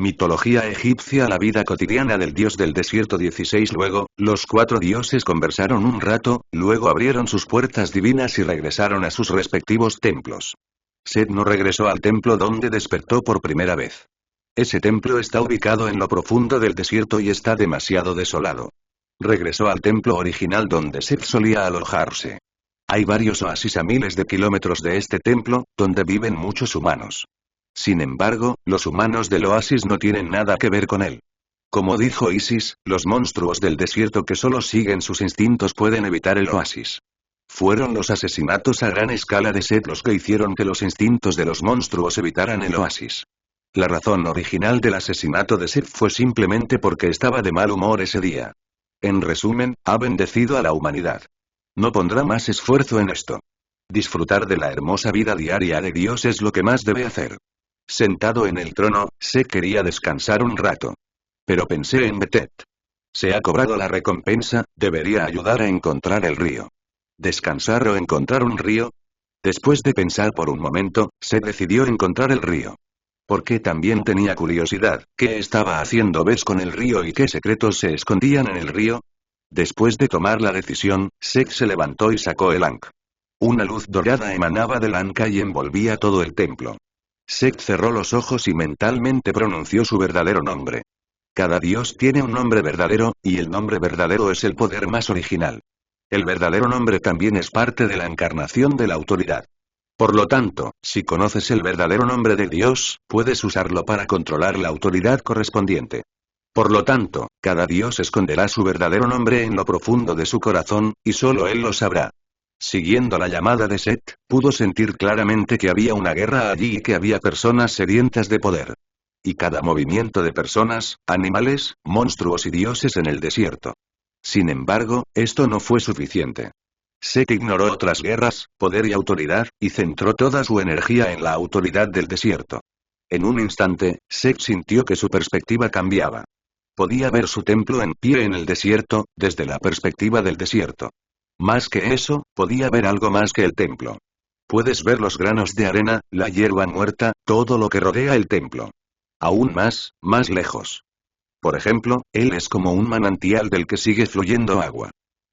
Mitología egipcia. La vida cotidiana del dios del desierto 16. Luego, los 4 dioses conversaron un rato, luego abrieron sus puertas divinas y regresaron a sus respectivos templos. Set no regresó al templo donde despertó por primera vez. Ese templo está ubicado en lo profundo del desierto y está demasiado desolado. Regresó al templo original donde Set solía alojarse. Hay varios oasis a miles de kilómetros de este templo, donde viven muchos humanos. Sin embargo, los humanos del oasis no tienen nada que ver con él. Como dijo Isis, los monstruos del desierto que solo siguen sus instintos pueden evitar el oasis. Fueron los asesinatos a gran escala de Set los que hicieron que los instintos de los monstruos evitaran el oasis. La razón original del asesinato de Set fue simplemente porque estaba de mal humor ese día. En resumen, ha bendecido a la humanidad. No pondrá más esfuerzo en esto. Disfrutar de la hermosa vida diaria de Dios es lo que más debe hacer. Sentado en el trono, Set quería descansar un rato. Pero pensé en Betet. Se ha cobrado la recompensa, debería ayudar a encontrar el río. ¿Descansar o encontrar un río? Después de pensar por un momento, Set decidió encontrar el río. Porque también tenía curiosidad, ¿qué estaba haciendo Bes con el río y qué secretos se escondían en el río? Después de tomar la decisión, Set se levantó y sacó el Ankh. Una luz dorada emanaba del Ankh y envolvía todo el templo. Set cerró los ojos y mentalmente pronunció su verdadero nombre. Cada dios tiene un nombre verdadero, y el nombre verdadero es el poder más original. El verdadero nombre también es parte de la encarnación de la autoridad. Por lo tanto, si conoces el verdadero nombre de Dios, puedes usarlo para controlar la autoridad correspondiente. Por lo tanto, cada dios esconderá su verdadero nombre en lo profundo de su corazón, y solo él lo sabrá. Siguiendo la llamada de Set, pudo sentir claramente que había una guerra allí y que había personas sedientas de poder. Y cada movimiento de personas, animales, monstruos y dioses en el desierto. Sin embargo, esto no fue suficiente. Set ignoró otras guerras, poder y autoridad, y centró toda su energía en la autoridad del desierto. En un instante, Set sintió que su perspectiva cambiaba. Podía ver su templo en pie en el desierto, desde la perspectiva del desierto. Más que eso, podía ver algo más que el templo. Puedes ver los granos de arena, la hierba muerta, todo lo que rodea el templo. Aún más lejos. Por ejemplo, él es como un manantial del que sigue fluyendo agua.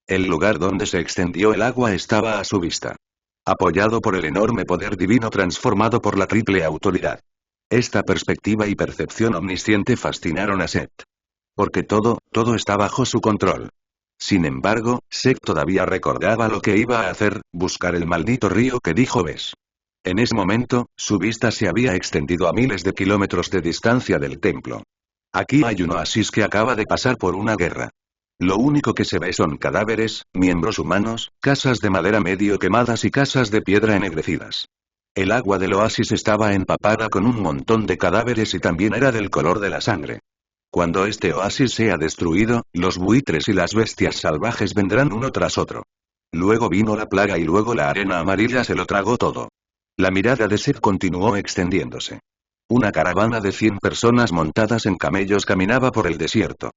El lugar donde se extendió el agua estaba a su vista. Apoyado por el enorme poder divino transformado por la triple autoridad. Esta perspectiva y percepción omnisciente fascinaron a Set. Porque todo está bajo su control. Sin embargo, Set todavía recordaba lo que iba a hacer, buscar el maldito río que dijo Bes. En ese momento, su vista se había extendido a miles de kilómetros de distancia del templo. Aquí hay un oasis que acaba de pasar por una guerra. Lo único que se ve son cadáveres, miembros humanos, casas de madera medio quemadas y casas de piedra ennegrecidas. El agua del oasis estaba empapada con un montón de cadáveres y también era del color de la sangre. Cuando este oasis sea destruido, los buitres y las bestias salvajes vendrán uno tras otro. Luego vino la plaga y luego la arena amarilla se lo tragó todo. La mirada de Set continuó extendiéndose. Una caravana de 100 personas montadas en camellos caminaba por el desierto.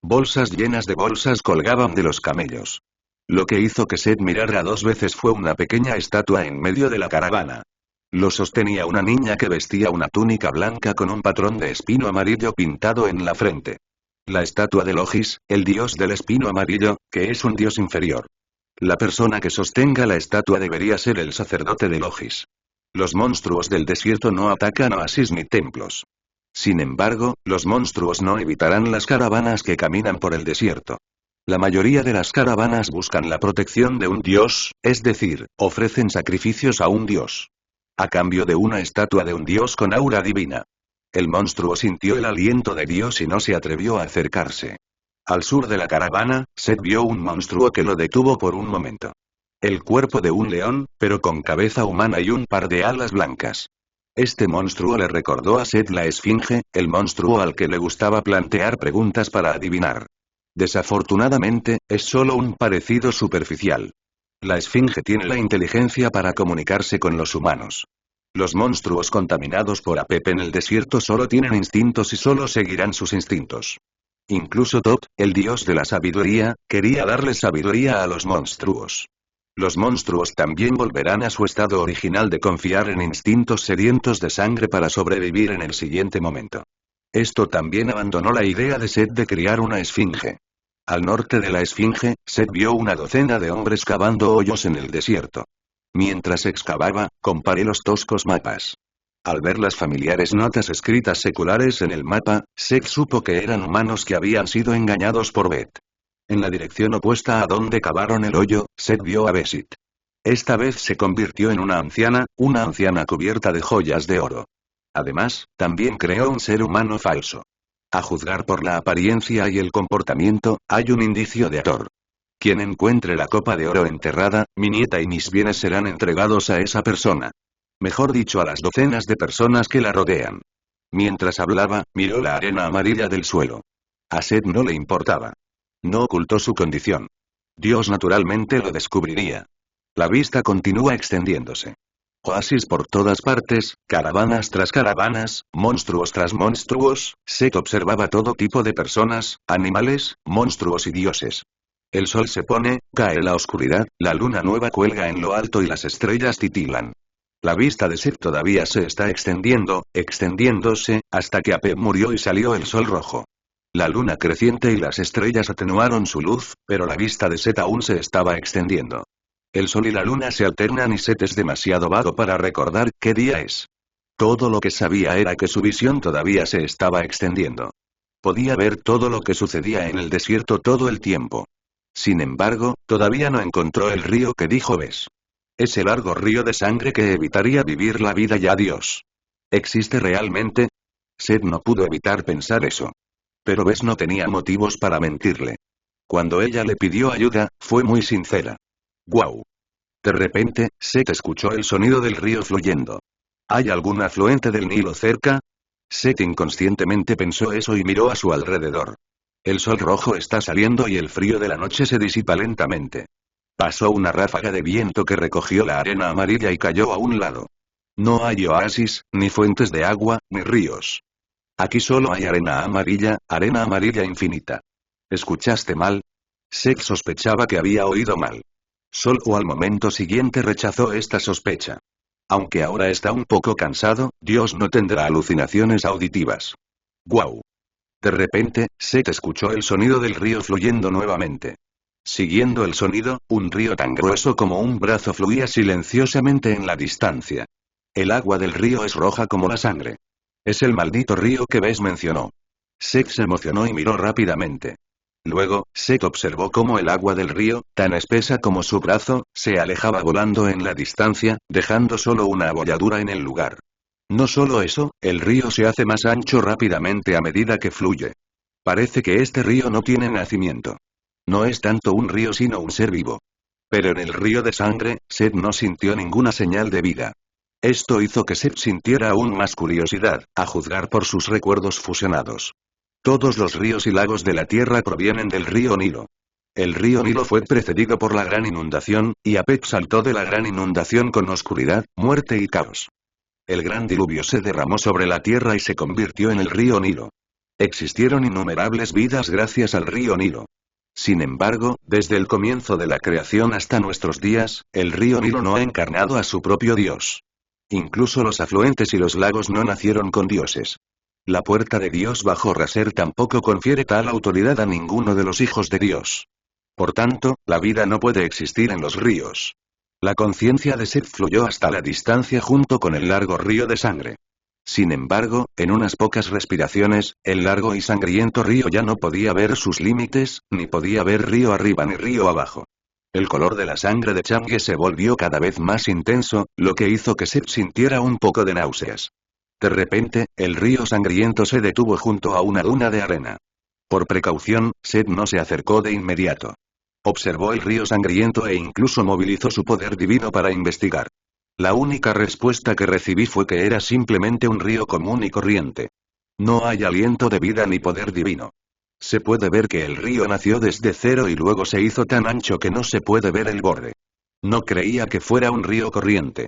Bolsas llenas de bolsas colgaban de los camellos. Lo que hizo que Set mirara 2 veces fue una pequeña estatua en medio de la caravana. Lo sostenía una niña que vestía una túnica blanca con un patrón de espino amarillo pintado en la frente. La estatua de Logis, el dios del espino amarillo, que es un dios inferior. La persona que sostenga la estatua debería ser el sacerdote de Logis. Los monstruos del desierto no atacan oasis ni templos. Sin embargo, los monstruos no evitarán las caravanas que caminan por el desierto. La mayoría de las caravanas buscan la protección de un dios, es decir, ofrecen sacrificios a un dios. A cambio de una estatua de un dios con aura divina. El monstruo sintió el aliento de Dios y no se atrevió a acercarse. Al sur de la caravana, Set vio un monstruo que lo detuvo por un momento. El cuerpo de un león, pero con cabeza humana y un par de alas blancas. Este monstruo le recordó a Set la esfinge, el monstruo al que le gustaba plantear preguntas para adivinar. Desafortunadamente, es solo un parecido superficial. La esfinge tiene la inteligencia para comunicarse con los humanos. Los monstruos contaminados por Apep en el desierto solo tienen instintos y solo seguirán sus instintos. Incluso Tot, el dios de la sabiduría, quería darle sabiduría a los monstruos. Los monstruos también volverán a su estado original de confiar en instintos sedientos de sangre para sobrevivir en el siguiente momento. Esto también abandonó la idea de Seth de criar una esfinge. Al norte de la esfinge, Seth vio una docena de hombres cavando hoyos en el desierto. Mientras excavaba, comparé los toscos mapas. Al ver las familiares notas escritas seculares en el mapa, Seth supo que eran humanos que habían sido engañados por Beth. En la dirección opuesta a donde cavaron el hoyo, Seth vio a Besit. Esta vez se convirtió en una anciana cubierta de joyas de oro. Además, también creó un ser humano falso. A juzgar por la apariencia y el comportamiento, hay un indicio de Hathor. Quien encuentre la copa de oro enterrada, mi nieta y mis bienes serán entregados a esa persona. Mejor dicho, a las docenas de personas que la rodean. Mientras hablaba, miró la arena amarilla del suelo. A Seth no le importaba. No ocultó su condición. Dios naturalmente lo descubriría. La vista continúa extendiéndose. Oasis por todas partes, caravanas tras caravanas, monstruos tras monstruos. Seth observaba todo tipo de personas, animales, monstruos y dioses. El sol se pone, cae la oscuridad, la luna nueva cuelga en lo alto y las estrellas titilan. La vista de Seth todavía se está extendiéndose, hasta que Apep murió y salió el sol rojo. La luna creciente y las estrellas atenuaron su luz, pero la vista de Seth aún se estaba extendiendo. El sol y la luna se alternan y Seth es demasiado vago para recordar qué día es. Todo lo que sabía era que su visión todavía se estaba extendiendo. Podía ver todo lo que sucedía en el desierto todo el tiempo. Sin embargo, todavía no encontró el río que dijo Bes. Ese largo río de sangre que evitaría vivir la vida ya Dios. ¿Existe realmente? Seth no pudo evitar pensar eso. Pero Bes no tenía motivos para mentirle. Cuando ella le pidió ayuda, fue muy sincera. ¡Guau! De repente, Seth escuchó el sonido del río fluyendo. ¿Hay algún afluente del Nilo cerca? Seth inconscientemente pensó eso y miró a su alrededor. El sol rojo está saliendo y el frío de la noche se disipa lentamente. Pasó una ráfaga de viento que recogió la arena amarilla y cayó a un lado. No hay oasis, ni fuentes de agua, ni ríos. Aquí solo hay arena amarilla infinita. ¿Escuchaste mal? Seth sospechaba que había oído mal. Solo al momento siguiente rechazó esta sospecha. Aunque ahora está un poco cansado, Dios no tendrá alucinaciones auditivas. ¡Guau! De repente, Seth escuchó el sonido del río fluyendo nuevamente. Siguiendo el sonido, un río tan grueso como un brazo fluía silenciosamente en la distancia. El agua del río es roja como la sangre. Es el maldito río que Bes mencionó. Seth se emocionó y miró rápidamente. Luego, Seth observó cómo el agua del río, tan espesa como su brazo, se alejaba volando en la distancia, dejando solo una abolladura en el lugar. No solo eso, el río se hace más ancho rápidamente a medida que fluye. Parece que este río no tiene nacimiento. No es tanto un río sino un ser vivo. Pero en el río de sangre, Seth no sintió ninguna señal de vida. Esto hizo que Seth sintiera aún más curiosidad, a juzgar por sus recuerdos fusionados. Todos los ríos y lagos de la Tierra provienen del río Nilo. El río Nilo fue precedido por la gran inundación, y Apep saltó de la gran inundación con oscuridad, muerte y caos. El gran diluvio se derramó sobre la Tierra y se convirtió en el río Nilo. Existieron innumerables vidas gracias al río Nilo. Sin embargo, desde el comienzo de la creación hasta nuestros días, el río Nilo no ha encarnado a su propio Dios. Incluso los afluentes y los lagos no nacieron con dioses. La puerta de Dios bajo Raser tampoco confiere tal autoridad a ninguno de los hijos de Dios. Por tanto, la vida no puede existir en los ríos. La conciencia de Seth fluyó hasta la distancia junto con el largo río de sangre. Sin embargo, en unas pocas respiraciones, el largo y sangriento río ya no podía ver sus límites, ni podía ver río arriba ni río abajo. El color de la sangre de Chang'e se volvió cada vez más intenso, lo que hizo que Seth sintiera un poco de náuseas. De repente, el río sangriento se detuvo junto a una duna de arena. Por precaución, Seth no se acercó de inmediato. Observó el río sangriento e incluso movilizó su poder divino para investigar. La única respuesta que recibí fue que era simplemente un río común y corriente. No hay aliento de vida ni poder divino. Se puede ver que el río nació desde cero y luego se hizo tan ancho que no se puede ver el borde. No creía que fuera un río corriente.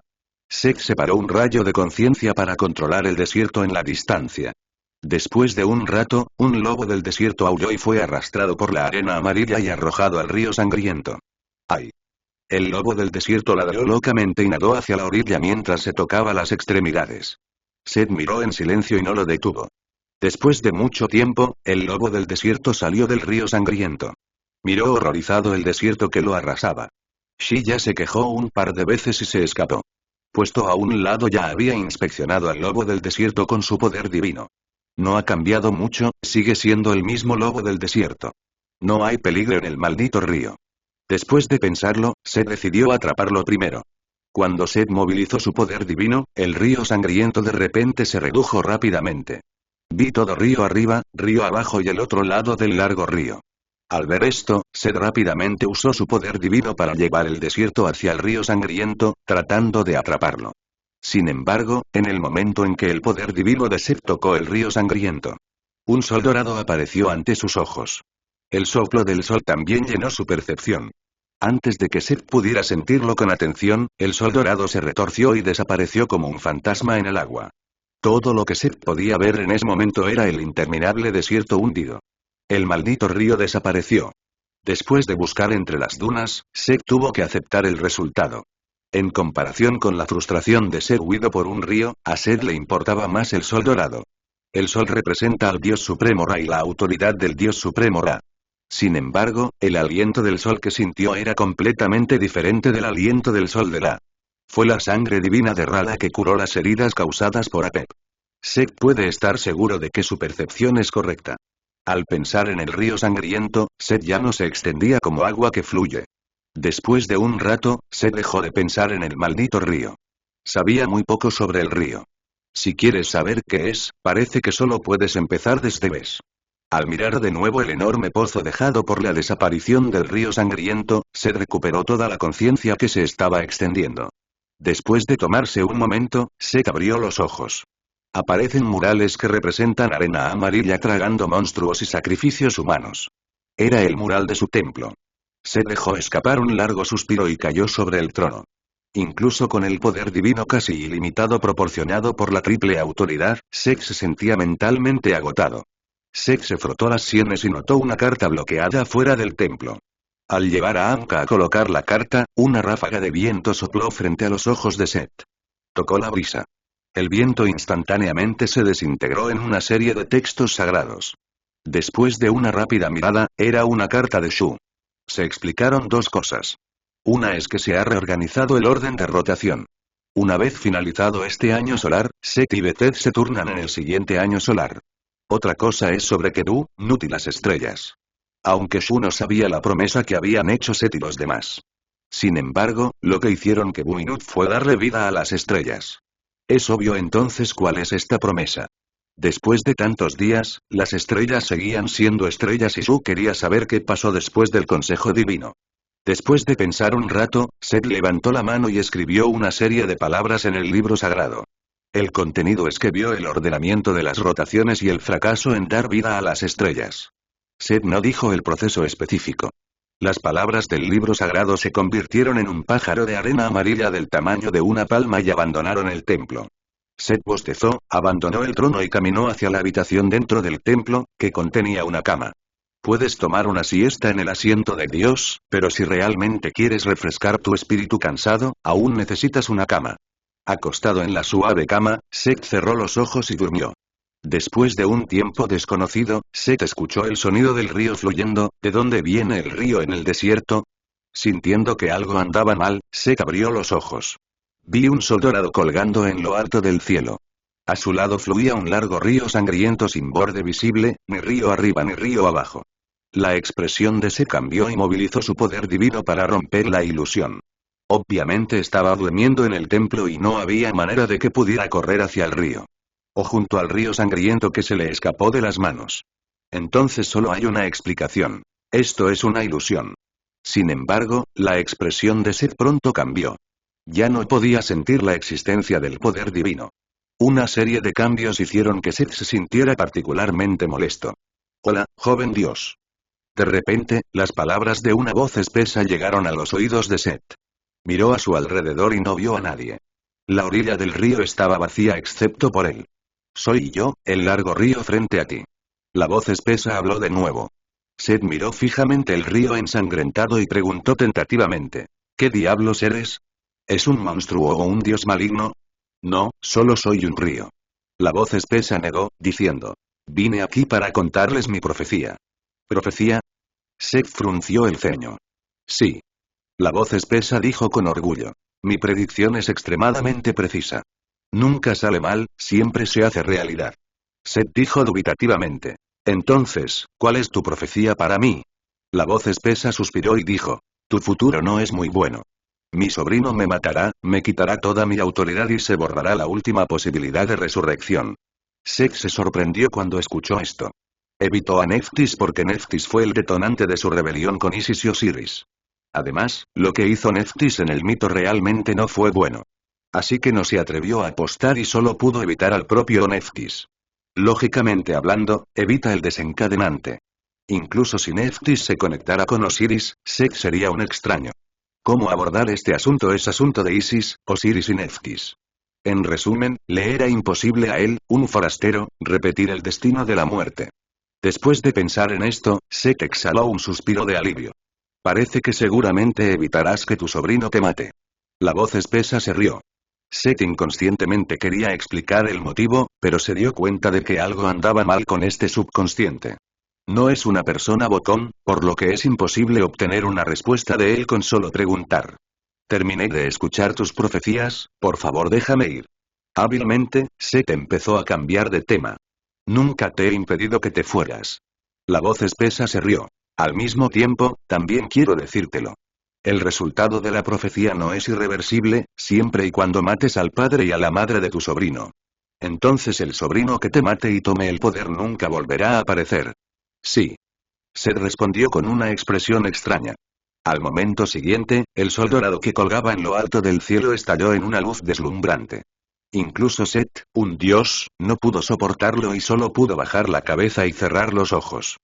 Seth separó un rayo de conciencia para controlar el desierto en la distancia. Después de un rato, un lobo del desierto aulló y fue arrastrado por la arena amarilla y arrojado al río sangriento. ¡Ay! El lobo del desierto ladró locamente y nadó hacia la orilla mientras se tocaba las extremidades. Seth miró en silencio y no lo detuvo. Después de mucho tiempo, el lobo del desierto salió del río sangriento. Miró horrorizado el desierto que lo arrasaba. Shi ya se quejó un par de veces y se escapó. Puesto a un lado ya había inspeccionado al lobo del desierto con su poder divino. No ha cambiado mucho, sigue siendo el mismo lobo del desierto. No hay peligro en el maldito río. Después de pensarlo, Seth decidió atraparlo primero. Cuando Seth movilizó su poder divino, el río sangriento de repente se redujo rápidamente. Vi todo río arriba, río abajo y el otro lado del largo río. Al ver esto, Seth rápidamente usó su poder divino para llevar el desierto hacia el río sangriento, tratando de atraparlo. Sin embargo, en el momento en que el poder divino de Seth tocó el río sangriento, un sol dorado apareció ante sus ojos. El soplo del sol también llenó su percepción. Antes de que Seth pudiera sentirlo con atención, el sol dorado se retorció y desapareció como un fantasma en el agua. Todo lo que Seth podía ver en ese momento era el interminable desierto hundido. El maldito río desapareció. Después de buscar entre las dunas, Seth tuvo que aceptar el resultado. En comparación con la frustración de ser huido por un río, a Seth le importaba más el sol dorado. El sol representa al Dios Supremo Ra y la autoridad del Dios Supremo Ra. Sin embargo, el aliento del sol que sintió era completamente diferente del aliento del sol de Ra. Fue la sangre divina de Ra la que curó las heridas causadas por Apep. Seth puede estar seguro de que su percepción es correcta. Al pensar en el río sangriento, Seth ya no se extendía como agua que fluye. Después de un rato, Seth dejó de pensar en el maldito río. Sabía muy poco sobre el río. Si quieres saber qué es, parece que solo puedes empezar desde ves. Al mirar de nuevo el enorme pozo dejado por la desaparición del río sangriento, Seth recuperó toda la conciencia que se estaba extendiendo. Después de tomarse un momento, Seth abrió los ojos. Aparecen murales que representan arena amarilla tragando monstruos y sacrificios humanos. Era el mural de su templo. Seth dejó escapar un largo suspiro y cayó sobre el trono. Incluso con el poder divino casi ilimitado proporcionado por la triple autoridad, Seth se sentía mentalmente agotado. Seth se frotó las sienes y notó una carta bloqueada fuera del templo. Al llevar a Anka a colocar la carta, una ráfaga de viento sopló frente a los ojos de Seth. Tocó la brisa. El viento instantáneamente se desintegró en una serie de textos sagrados. Después de una rápida mirada, era una carta de Shu. Se explicaron dos cosas. Una es que se ha reorganizado el orden de rotación. Una vez finalizado este año solar, Seth y Bethed se turnan en el siguiente año solar. Otra cosa es sobre que Du, Nut y las estrellas. Aunque Shu no sabía la promesa que habían hecho Seth y los demás. Sin embargo, lo que hicieron que Bu y Nut fue darle vida a las estrellas. Es obvio entonces cuál es esta promesa. Después de tantos días, las estrellas seguían siendo estrellas y Shu quería saber qué pasó después del consejo divino. Después de pensar un rato, Seth levantó la mano y escribió una serie de palabras en el libro sagrado. El contenido es que vio el ordenamiento de las rotaciones y el fracaso en dar vida a las estrellas. Seth no dijo el proceso específico. Las palabras del libro sagrado se convirtieron en un pájaro de arena amarilla del tamaño de una palma y abandonaron el templo. Seth bostezó, abandonó el trono y caminó hacia la habitación dentro del templo, que contenía una cama. Puedes tomar una siesta en el asiento de Dios, pero si realmente quieres refrescar tu espíritu cansado, aún necesitas una cama. Acostado en la suave cama, Seth cerró los ojos y durmió. Después de un tiempo desconocido, Seth escuchó el sonido del río fluyendo. ¿De dónde viene el río en el desierto? Sintiendo que algo andaba mal, Seth abrió los ojos. Vi un sol dorado colgando en lo alto del cielo. A su lado fluía un largo río sangriento sin borde visible, ni río arriba ni río abajo. La expresión de Seth cambió y movilizó su poder divino para romper la ilusión. Obviamente estaba durmiendo en el templo y no había manera de que pudiera correr hacia el río. O junto al río sangriento que se le escapó de las manos. Entonces solo hay una explicación. Esto es una ilusión. Sin embargo, la expresión de Seth pronto cambió. Ya no podía sentir la existencia del poder divino. Una serie de cambios hicieron que Seth se sintiera particularmente molesto. Hola, joven Dios. De repente, las palabras de una voz espesa llegaron a los oídos de Seth. Miró a su alrededor y no vio a nadie. La orilla del río estaba vacía excepto por él. Soy yo, el largo río frente a ti. La voz espesa habló de nuevo. Seth miró fijamente el río ensangrentado y preguntó tentativamente. ¿Qué diablos eres? ¿Es un monstruo o un dios maligno? No, solo soy un río. La voz espesa negó, diciendo. Vine aquí para contarles mi profecía. ¿Profecía? Seth frunció el ceño. Sí. La voz espesa dijo con orgullo. Mi predicción es extremadamente precisa. Nunca sale mal, siempre se hace realidad. Seth dijo dubitativamente. Entonces, ¿cuál es tu profecía para mí? La voz espesa suspiró y dijo. Tu futuro no es muy bueno. Mi sobrino me matará, me quitará toda mi autoridad y se borrará la última posibilidad de resurrección. Seth se sorprendió cuando escuchó esto. Evitó a Neftis porque Neftis fue el detonante de su rebelión con Isis y Osiris. Además, lo que hizo Neftis en el mito realmente no fue bueno. Así que no se atrevió a apostar y solo pudo evitar al propio Neftis. Lógicamente hablando, evita el desencadenante. Incluso si Neftis se conectara con Osiris, Seth sería un extraño. Cómo abordar este asunto es asunto de Isis, Osiris y Neftis. En resumen, le era imposible a él, un forastero, repetir el destino de la muerte. Después de pensar en esto, Seth exhaló un suspiro de alivio. Parece que seguramente evitarás que tu sobrino te mate. La voz espesa se rió. Seth inconscientemente quería explicar el motivo, pero se dio cuenta de que algo andaba mal con este subconsciente. No es una persona bocón, por lo que es imposible obtener una respuesta de él con solo preguntar. Terminé de escuchar tus profecías, por favor déjame ir. Hábilmente, Seth empezó a cambiar de tema. Nunca te he impedido que te fueras. La voz espesa se rió. Al mismo tiempo, también quiero decírtelo. El resultado de la profecía no es irreversible, siempre y cuando mates al padre y a la madre de tu sobrino. Entonces el sobrino que te mate y tome el poder nunca volverá a aparecer. Sí. Seth respondió con una expresión extraña. Al momento siguiente, el sol dorado que colgaba en lo alto del cielo estalló en una luz deslumbrante. Incluso Seth, un dios, no pudo soportarlo y solo pudo bajar la cabeza y cerrar los ojos.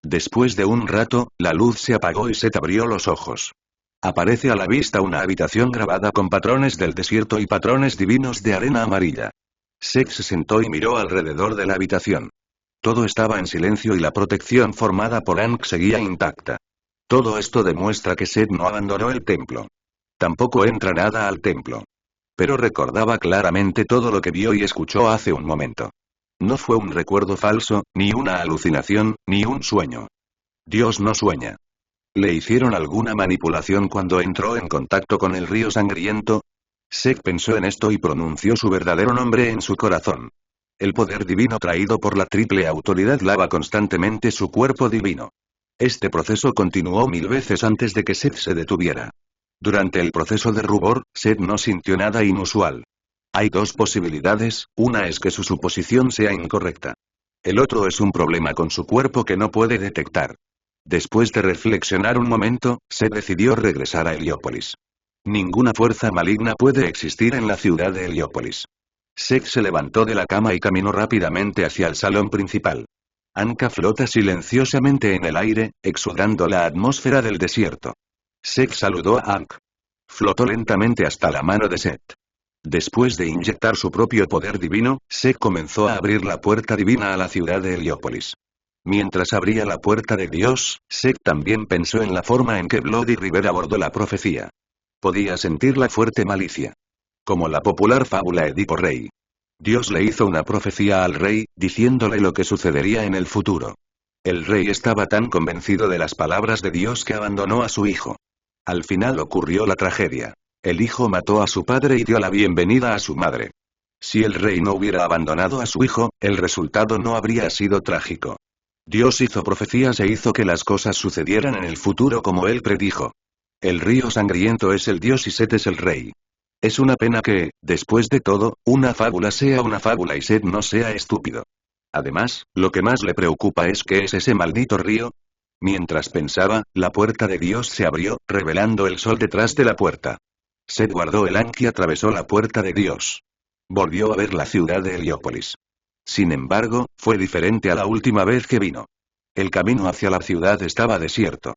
Después de un rato, la luz se apagó y Seth abrió los ojos. Aparece a la vista una habitación grabada con patrones del desierto y patrones divinos de arena amarilla. Seth se sentó y miró alrededor de la habitación. Todo estaba en silencio y la protección formada por Ankh seguía intacta. Todo esto demuestra que Seth no abandonó el templo. Tampoco entra nada al templo. Pero recordaba claramente todo lo que vio y escuchó hace un momento. No fue un recuerdo falso, ni una alucinación, ni un sueño. Dios no sueña. ¿Le hicieron alguna manipulación cuando entró en contacto con el río sangriento? Seth pensó en esto y pronunció su verdadero nombre en su corazón. El poder divino traído por la triple autoridad lava constantemente su cuerpo divino. Este proceso continuó 1000 veces antes de que Seth se detuviera. Durante el proceso de rubor, Seth no sintió nada inusual. Hay dos posibilidades, una es que su suposición sea incorrecta. El otro es un problema con su cuerpo que no puede detectar. Después de reflexionar un momento, Seth decidió regresar a Heliópolis. Ninguna fuerza maligna puede existir en la ciudad de Heliópolis. Seth se levantó de la cama y caminó rápidamente hacia el salón principal. Anka flota silenciosamente en el aire, exudando la atmósfera del desierto. Seth saludó a Ankh. Flotó lentamente hasta la mano de Seth. Después de inyectar su propio poder divino, Seth comenzó a abrir la puerta divina a la ciudad de Heliópolis. Mientras abría la puerta de Dios, Seth también pensó en la forma en que Bloody River abordó la profecía. Podía sentir la fuerte malicia. Como la popular fábula Edipo Rey. Dios le hizo una profecía al rey, diciéndole lo que sucedería en el futuro. El rey estaba tan convencido de las palabras de Dios que abandonó a su hijo. Al final ocurrió la tragedia. El hijo mató a su padre y dio la bienvenida a su madre. Si el rey no hubiera abandonado a su hijo, el resultado no habría sido trágico. Dios hizo profecías e hizo que las cosas sucedieran en el futuro como él predijo. El río sangriento es el dios y Seth es el rey. Es una pena que, después de todo, una fábula sea una fábula y Seth no sea estúpido. Además, lo que más le preocupa es que es ese maldito río. Mientras pensaba, la puerta de Dios se abrió, revelando el sol detrás de la puerta. Seth guardó el Ankh y atravesó la puerta de Dios. Volvió a ver la ciudad de Heliópolis. Sin embargo, fue diferente a la última vez que vino. El camino hacia la ciudad estaba desierto.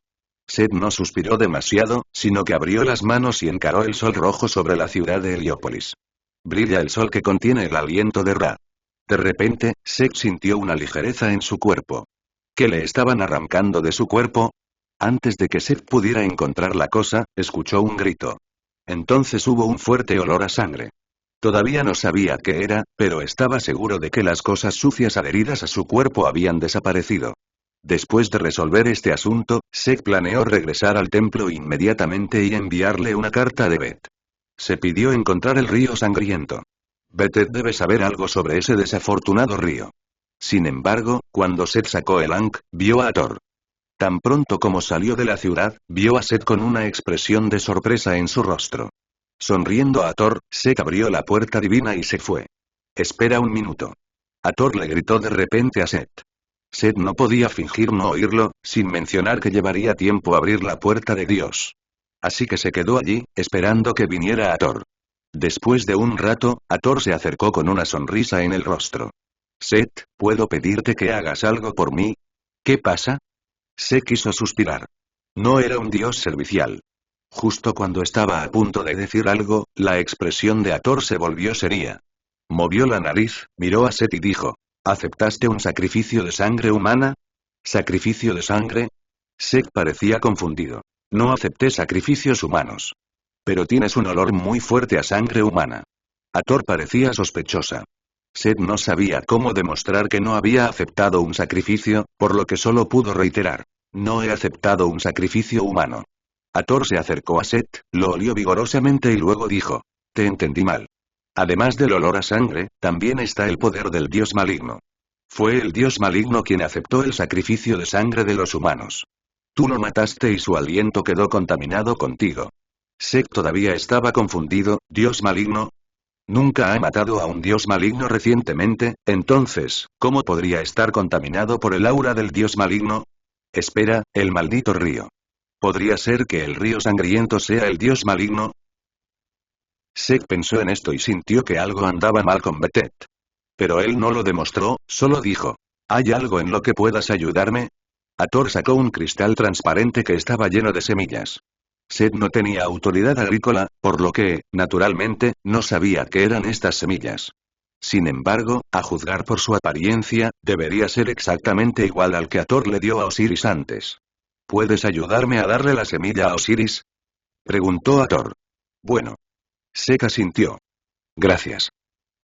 Seth no suspiró demasiado, sino que abrió las manos y encaró el sol rojo sobre la ciudad de Heliópolis. Brilla el sol que contiene el aliento de Ra. De repente, Seth sintió una ligereza en su cuerpo. ¿Qué le estaban arrancando de su cuerpo? Antes de que Seth pudiera encontrar la cosa, escuchó un grito. Entonces hubo un fuerte olor a sangre. Todavía no sabía qué era, pero estaba seguro de que las cosas sucias adheridas a su cuerpo habían desaparecido. Después de resolver este asunto, Seth planeó regresar al templo inmediatamente y enviarle una carta de Beth. Se pidió encontrar el río sangriento. Beth debe saber algo sobre ese desafortunado río. Sin embargo, cuando Seth sacó el Ankh, vio a Thor. Tan pronto como salió de la ciudad, vio a Seth con una expresión de sorpresa en su rostro. Sonriendo a Thor, Seth abrió la puerta divina y se fue. Espera un minuto. A Thor le gritó de repente a Seth. Seth no podía fingir no oírlo, sin mencionar que llevaría tiempo abrir la puerta de Dios. Así que se quedó allí, esperando que viniera a Thor. Después de un rato, a Thor se acercó con una sonrisa en el rostro. Seth, ¿puedo pedirte que hagas algo por mí? ¿Qué pasa? Seth quiso suspirar. No era un dios servicial. Justo cuando estaba a punto de decir algo, la expresión de Thor se volvió seria. Movió la nariz, miró a Seth y dijo: ¿aceptaste un sacrificio de sangre humana? ¿Sacrificio de sangre? Seth parecía confundido. No acepté sacrificios humanos. Pero tienes un olor muy fuerte a sangre humana. Thor parecía sospechosa. Seth no sabía cómo demostrar que no había aceptado un sacrificio, por lo que solo pudo reiterar: no he aceptado un sacrificio humano. Thor se acercó a Seth, lo olió vigorosamente y luego dijo: te entendí mal. Además del olor a sangre, también está el poder del dios maligno. Fue el dios maligno quien aceptó el sacrificio de sangre de los humanos. Tú lo mataste y su aliento quedó contaminado contigo. Seth todavía estaba confundido. ¿Dios maligno? Nunca ha matado a un dios maligno recientemente, entonces, ¿cómo podría estar contaminado por el aura del dios maligno? Espera, el maldito río. ¿Podría ser que el río sangriento sea el dios maligno? Seth pensó en esto y sintió que algo andaba mal con Beth. Pero él no lo demostró, solo dijo: ¿hay algo en lo que puedas ayudarme? Thor sacó un cristal transparente que estaba lleno de semillas. Seth no tenía autoridad agrícola, por lo que, naturalmente, no sabía qué eran estas semillas. Sin embargo, a juzgar por su apariencia, debería ser exactamente igual al que Thor le dio a Osiris antes. ¿Puedes ayudarme a darle la semilla a Osiris? Preguntó Thor. Bueno. Seth asintió. Gracias.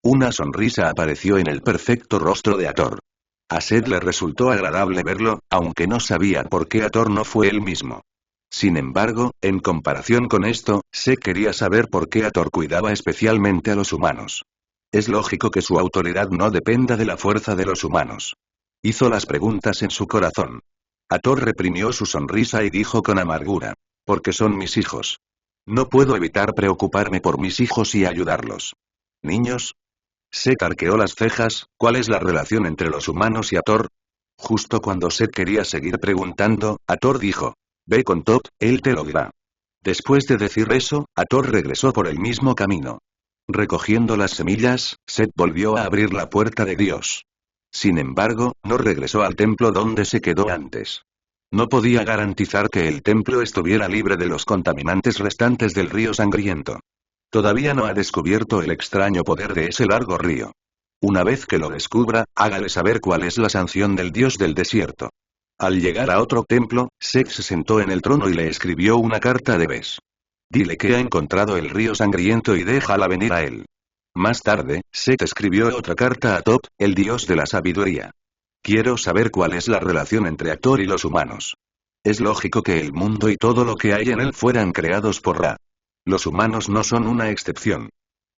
Una sonrisa apareció en el perfecto rostro de Thor. A Seth le resultó agradable verlo, aunque no sabía por qué Thor no fue él mismo. Sin embargo, en comparación con esto, Seth quería saber por qué Thor cuidaba especialmente a los humanos. Es lógico que su autoridad no dependa de la fuerza de los humanos. Hizo las preguntas en su corazón. Thor reprimió su sonrisa y dijo con amargura: porque son mis hijos. No puedo evitar preocuparme por mis hijos y ayudarlos. ¿Niños? Seth arqueó las cejas. ¿Cuál es la relación entre los humanos y Thor? Justo cuando Seth quería seguir preguntando, Thor dijo: ve con Todd, él te lo dirá. Después de decir eso, Thor regresó por el mismo camino. Recogiendo las semillas, Seth volvió a abrir la puerta de Dios. Sin embargo, no regresó al templo donde se quedó antes. No podía garantizar que el templo estuviera libre de los contaminantes restantes del río sangriento. Todavía no ha descubierto el extraño poder de ese largo río. Una vez que lo descubra, hágale saber cuál es la sanción del dios del desierto. Al llegar a otro templo, Seth se sentó en el trono y le escribió una carta de Bes. Dile que ha encontrado el río sangriento y déjala venir a él. Más tarde, Seth escribió otra carta a Thoth, el dios de la sabiduría. Quiero saber cuál es la relación entre Thor y los humanos. Es lógico que el mundo y todo lo que hay en él fueran creados por Ra. Los humanos no son una excepción.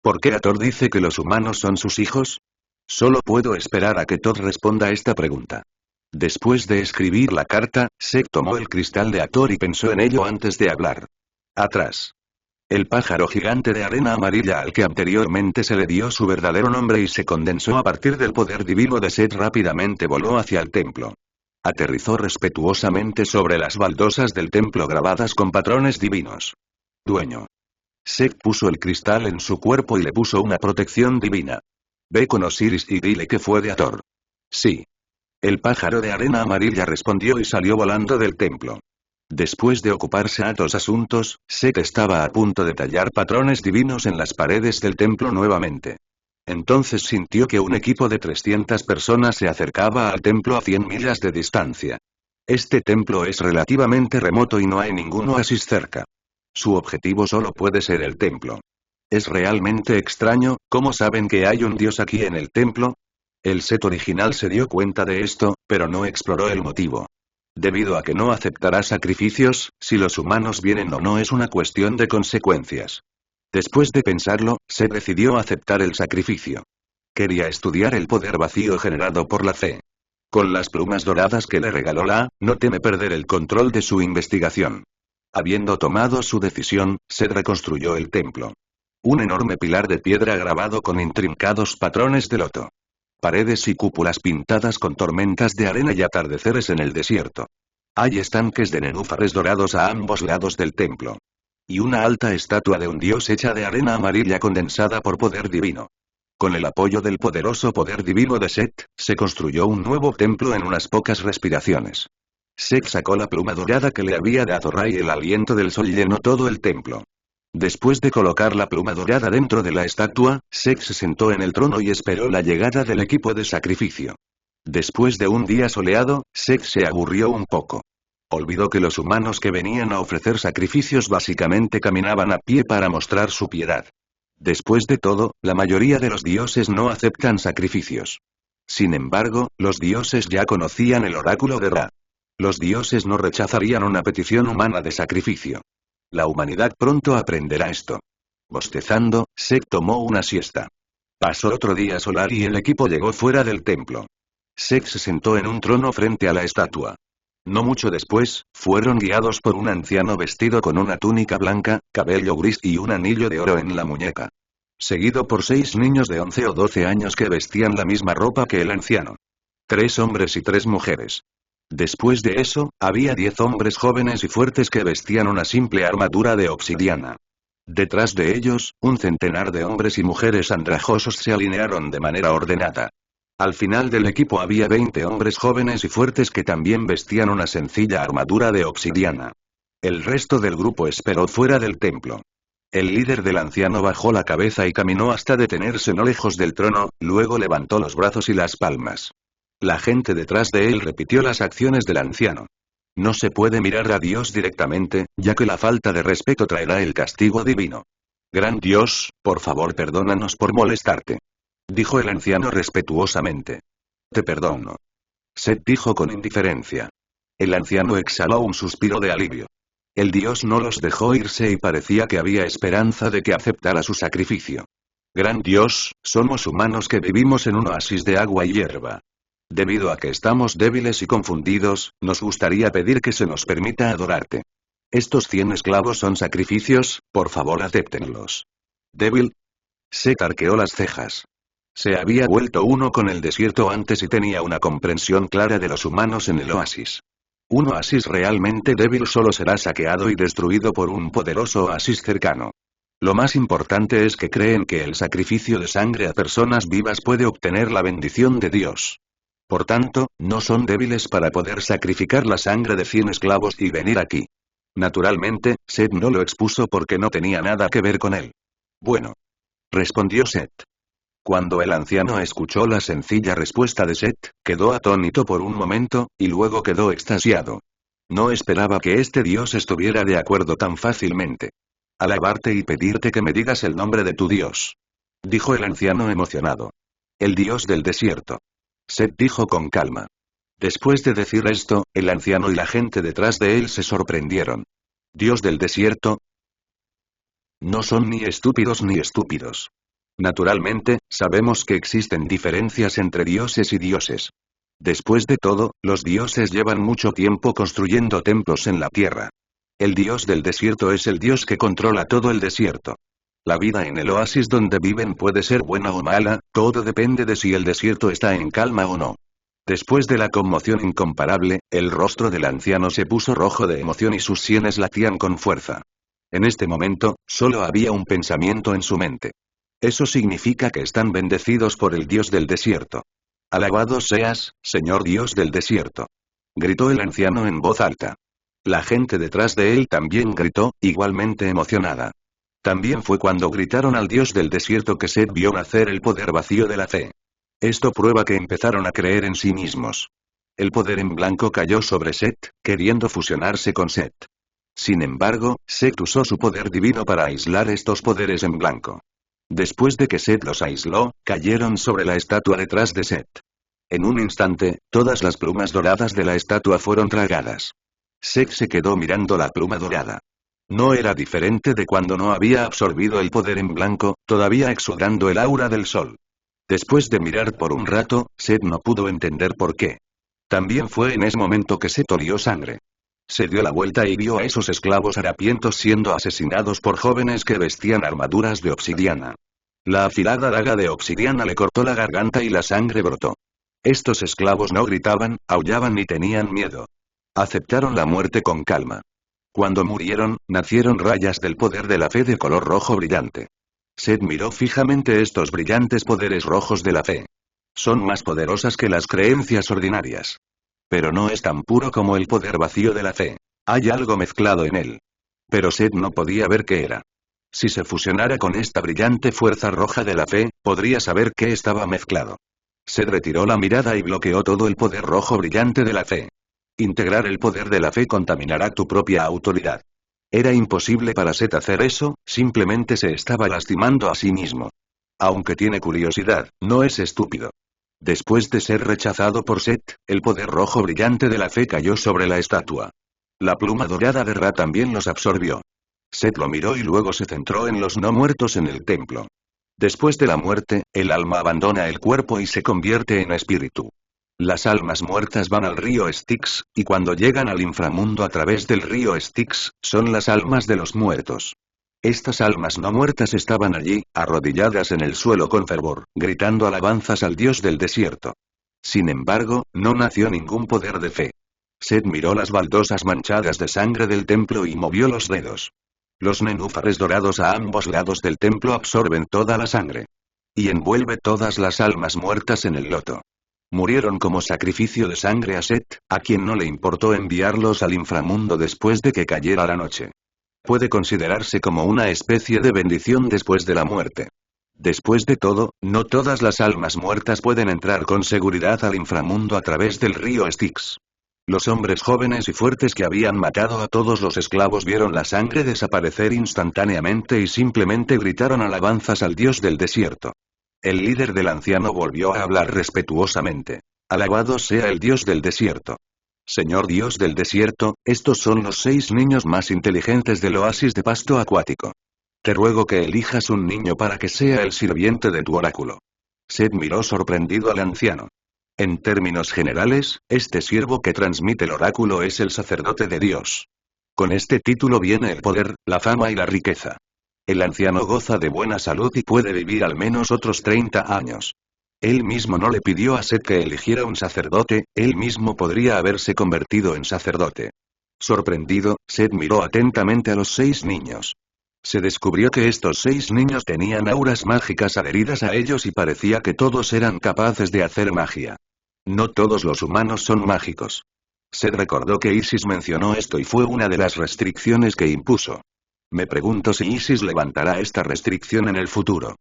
¿Por qué Thor dice que los humanos son sus hijos? Solo puedo esperar a que Thor responda esta pregunta. Después de escribir la carta, Seth tomó el cristal de Thor y pensó en ello antes de hablar. Atrás. El pájaro gigante de arena amarilla al que anteriormente se le dio su verdadero nombre y se condensó a partir del poder divino de Seth rápidamente voló hacia el templo. Aterrizó respetuosamente sobre las baldosas del templo grabadas con patrones divinos. Dueño. Seth puso el cristal en su cuerpo y le puso una protección divina. Ve con Osiris y dile que fue de Thor. Sí. El pájaro de arena amarilla respondió y salió volando del templo. Después de ocuparse a otros asuntos, Seth estaba a punto de tallar patrones divinos en las paredes del templo nuevamente. Entonces sintió que un equipo de 300 personas se acercaba al templo a 100 millas de distancia. Este templo es relativamente remoto y no hay ningún oasis cerca. Su objetivo solo puede ser el templo. Es realmente extraño, ¿cómo saben que hay un dios aquí en el templo? El Set original se dio cuenta de esto, pero no exploró el motivo. Debido a que no aceptará sacrificios, si los humanos vienen o no es una cuestión de consecuencias. Después de pensarlo, Set decidió aceptar el sacrificio. Quería estudiar el poder vacío generado por la fe. Con las plumas doradas que le regaló la, no teme perder el control de su investigación. Habiendo tomado su decisión, Set reconstruyó el templo. Un enorme pilar de piedra grabado con intrincados patrones de loto. Paredes y cúpulas pintadas con tormentas de arena y atardeceres en el desierto. Hay estanques de nenúfares dorados a ambos lados del templo. Y una alta estatua de un dios hecha de arena amarilla condensada por poder divino. Con el apoyo del poderoso poder divino de Set, se construyó un nuevo templo en unas pocas respiraciones. Set sacó la pluma dorada que le había dado Ra y el aliento del sol llenó todo el templo. Después de colocar la pluma dorada dentro de la estatua, Set se sentó en el trono y esperó la llegada del equipo de sacrificio. Después de un día soleado, Set se aburrió un poco. Olvidó que los humanos que venían a ofrecer sacrificios básicamente caminaban a pie para mostrar su piedad. Después de todo, la mayoría de los dioses no aceptan sacrificios. Sin embargo, los dioses ya conocían el oráculo de Ra. Los dioses no rechazarían una petición humana de sacrificio. La humanidad pronto aprenderá esto. Bostezando, Set tomó una siesta. Pasó otro día solar y el equipo llegó fuera del templo. Set se sentó en un trono frente a la estatua. No mucho después, fueron guiados por un anciano vestido con una túnica blanca, cabello gris y un anillo de oro en la muñeca. Seguido por 6 niños de 11 o 12 años que vestían la misma ropa que el anciano. 3 hombres y 3 mujeres. Después de eso, había 10 hombres jóvenes y fuertes que vestían una simple armadura de obsidiana. Detrás de ellos, un centenar de hombres y mujeres andrajosos se alinearon de manera ordenada. Al final del equipo había 20 hombres jóvenes y fuertes que también vestían una sencilla armadura de obsidiana. El resto del grupo esperó fuera del templo. El líder del anciano bajó la cabeza y caminó hasta detenerse no lejos del trono, luego levantó los brazos y las palmas. La gente detrás de él repitió las acciones del anciano. No se puede mirar a Dios directamente, ya que la falta de respeto traerá el castigo divino. Gran Dios, por favor perdónanos por molestarte. Dijo el anciano respetuosamente. Te perdono. Set dijo con indiferencia. El anciano exhaló un suspiro de alivio. El dios no los dejó irse y parecía que había esperanza de que aceptara su sacrificio. Gran Dios, somos humanos que vivimos en un oasis de agua y hierba. Debido a que estamos débiles y confundidos, nos gustaría pedir que se nos permita adorarte. Estos 100 esclavos son sacrificios, por favor acéptenlos. ¿Débil? Set arqueó las cejas. Se había vuelto uno con el desierto antes y tenía una comprensión clara de los humanos en el oasis. Un oasis realmente débil solo será saqueado y destruido por un poderoso oasis cercano. Lo más importante es que creen que el sacrificio de sangre a personas vivas puede obtener la bendición de Dios. Por tanto, no son débiles para poder sacrificar la sangre de 100 esclavos y venir aquí. Naturalmente, Set no lo expuso porque no tenía nada que ver con él. Bueno. Respondió Set. Cuando el anciano escuchó la sencilla respuesta de Set, quedó atónito por un momento, y luego quedó extasiado. No esperaba que este dios estuviera de acuerdo tan fácilmente. Alabarte y pedirte que me digas el nombre de tu dios. Dijo el anciano emocionado. El dios del desierto. Set dijo con calma. Después de decir esto, el anciano y la gente detrás de él se sorprendieron. ¿Dios del desierto? No son ni estúpidos ni estúpidos. Naturalmente, sabemos que existen diferencias entre dioses y dioses. Después de todo, los dioses llevan mucho tiempo construyendo templos en la tierra. El dios del desierto es el dios que controla todo el desierto. La vida en el oasis donde viven puede ser buena o mala, todo depende de si el desierto está en calma o no. Después de la conmoción incomparable, el rostro del anciano se puso rojo de emoción y sus sienes latían con fuerza. En este momento, solo había un pensamiento en su mente. Eso significa que están bendecidos por el dios del desierto. Alabado seas, Señor Dios del desierto. Gritó el anciano en voz alta. La gente detrás de él también gritó, igualmente emocionada. También fue cuando gritaron al dios del desierto que Set vio nacer el poder vacío de la fe. Esto prueba que empezaron a creer en sí mismos. El poder en blanco cayó sobre Set, queriendo fusionarse con Set. Sin embargo, Set usó su poder divino para aislar estos poderes en blanco. Después de que Set los aisló, cayeron sobre la estatua detrás de Set. En un instante, todas las plumas doradas de la estatua fueron tragadas. Set se quedó mirando la pluma dorada. No era diferente de cuando no había absorbido el poder en blanco, todavía exudando el aura del sol. Después de mirar por un rato, Set no pudo entender por qué. También fue en ese momento que Set olió sangre. Se dio la vuelta y vio a esos esclavos harapientos siendo asesinados por jóvenes que vestían armaduras de obsidiana. La afilada daga de obsidiana le cortó la garganta y la sangre brotó. Estos esclavos no gritaban, aullaban ni tenían miedo. Aceptaron la muerte con calma. Cuando murieron, nacieron rayas del poder de la fe de color rojo brillante. Set miró fijamente estos brillantes poderes rojos de la fe. Son más poderosas que las creencias ordinarias. Pero no es tan puro como el poder vacío de la fe. Hay algo mezclado en él. Pero Set no podía ver qué era. Si se fusionara con esta brillante fuerza roja de la fe, podría saber qué estaba mezclado. Set retiró la mirada y bloqueó todo el poder rojo brillante de la fe. Integrar el poder de la fe contaminará tu propia autoridad. Era imposible para Set hacer eso, simplemente se estaba lastimando a sí mismo. Aunque tiene curiosidad, no es estúpido. Después de ser rechazado por Set, el poder rojo brillante de la fe cayó sobre la estatua. La pluma dorada de Ra también los absorbió. Set lo miró y luego se centró en los no muertos en el templo. Después de la muerte, el alma abandona el cuerpo y se convierte en espíritu. Las almas muertas van al río Styx, y cuando llegan al inframundo a través del río Styx, son las almas de los muertos. Estas almas no muertas estaban allí, arrodilladas en el suelo con fervor, gritando alabanzas al dios del desierto. Sin embargo, no nació ningún poder de fe. Set miró las baldosas manchadas de sangre del templo y movió los dedos. Los nenúfares dorados a ambos lados del templo absorben toda la sangre. Y envuelve todas las almas muertas en el loto. Murieron como sacrificio de sangre a Set, a quien no le importó enviarlos al inframundo después de que cayera la noche. Puede considerarse como una especie de bendición después de la muerte. Después de todo, no todas las almas muertas pueden entrar con seguridad al inframundo a través del río Styx. Los hombres jóvenes y fuertes que habían matado a todos los esclavos vieron la sangre desaparecer instantáneamente y simplemente gritaron alabanzas al dios del desierto. El líder del anciano volvió a hablar respetuosamente. Alabado sea el dios del desierto. Señor Dios del desierto, estos son los 6 niños más inteligentes del oasis de pasto acuático. Te ruego que elijas un niño para que sea el sirviente de tu oráculo. Set miró sorprendido al anciano. En términos generales, este siervo que transmite el oráculo es el sacerdote de Dios. Con este título viene el poder, la fama y la riqueza. El anciano goza de buena salud y puede vivir al menos otros 30 años. Él mismo no le pidió a Set que eligiera un sacerdote, él mismo podría haberse convertido en sacerdote. Sorprendido, Set miró atentamente a los 6 niños. Se descubrió que estos 6 niños tenían auras mágicas adheridas a ellos y parecía que todos eran capaces de hacer magia. No todos los humanos son mágicos. Set recordó que Isis mencionó esto y fue una de las restricciones que impuso. Me pregunto si Isis levantará esta restricción en el futuro.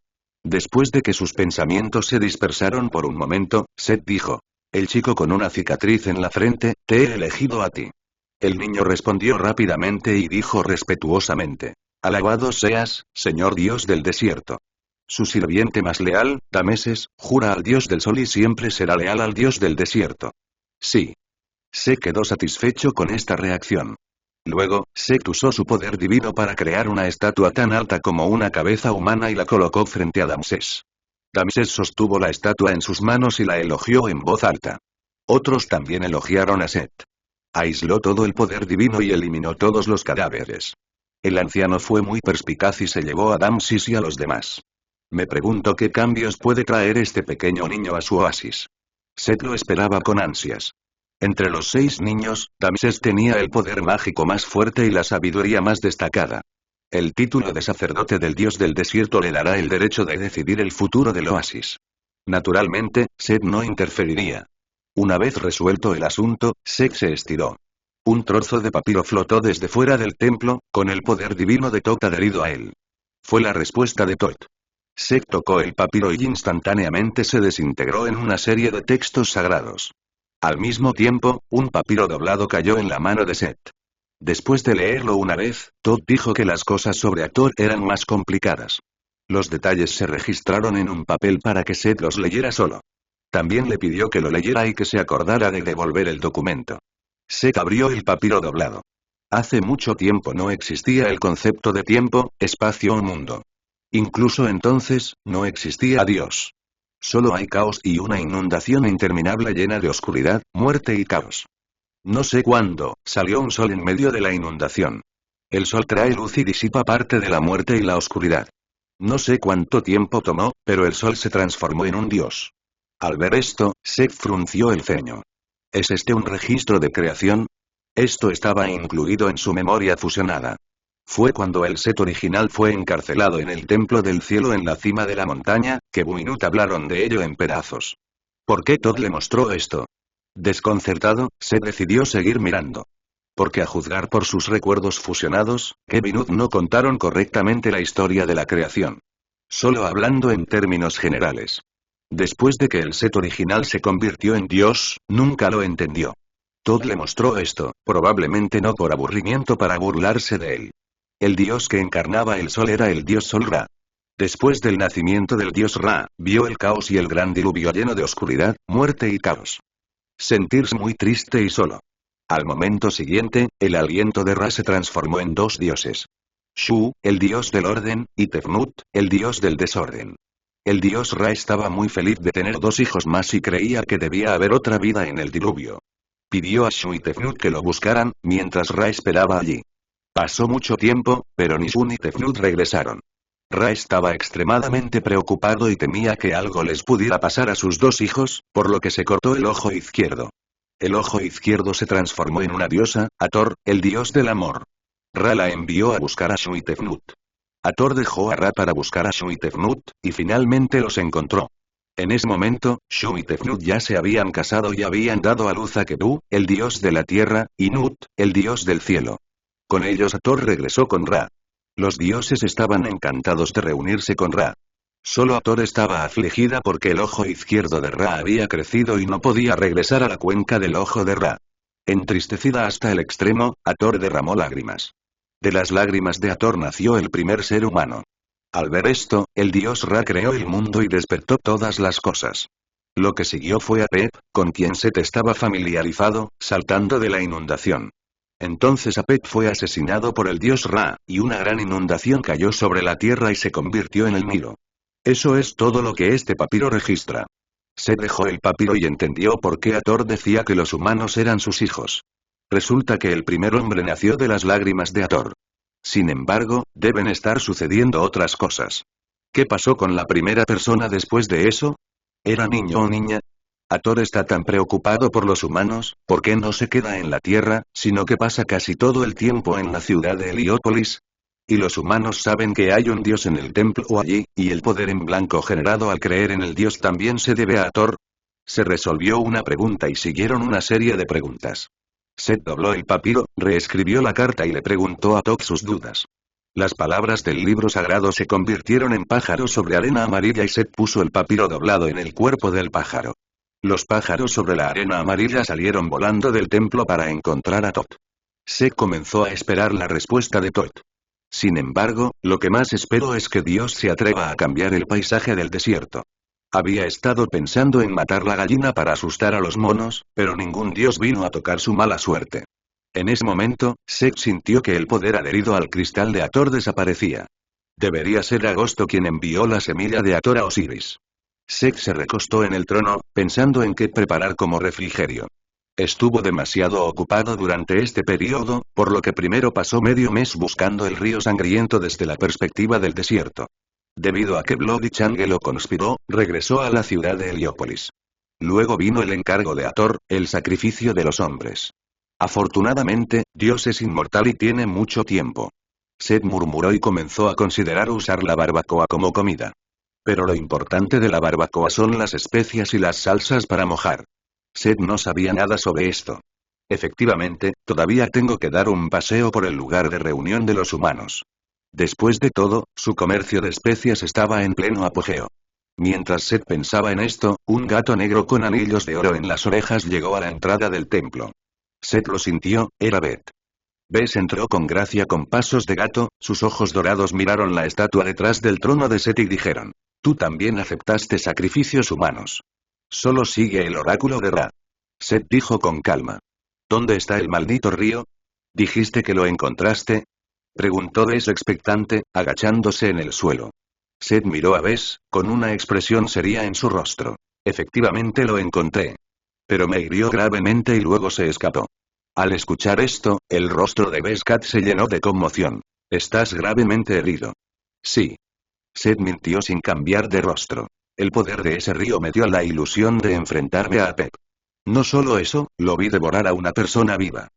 Después de que sus pensamientos se dispersaron por un momento, Set dijo: el chico con una cicatriz en la frente, te he elegido a ti. El niño respondió rápidamente y dijo respetuosamente: alabado seas, señor dios del desierto. Su sirviente más leal, Dameses, jura al dios del sol y siempre será leal al dios del desierto. Sí. Set quedó satisfecho con esta reacción. Luego, Set usó su poder divino para crear una estatua tan alta como una cabeza humana y la colocó frente a Dameses. Dameses sostuvo la estatua en sus manos y la elogió en voz alta. Otros también elogiaron a Set. Aisló todo el poder divino y eliminó todos los cadáveres. El anciano fue muy perspicaz y se llevó a Dameses y a los demás. Me pregunto qué cambios puede traer este pequeño niño a su oasis. Set lo esperaba con ansias. Entre los 6 niños, Dameses tenía el poder mágico más fuerte y la sabiduría más destacada. El título de sacerdote del dios del desierto le dará el derecho de decidir el futuro del oasis. Naturalmente, Set no interferiría. Una vez resuelto el asunto, Set se estiró. Un trozo de papiro flotó desde fuera del templo, con el poder divino de Tot adherido a él. Fue la respuesta de Tot. Set tocó el papiro y instantáneamente se desintegró en una serie de textos sagrados. Al mismo tiempo, un papiro doblado cayó en la mano de Set. Después de leerlo una vez, Todd dijo que las cosas sobre Ator eran más complicadas. Los detalles se registraron en un papel para que Seth los leyera solo. También le pidió que lo leyera y que se acordara de devolver el documento. Seth abrió el papiro doblado. Hace mucho tiempo no existía el concepto de tiempo, espacio o mundo. Incluso entonces, no existía Dios. Solo hay caos y una inundación interminable llena de oscuridad, muerte y caos. No sé cuándo, salió un sol en medio de la inundación. El sol trae luz y disipa parte de la muerte y la oscuridad. No sé cuánto tiempo tomó, pero el sol se transformó en un dios. Al ver esto, Seth frunció el ceño. ¿Es este un registro de creación? Esto estaba incluido en su memoria fusionada. Fue cuando el Seth original fue encarcelado en el templo del cielo en la cima de la montaña, que Bu y Nut hablaron de ello en pedazos. ¿Por qué Todd le mostró esto? Desconcertado, Seth decidió seguir mirando. Porque a juzgar por sus recuerdos fusionados, Kevin y Nut no contaron correctamente la historia de la creación. Solo hablando en términos generales. Después de que el Seth original se convirtió en Dios, nunca lo entendió. Todd le mostró esto, probablemente no por aburrimiento para burlarse de él. El dios que encarnaba el sol era el dios Sol Ra. Después del nacimiento del dios Ra, vio el caos y el gran diluvio lleno de oscuridad, muerte y caos. Sentirse muy triste y solo. Al momento siguiente, el aliento de Ra se transformó en dos dioses. Shu, el dios del orden, y Tefnut, el dios del desorden. El dios Ra estaba muy feliz de tener dos hijos más y creía que debía haber otra vida en el diluvio. Pidió a Shu y Tefnut que lo buscaran, mientras Ra esperaba allí. Pasó mucho tiempo, pero ni Shu ni Tefnut regresaron. Ra estaba extremadamente preocupado y temía que algo les pudiera pasar a sus dos hijos, por lo que se cortó el ojo izquierdo. El ojo izquierdo se transformó en una diosa, Ator, el dios del amor. Ra la envió a buscar a Shu y Tefnut. Ator dejó a Ra para buscar a Shu y Tefnut, y finalmente los encontró. En ese momento, Shu y Tefnut ya se habían casado y habían dado a luz a Ketu, el dios de la tierra, y Nut, el dios del cielo. Con ellos Ator regresó con Ra. Los dioses estaban encantados de reunirse con Ra. Solo Ator estaba afligida porque el ojo izquierdo de Ra había crecido y no podía regresar a la cuenca del ojo de Ra. Entristecida hasta el extremo, Ator derramó lágrimas. De las lágrimas de Ator nació el primer ser humano. Al ver esto, el dios Ra creó el mundo y despertó todas las cosas. Lo que siguió fue Apep, con quien Set estaba familiarizado, saltando de la inundación. Entonces Apep fue asesinado por el dios Ra, y una gran inundación cayó sobre la tierra y se convirtió en el Nilo. Eso es todo lo que este papiro registra. Set dejó el papiro y entendió por qué Ator decía que los humanos eran sus hijos. Resulta que el primer hombre nació de las lágrimas de Ator. Sin embargo, deben estar sucediendo otras cosas. ¿Qué pasó con la primera persona después de eso? ¿Era niño o niña? Ator está tan preocupado por los humanos, ¿por qué no se queda en la Tierra, sino que pasa casi todo el tiempo en la ciudad de Heliópolis? Y los humanos saben que hay un dios en el templo o allí, y el poder en blanco generado al creer en el dios también se debe a Ator. Se resolvió una pregunta y siguieron una serie de preguntas. Set dobló el papiro, reescribió la carta y le preguntó a Todd sus dudas. Las palabras del libro sagrado se convirtieron en pájaros sobre arena amarilla y Set puso el papiro doblado en el cuerpo del pájaro. Los pájaros sobre la arena amarilla salieron volando del templo para encontrar a Todd. Set comenzó a esperar la respuesta de Todd. Sin embargo, lo que más espero es que Dios se atreva a cambiar el paisaje del desierto. Había estado pensando en matar la gallina para asustar a los monos, pero ningún dios vino a tocar su mala suerte. En ese momento, Set sintió que el poder adherido al cristal de Ator desaparecía. Debería ser Agosto quien envió la semilla de Ator a Osiris. Set se recostó en el trono, pensando en qué preparar como refrigerio. Estuvo demasiado ocupado durante este periodo, por lo que primero pasó medio mes buscando el río sangriento desde la perspectiva del desierto. Debido a que Bloody Change lo conspiró, regresó a la ciudad de Heliópolis. Luego vino el encargo de Ator, el sacrificio de los hombres. Afortunadamente, Dios es inmortal y tiene mucho tiempo. Set murmuró y comenzó a considerar usar la barbacoa como comida. Pero lo importante de la barbacoa son las especias y las salsas para mojar. Set no sabía nada sobre esto. Efectivamente, todavía tengo que dar un paseo por el lugar de reunión de los humanos. Después de todo, su comercio de especias estaba en pleno apogeo. Mientras Set pensaba en esto, un gato negro con anillos de oro en las orejas llegó a la entrada del templo. Set lo sintió, era Beth. Bes entró con gracia con pasos de gato, sus ojos dorados miraron la estatua detrás del trono de Set y dijeron. Tú también aceptaste sacrificios humanos. Solo sigue el oráculo de Ra. Set dijo con calma. ¿Dónde está el maldito río? ¿Dijiste que lo encontraste? Preguntó Bes expectante, agachándose en el suelo. Set miró a Bes, con una expresión seria en su rostro. Efectivamente lo encontré. Pero me hirió gravemente y luego se escapó. Al escuchar esto, el rostro de Beskat se llenó de conmoción. ¿Estás gravemente herido? Sí. Set mintió sin cambiar de rostro. El poder de ese río me dio la ilusión de enfrentarme a Pep. No solo eso, lo vi devorar a una persona viva.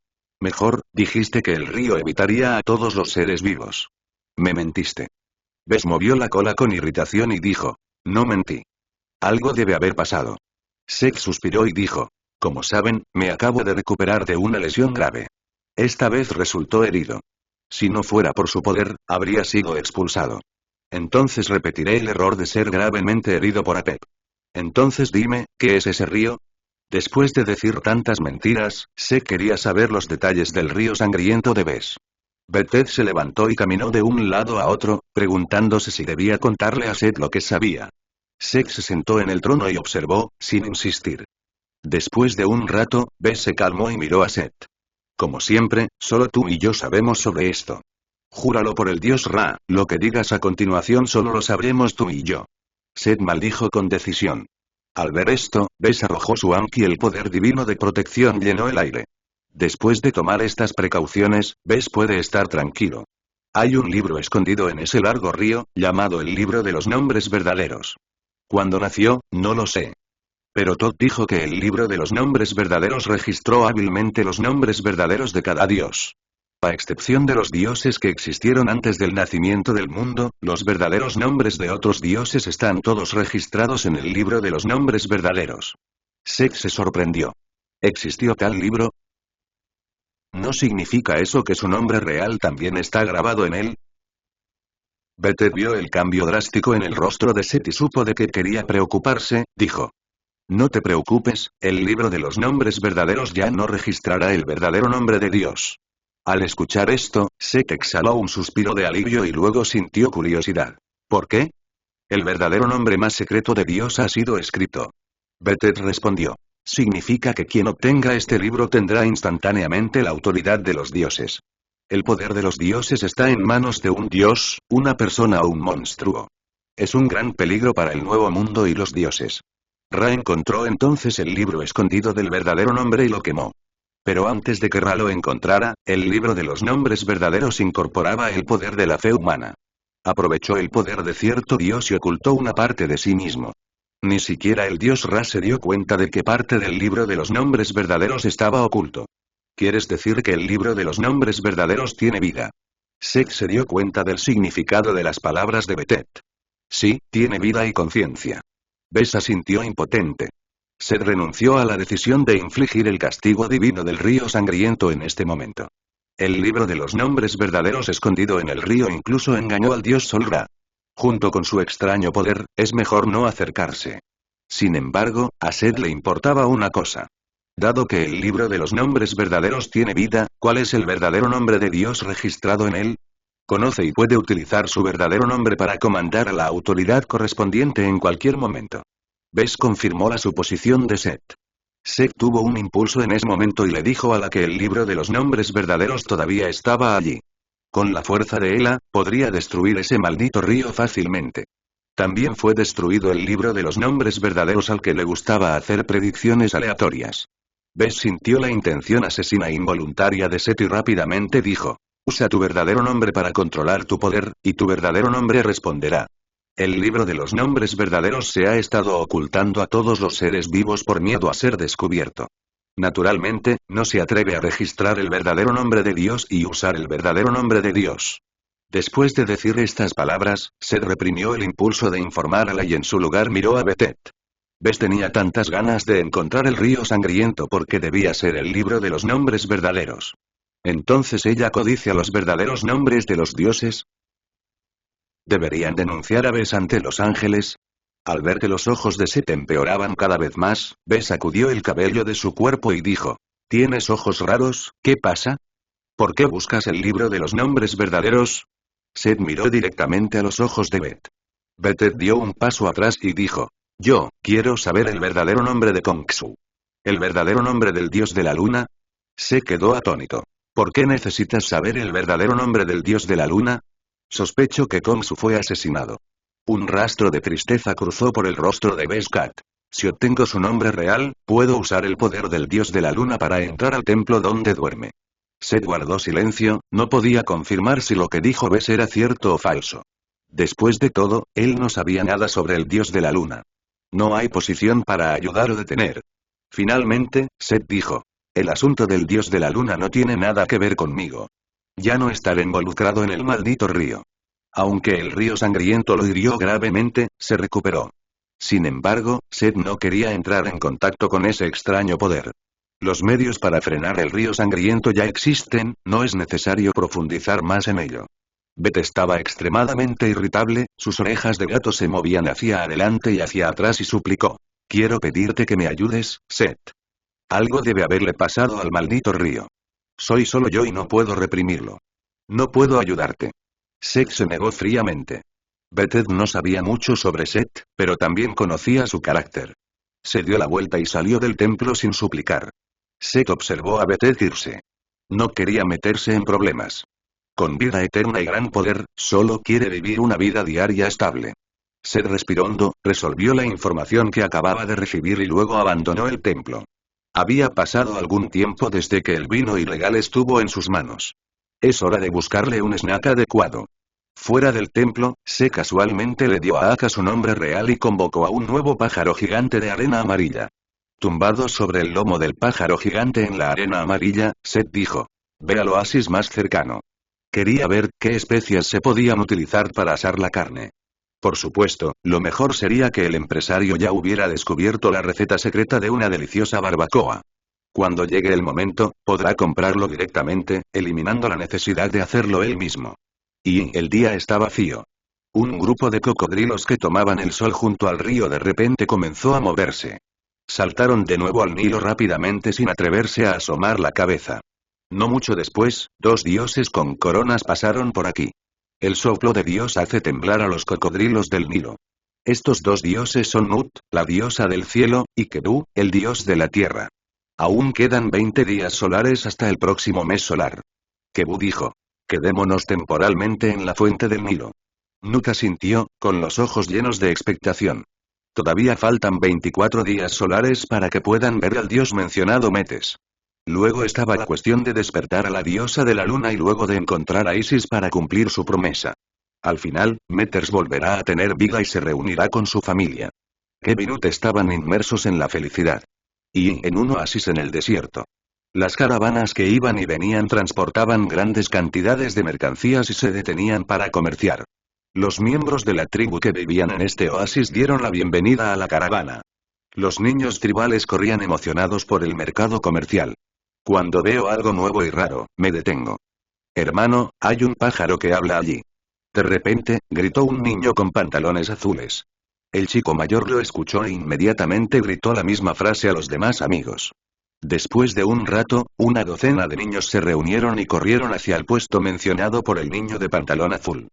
Mejor, dijiste que el río evitaría a todos los seres vivos. Me mentiste. Bes movió la cola con irritación y dijo. No mentí. Algo debe haber pasado. Set suspiró y dijo. Como saben, me acabo de recuperar de una lesión grave. Esta vez resultó herido. Si no fuera por su poder, habría sido expulsado. Entonces repetiré el error de ser gravemente herido por Apep. Entonces dime, ¿qué es ese río? Después de decir tantas mentiras, Set quería saber los detalles del río sangriento de Bes. Betet se levantó y caminó de un lado a otro, preguntándose si debía contarle a Set lo que sabía. Set se sentó en el trono y observó, sin insistir. Después de un rato, Bes se calmó y miró a Set. Como siempre, solo tú y yo sabemos sobre esto. Júralo por el dios Ra, lo que digas a continuación solo lo sabremos tú y yo. Set maldijo con decisión. Al ver esto, Bes arrojó su Anki y el poder divino de protección llenó el aire. Después de tomar estas precauciones, Bes puede estar tranquilo. Hay un libro escondido en ese largo río, llamado el libro de los nombres verdaderos. ¿Cuándo nació? No lo sé. Pero Todd dijo que el libro de los nombres verdaderos registró hábilmente los nombres verdaderos de cada dios. A excepción de los dioses que existieron antes del nacimiento del mundo, los verdaderos nombres de otros dioses están todos registrados en el libro de los nombres verdaderos. Set se sorprendió. ¿Existió tal libro? ¿No significa eso que su nombre real también está grabado en él? Betet vio el cambio drástico en el rostro de Set y supo de que quería preocuparse, dijo. No te preocupes, el libro de los nombres verdaderos ya no registrará el verdadero nombre de Dios. Al escuchar esto, Set exhaló un suspiro de alivio y luego sintió curiosidad. ¿Por qué? El verdadero nombre más secreto de Dios ha sido escrito. Betet respondió. Significa que quien obtenga este libro tendrá instantáneamente la autoridad de los dioses. El poder de los dioses está en manos de un dios, una persona o un monstruo. Es un gran peligro para el nuevo mundo y los dioses. Ra encontró entonces el libro escondido del verdadero nombre y lo quemó. Pero antes de que Ra lo encontrara, el libro de los nombres verdaderos incorporaba el poder de la fe humana. Aprovechó el poder de cierto dios y ocultó una parte de sí mismo. Ni siquiera el dios Ra se dio cuenta de que parte del libro de los nombres verdaderos estaba oculto. ¿Quieres decir que el libro de los nombres verdaderos tiene vida? Set se dio cuenta del significado de las palabras de Betet. Sí, tiene vida y conciencia. Bes asintió impotente. Set renunció a la decisión de infligir el castigo divino del río sangriento en este momento. El libro de los nombres verdaderos escondido en el río incluso engañó al dios Sol Ra. Junto con su extraño poder, es mejor no acercarse. Sin embargo, a Set le importaba una cosa. Dado que el libro de los nombres verdaderos tiene vida, ¿cuál es el verdadero nombre de Dios registrado en él? Conoce y puede utilizar su verdadero nombre para comandar a la autoridad correspondiente en cualquier momento. Bes confirmó la suposición de Set. Set tuvo un impulso en ese momento y le dijo a la que el libro de los nombres verdaderos todavía estaba allí. Con la fuerza de Ela, podría destruir ese maldito río fácilmente. También fue destruido el libro de los nombres verdaderos al que le gustaba hacer predicciones aleatorias. Bes sintió la intención asesina involuntaria de Set y rápidamente dijo. Usa tu verdadero nombre para controlar tu poder, y tu verdadero nombre responderá. El libro de los nombres verdaderos se ha estado ocultando a todos los seres vivos por miedo a ser descubierto. Naturalmente, no se atreve a registrar el verdadero nombre de Dios y usar el verdadero nombre de Dios. Después de decir estas palabras, Set reprimió el impulso de informar a la y en su lugar miró a Betet. Bes tenía tantas ganas de encontrar el río sangriento porque debía ser el libro de los nombres verdaderos. ¿Entonces ella codicia los verdaderos nombres de los dioses? ¿Deberían denunciar a Bes ante los ángeles? Al ver que los ojos de Set empeoraban cada vez más, Bes sacudió el cabello de su cuerpo y dijo. ¿Tienes ojos raros? ¿Qué pasa? ¿Por qué buscas el libro de los nombres verdaderos? Seth miró directamente a los ojos de Beth. Beth dio un paso atrás y dijo. Yo, quiero saber el verdadero nombre de Kongsu. ¿El verdadero nombre del dios de la luna? Se quedó atónito. ¿Por qué necesitas saber el verdadero nombre del dios de la luna? Sospecho que Kongsu fue asesinado. Un rastro de tristeza cruzó por el rostro de Beskat. Si obtengo su nombre real, puedo usar el poder del dios de la luna para entrar al templo donde duerme. Seth guardó silencio, no podía confirmar si lo que dijo Bess era cierto o falso. Después de todo, él no sabía nada sobre el dios de la luna. No hay posición para ayudar o detener. Finalmente, Seth dijo. El asunto del dios de la luna no tiene nada que ver conmigo. Ya no estaré involucrado en el maldito río. Aunque el río sangriento lo hirió gravemente, se recuperó. Sin embargo, Seth no quería entrar en contacto con ese extraño poder. Los medios para frenar el río sangriento ya existen, no es necesario profundizar más en ello. Beth estaba extremadamente irritable, sus orejas de gato se movían hacia adelante y hacia atrás y suplicó. Quiero pedirte que me ayudes, Seth. Algo debe haberle pasado al maldito río. Soy solo yo y no puedo reprimirlo. No puedo ayudarte. Seth se negó fríamente. Beth no sabía mucho sobre Seth, pero también conocía su carácter. Se dio la vuelta y salió del templo sin suplicar. Seth observó a Beth irse. No quería meterse en problemas. Con vida eterna y gran poder, solo quiere vivir una vida diaria estable. Seth respiró hondo, resolvió la información que acababa de recibir y luego abandonó el templo. Había pasado algún tiempo desde que el vino ilegal estuvo en sus manos. Es hora de buscarle un snack adecuado. Fuera del templo, Se casualmente le dio a Aka su nombre real y convocó a un nuevo pájaro gigante de arena amarilla. Tumbado sobre el lomo del pájaro gigante en la arena amarilla, Seth dijo. Ve al oasis más cercano. Quería ver qué especias se podían utilizar para asar la carne. Por supuesto, lo mejor sería que el empresario ya hubiera descubierto la receta secreta de una deliciosa barbacoa. Cuando llegue el momento, podrá comprarlo directamente, eliminando la necesidad de hacerlo él mismo. Y el día está vacío. Un grupo de cocodrilos que tomaban el sol junto al río de repente comenzó a moverse. Saltaron de nuevo al Nilo rápidamente sin atreverse a asomar la cabeza. No mucho después, dos dioses con coronas pasaron por aquí. El soplo de Dios hace temblar a los cocodrilos del Nilo. Estos dos dioses son Nut, la diosa del cielo, y Kebu, el dios de la tierra. Aún quedan 20 días solares hasta el próximo mes solar. Kebu dijo. Quedémonos temporalmente en la fuente del Nilo. Nut asintió, con los ojos llenos de expectación. Todavía faltan 24 días solares para que puedan ver al dios mencionado Metes. Luego estaba la cuestión de despertar a la diosa de la luna y luego de encontrar a Isis para cumplir su promesa. Al final, Meters volverá a tener vida y se reunirá con su familia. Kebu y Nut estaban inmersos en la felicidad. Y en un oasis en el desierto. Las caravanas que iban y venían transportaban grandes cantidades de mercancías y se detenían para comerciar. Los miembros de la tribu que vivían en este oasis dieron la bienvenida a la caravana. Los niños tribales corrían emocionados por el mercado comercial. Cuando veo algo nuevo y raro, me detengo. Hermano, hay un pájaro que habla allí. De repente, gritó un niño con pantalones azules. El chico mayor lo escuchó e inmediatamente gritó la misma frase a los demás amigos. Después de un rato, una docena de niños se reunieron y corrieron hacia el puesto mencionado por el niño de pantalón azul.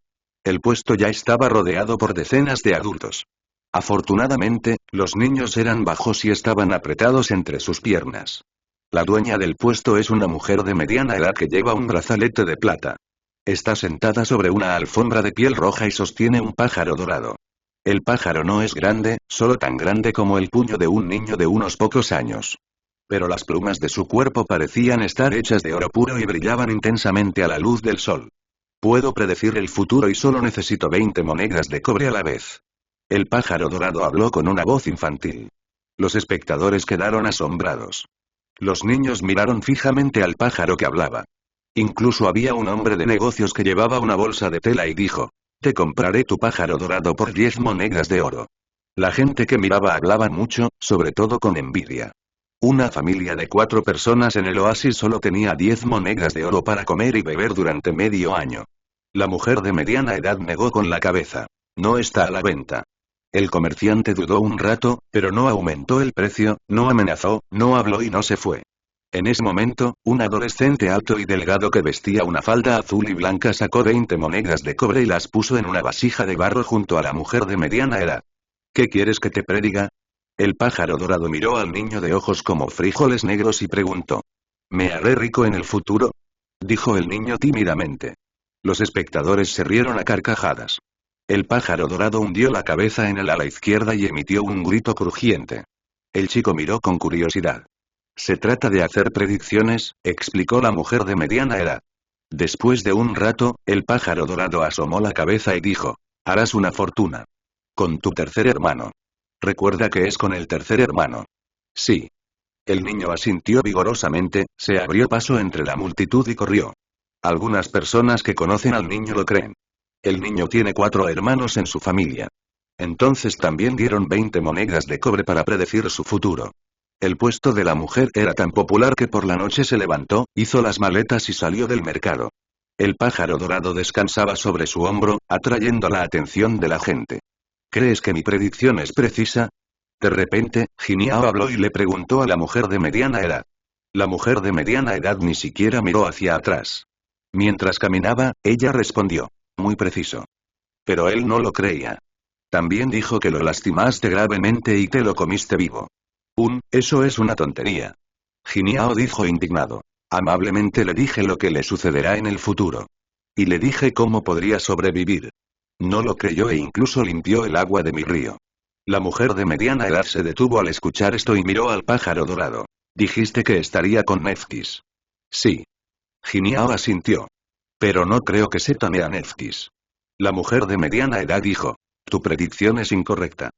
El puesto ya estaba rodeado por decenas de adultos. Afortunadamente, los niños eran bajos y estaban apretados entre sus piernas. La dueña del puesto es una mujer de mediana edad que lleva un brazalete de plata. Está sentada sobre una alfombra de piel roja y sostiene un pájaro dorado. El pájaro no es grande, solo tan grande como el puño de un niño de unos pocos años. Pero las plumas de su cuerpo parecían estar hechas de oro puro y brillaban intensamente a la luz del sol. Puedo predecir el futuro y solo necesito 20 monedas de cobre a la vez. El pájaro dorado habló con una voz infantil. Los espectadores quedaron asombrados. Los niños miraron fijamente al pájaro que hablaba. Incluso había un hombre de negocios que llevaba una bolsa de tela y dijo, te compraré tu pájaro dorado por 10 monedas de oro. La gente que miraba hablaba mucho, sobre todo con envidia. Una familia de 4 personas en el oasis solo tenía 10 monedas de oro para comer y beber durante medio año. La mujer de mediana edad negó con la cabeza. No está a la venta. El comerciante dudó un rato, pero no aumentó el precio, no amenazó, no habló y no se fue. En ese momento, un adolescente alto y delgado que vestía una falda azul y blanca sacó 20 monedas de cobre y las puso en una vasija de barro junto a la mujer de mediana edad. ¿Qué quieres que te prediga? El pájaro dorado miró al niño de ojos como frijoles negros y preguntó. ¿Me haré rico en el futuro? Dijo el niño tímidamente. Los espectadores se rieron a carcajadas. El pájaro dorado hundió la cabeza en el ala izquierda y emitió un grito crujiente. El chico miró con curiosidad. Se trata de hacer predicciones, explicó la mujer de mediana edad. Después de un rato, el pájaro dorado asomó la cabeza y dijo, harás una fortuna. Con tu tercer hermano. Recuerda que es con el tercer hermano. Sí. El niño asintió vigorosamente, se abrió paso entre la multitud y corrió. Algunas personas que conocen al niño lo creen. El niño tiene 4 hermanos en su familia. Entonces también dieron 20 monedas de cobre para predecir su futuro. El puesto de la mujer era tan popular que por la noche se levantó, hizo las maletas y salió del mercado. El pájaro dorado descansaba sobre su hombro, atrayendo la atención de la gente. ¿Crees que mi predicción es precisa? De repente, Jiniao habló y le preguntó a la mujer de mediana edad. La mujer de mediana edad ni siquiera miró hacia atrás. Mientras caminaba, ella respondió. Muy preciso. Pero él no lo creía. También dijo que lo lastimaste gravemente y te lo comiste vivo. Eso es una tontería. Jiniao dijo indignado. Amablemente le dije lo que le sucederá en el futuro. Y le dije cómo podría sobrevivir. No lo creyó e incluso limpió el agua de mi río. La mujer de mediana edad se detuvo al escuchar esto y miró al pájaro dorado. Dijiste que estaría con Nephthys. Sí. Jiniao asintió. Pero no creo que se tame a Nephthys. La mujer de mediana edad dijo. Tu predicción es incorrecta.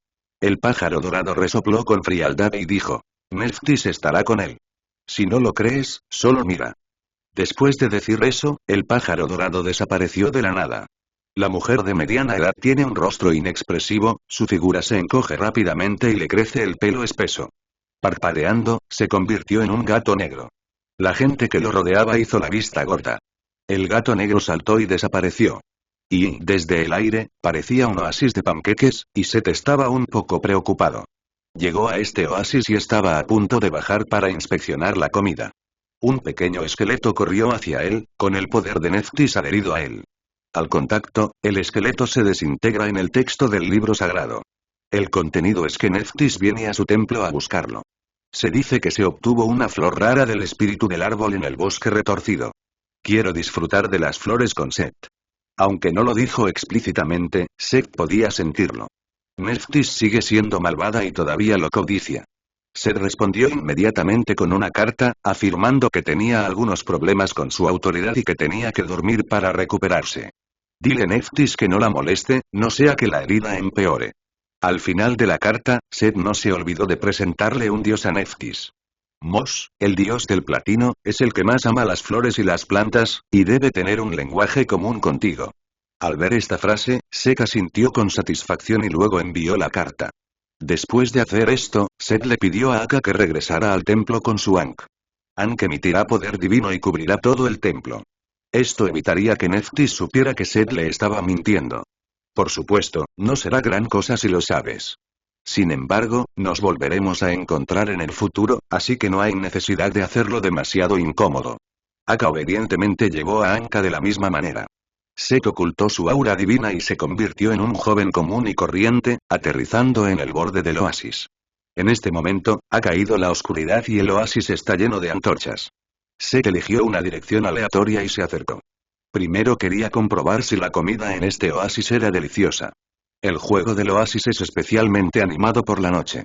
El pájaro dorado resopló con frialdad y dijo. Nephthys estará con él. Si no lo crees, solo mira. Después de decir eso, el pájaro dorado desapareció de la nada. La mujer de mediana edad tiene un rostro inexpresivo, su figura se encoge rápidamente y le crece el pelo espeso. Parpadeando, se convirtió en un gato negro. La gente que lo rodeaba hizo la vista gorda. El gato negro saltó y desapareció. Y, desde el aire, parecía un oasis de panqueques, y Seth estaba un poco preocupado. Llegó a este oasis y estaba a punto de bajar para inspeccionar la comida. Un pequeño esqueleto corrió hacia él, con el poder de Nephthys adherido a él. Al contacto, el esqueleto se desintegra en el texto del libro sagrado. El contenido es que Nephthys viene a su templo a buscarlo. Se dice que se obtuvo una flor rara del espíritu del árbol en el bosque retorcido. Quiero disfrutar de las flores con Seth. Aunque no lo dijo explícitamente, Seth podía sentirlo. Nephthys sigue siendo malvada y todavía lo codicia. Seth respondió inmediatamente con una carta, afirmando que tenía algunos problemas con su autoridad y que tenía que dormir para recuperarse. Dile a Nephthys que no la moleste, no sea que la herida empeore. Al final de la carta, Seth no se olvidó de presentarle un dios a Nephthys. Mos, el dios del platino, es el que más ama las flores y las plantas, y debe tener un lenguaje común contigo. Al ver esta frase, Seth asintió con satisfacción y luego envió la carta. Después de hacer esto, Seth le pidió a Akka que regresara al templo con su Ankh. Ankh emitirá poder divino y cubrirá todo el templo. Esto evitaría que Nephthys supiera que Seth le estaba mintiendo. Por supuesto, no será gran cosa si lo sabes. Sin embargo, nos volveremos a encontrar en el futuro, así que no hay necesidad de hacerlo demasiado incómodo. Akka obedientemente llevó a Anka de la misma manera. Seth ocultó su aura divina y se convirtió en un joven común y corriente, aterrizando en el borde del oasis. En este momento, ha caído la oscuridad y el oasis está lleno de antorchas. Seth eligió una dirección aleatoria y se acercó. Primero quería comprobar si la comida en este oasis era deliciosa. El juego del oasis es especialmente animado por la noche.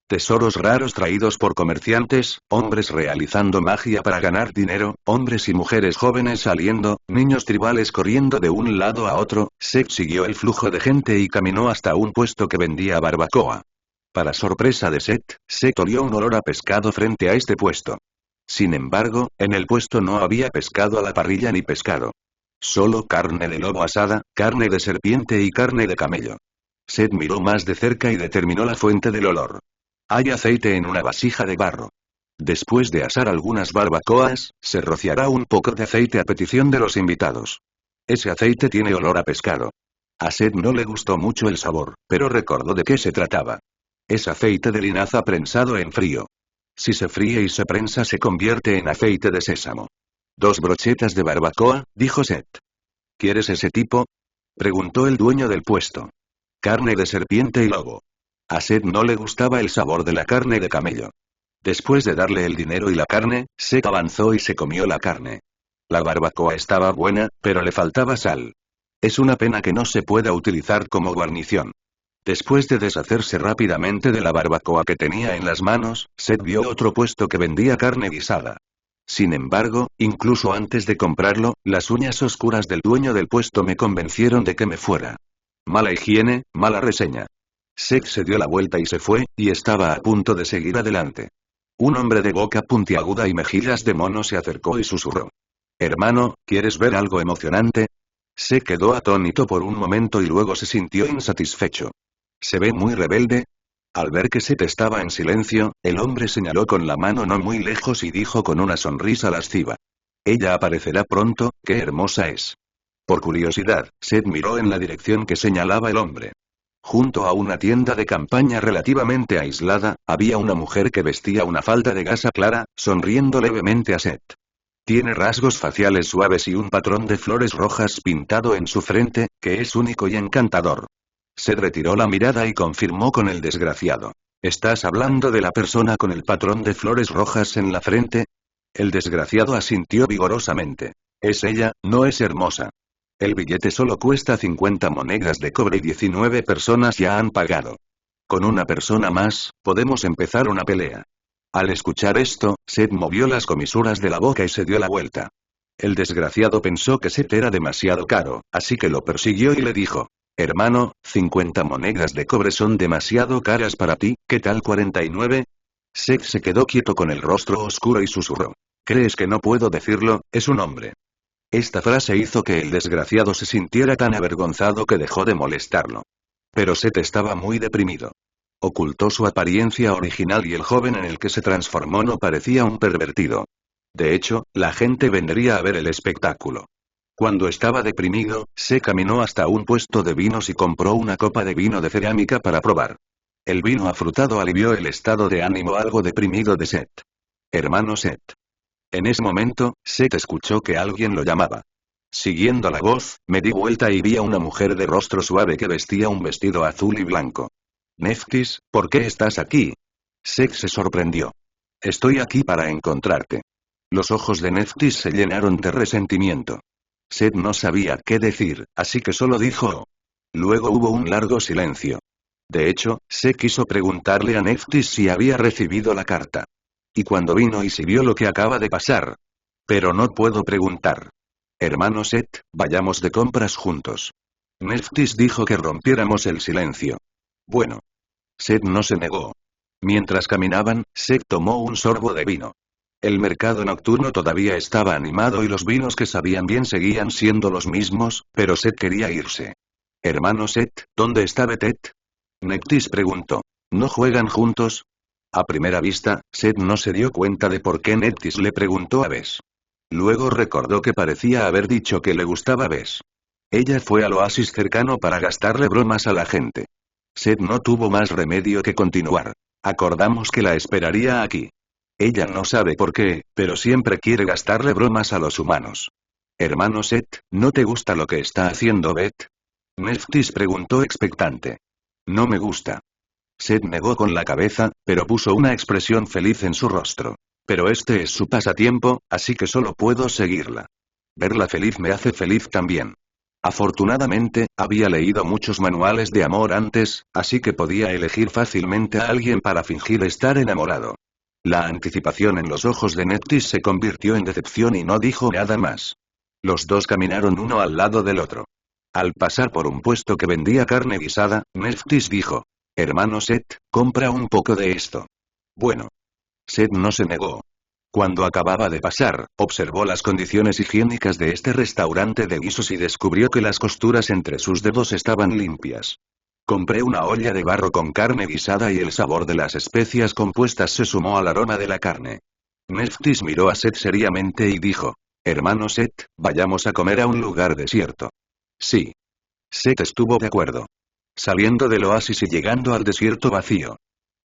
Tesoros raros traídos por comerciantes, hombres realizando magia para ganar dinero, hombres y mujeres jóvenes saliendo, niños tribales corriendo de un lado a otro. Seth siguió el flujo de gente y caminó hasta un puesto que vendía barbacoa. Para sorpresa de Seth olió un olor a pescado frente a este puesto. Sin embargo, en el puesto no había pescado a la parrilla ni pescado. Solo carne de lobo asada, carne de serpiente y carne de camello. Seth miró más de cerca y determinó la fuente del olor. Hay aceite en una vasija de barro. Después de asar algunas barbacoas, se rociará un poco de aceite a petición de los invitados. Ese aceite tiene olor a pescado. A Seth no le gustó mucho el sabor, pero recordó de qué se trataba. Es aceite de linaza prensado en frío. Si se fríe y se prensa se convierte en aceite de sésamo. 2 brochetas de barbacoa, dijo Seth. ¿Quieres ese tipo? Preguntó el dueño del puesto. Carne de serpiente y lobo. A Seth no le gustaba el sabor de la carne de camello. Después de darle el dinero y la carne, Seth avanzó y se comió la carne. La barbacoa estaba buena, pero le faltaba sal. Es una pena que no se pueda utilizar como guarnición. Después de deshacerse rápidamente de la barbacoa que tenía en las manos, Seth vio otro puesto que vendía carne guisada. Sin embargo, incluso antes de comprarlo, las uñas oscuras del dueño del puesto me convencieron de que me fuera. Mala higiene, mala reseña. Seth se dio la vuelta y se fue, y estaba a punto de seguir adelante. Un hombre de boca puntiaguda y mejillas de mono se acercó y susurró. Hermano, ¿quieres ver algo emocionante? Se quedó atónito por un momento y luego se sintió insatisfecho. ¿Se ve muy rebelde? Al ver que Seth estaba en silencio, el hombre señaló con la mano no muy lejos y dijo con una sonrisa lasciva. Ella aparecerá pronto, qué hermosa es. Por curiosidad, Seth miró en la dirección que señalaba el hombre. Junto a una tienda de campaña relativamente aislada, había una mujer que vestía una falda de gasa clara, sonriendo levemente a Seth. Tiene rasgos faciales suaves y un patrón de flores rojas pintado en su frente, que es único y encantador. Se retiró la mirada y confirmó con el desgraciado. ¿Estás hablando de la persona con el patrón de flores rojas en la frente? El desgraciado asintió vigorosamente. Es ella, no es hermosa. El billete solo cuesta 50 monedas de cobre y 19 personas ya han pagado. Con una persona más, podemos empezar una pelea. Al escuchar esto, Seth movió las comisuras de la boca y se dio la vuelta. El desgraciado pensó que Seth era demasiado caro, así que lo persiguió y le dijo. Hermano, 50 monedas de cobre son demasiado caras para ti, ¿qué tal 49? Seth se quedó quieto con el rostro oscuro y susurró. ¿Crees que no puedo decirlo? Es un hombre. Esta frase hizo que el desgraciado se sintiera tan avergonzado que dejó de molestarlo. Pero Seth estaba muy deprimido. Ocultó su apariencia original y el joven en el que se transformó no parecía un pervertido. De hecho, la gente vendría a ver el espectáculo. Cuando estaba deprimido, se caminó hasta un puesto de vinos y compró una copa de vino de cerámica para probar. El vino afrutado alivió el estado de ánimo algo deprimido de Seth. Hermano Seth. En ese momento, Seth escuchó que alguien lo llamaba. Siguiendo la voz, me di vuelta y vi a una mujer de rostro suave que vestía un vestido azul y blanco. Nephthys, ¿por qué estás aquí? Seth se sorprendió. Estoy aquí para encontrarte. Los ojos de Nephthys se llenaron de resentimiento. Seth no sabía qué decir, así que solo dijo "Oh". Luego hubo un largo silencio. De hecho, Seth quiso preguntarle a Nephthys si había recibido la carta. Y cuando vino y si vio lo que acaba de pasar. Pero no puedo preguntar. Hermano Seth, vayamos de compras juntos. Nephthys dijo que rompiéramos el silencio. Bueno. Seth no se negó. Mientras caminaban, Seth tomó un sorbo de vino. El mercado nocturno todavía estaba animado y los vinos que sabían bien seguían siendo los mismos, pero Seth quería irse. Hermano Seth, ¿dónde está Betet? Nephthys preguntó. ¿No juegan juntos? A primera vista, Seth no se dio cuenta de por qué Nephthys le preguntó a Bess. Luego recordó que parecía haber dicho que le gustaba Bess. Ella fue al oasis cercano para gastarle bromas a la gente. Seth no tuvo más remedio que continuar. Acordamos que la esperaría aquí. Ella no sabe por qué, pero siempre quiere gastarle bromas a los humanos. Hermano Seth, ¿no te gusta lo que está haciendo Beth? Nephthys preguntó expectante. No me gusta. Seth negó con la cabeza, pero puso una expresión feliz en su rostro. Pero este es su pasatiempo, así que solo puedo seguirla. Verla feliz me hace feliz también. Afortunadamente, había leído muchos manuales de amor antes, así que podía elegir fácilmente a alguien para fingir estar enamorado. La anticipación en los ojos de Nephthys se convirtió en decepción y no dijo nada más. Los dos caminaron uno al lado del otro. Al pasar por un puesto que vendía carne guisada, Nephthys dijo. Hermano Seth, compra un poco de esto. Bueno. Seth no se negó. Cuando acababa de pasar, observó las condiciones higiénicas de este restaurante de guisos y descubrió que las costuras entre sus dedos estaban limpias. Compré una olla de barro con carne guisada y el sabor de las especias compuestas se sumó al aroma de la carne. Nephthys miró a Seth seriamente y dijo. Hermano Seth, vayamos a comer a un lugar desierto. Sí. Seth estuvo de acuerdo. Saliendo del oasis y llegando al desierto vacío.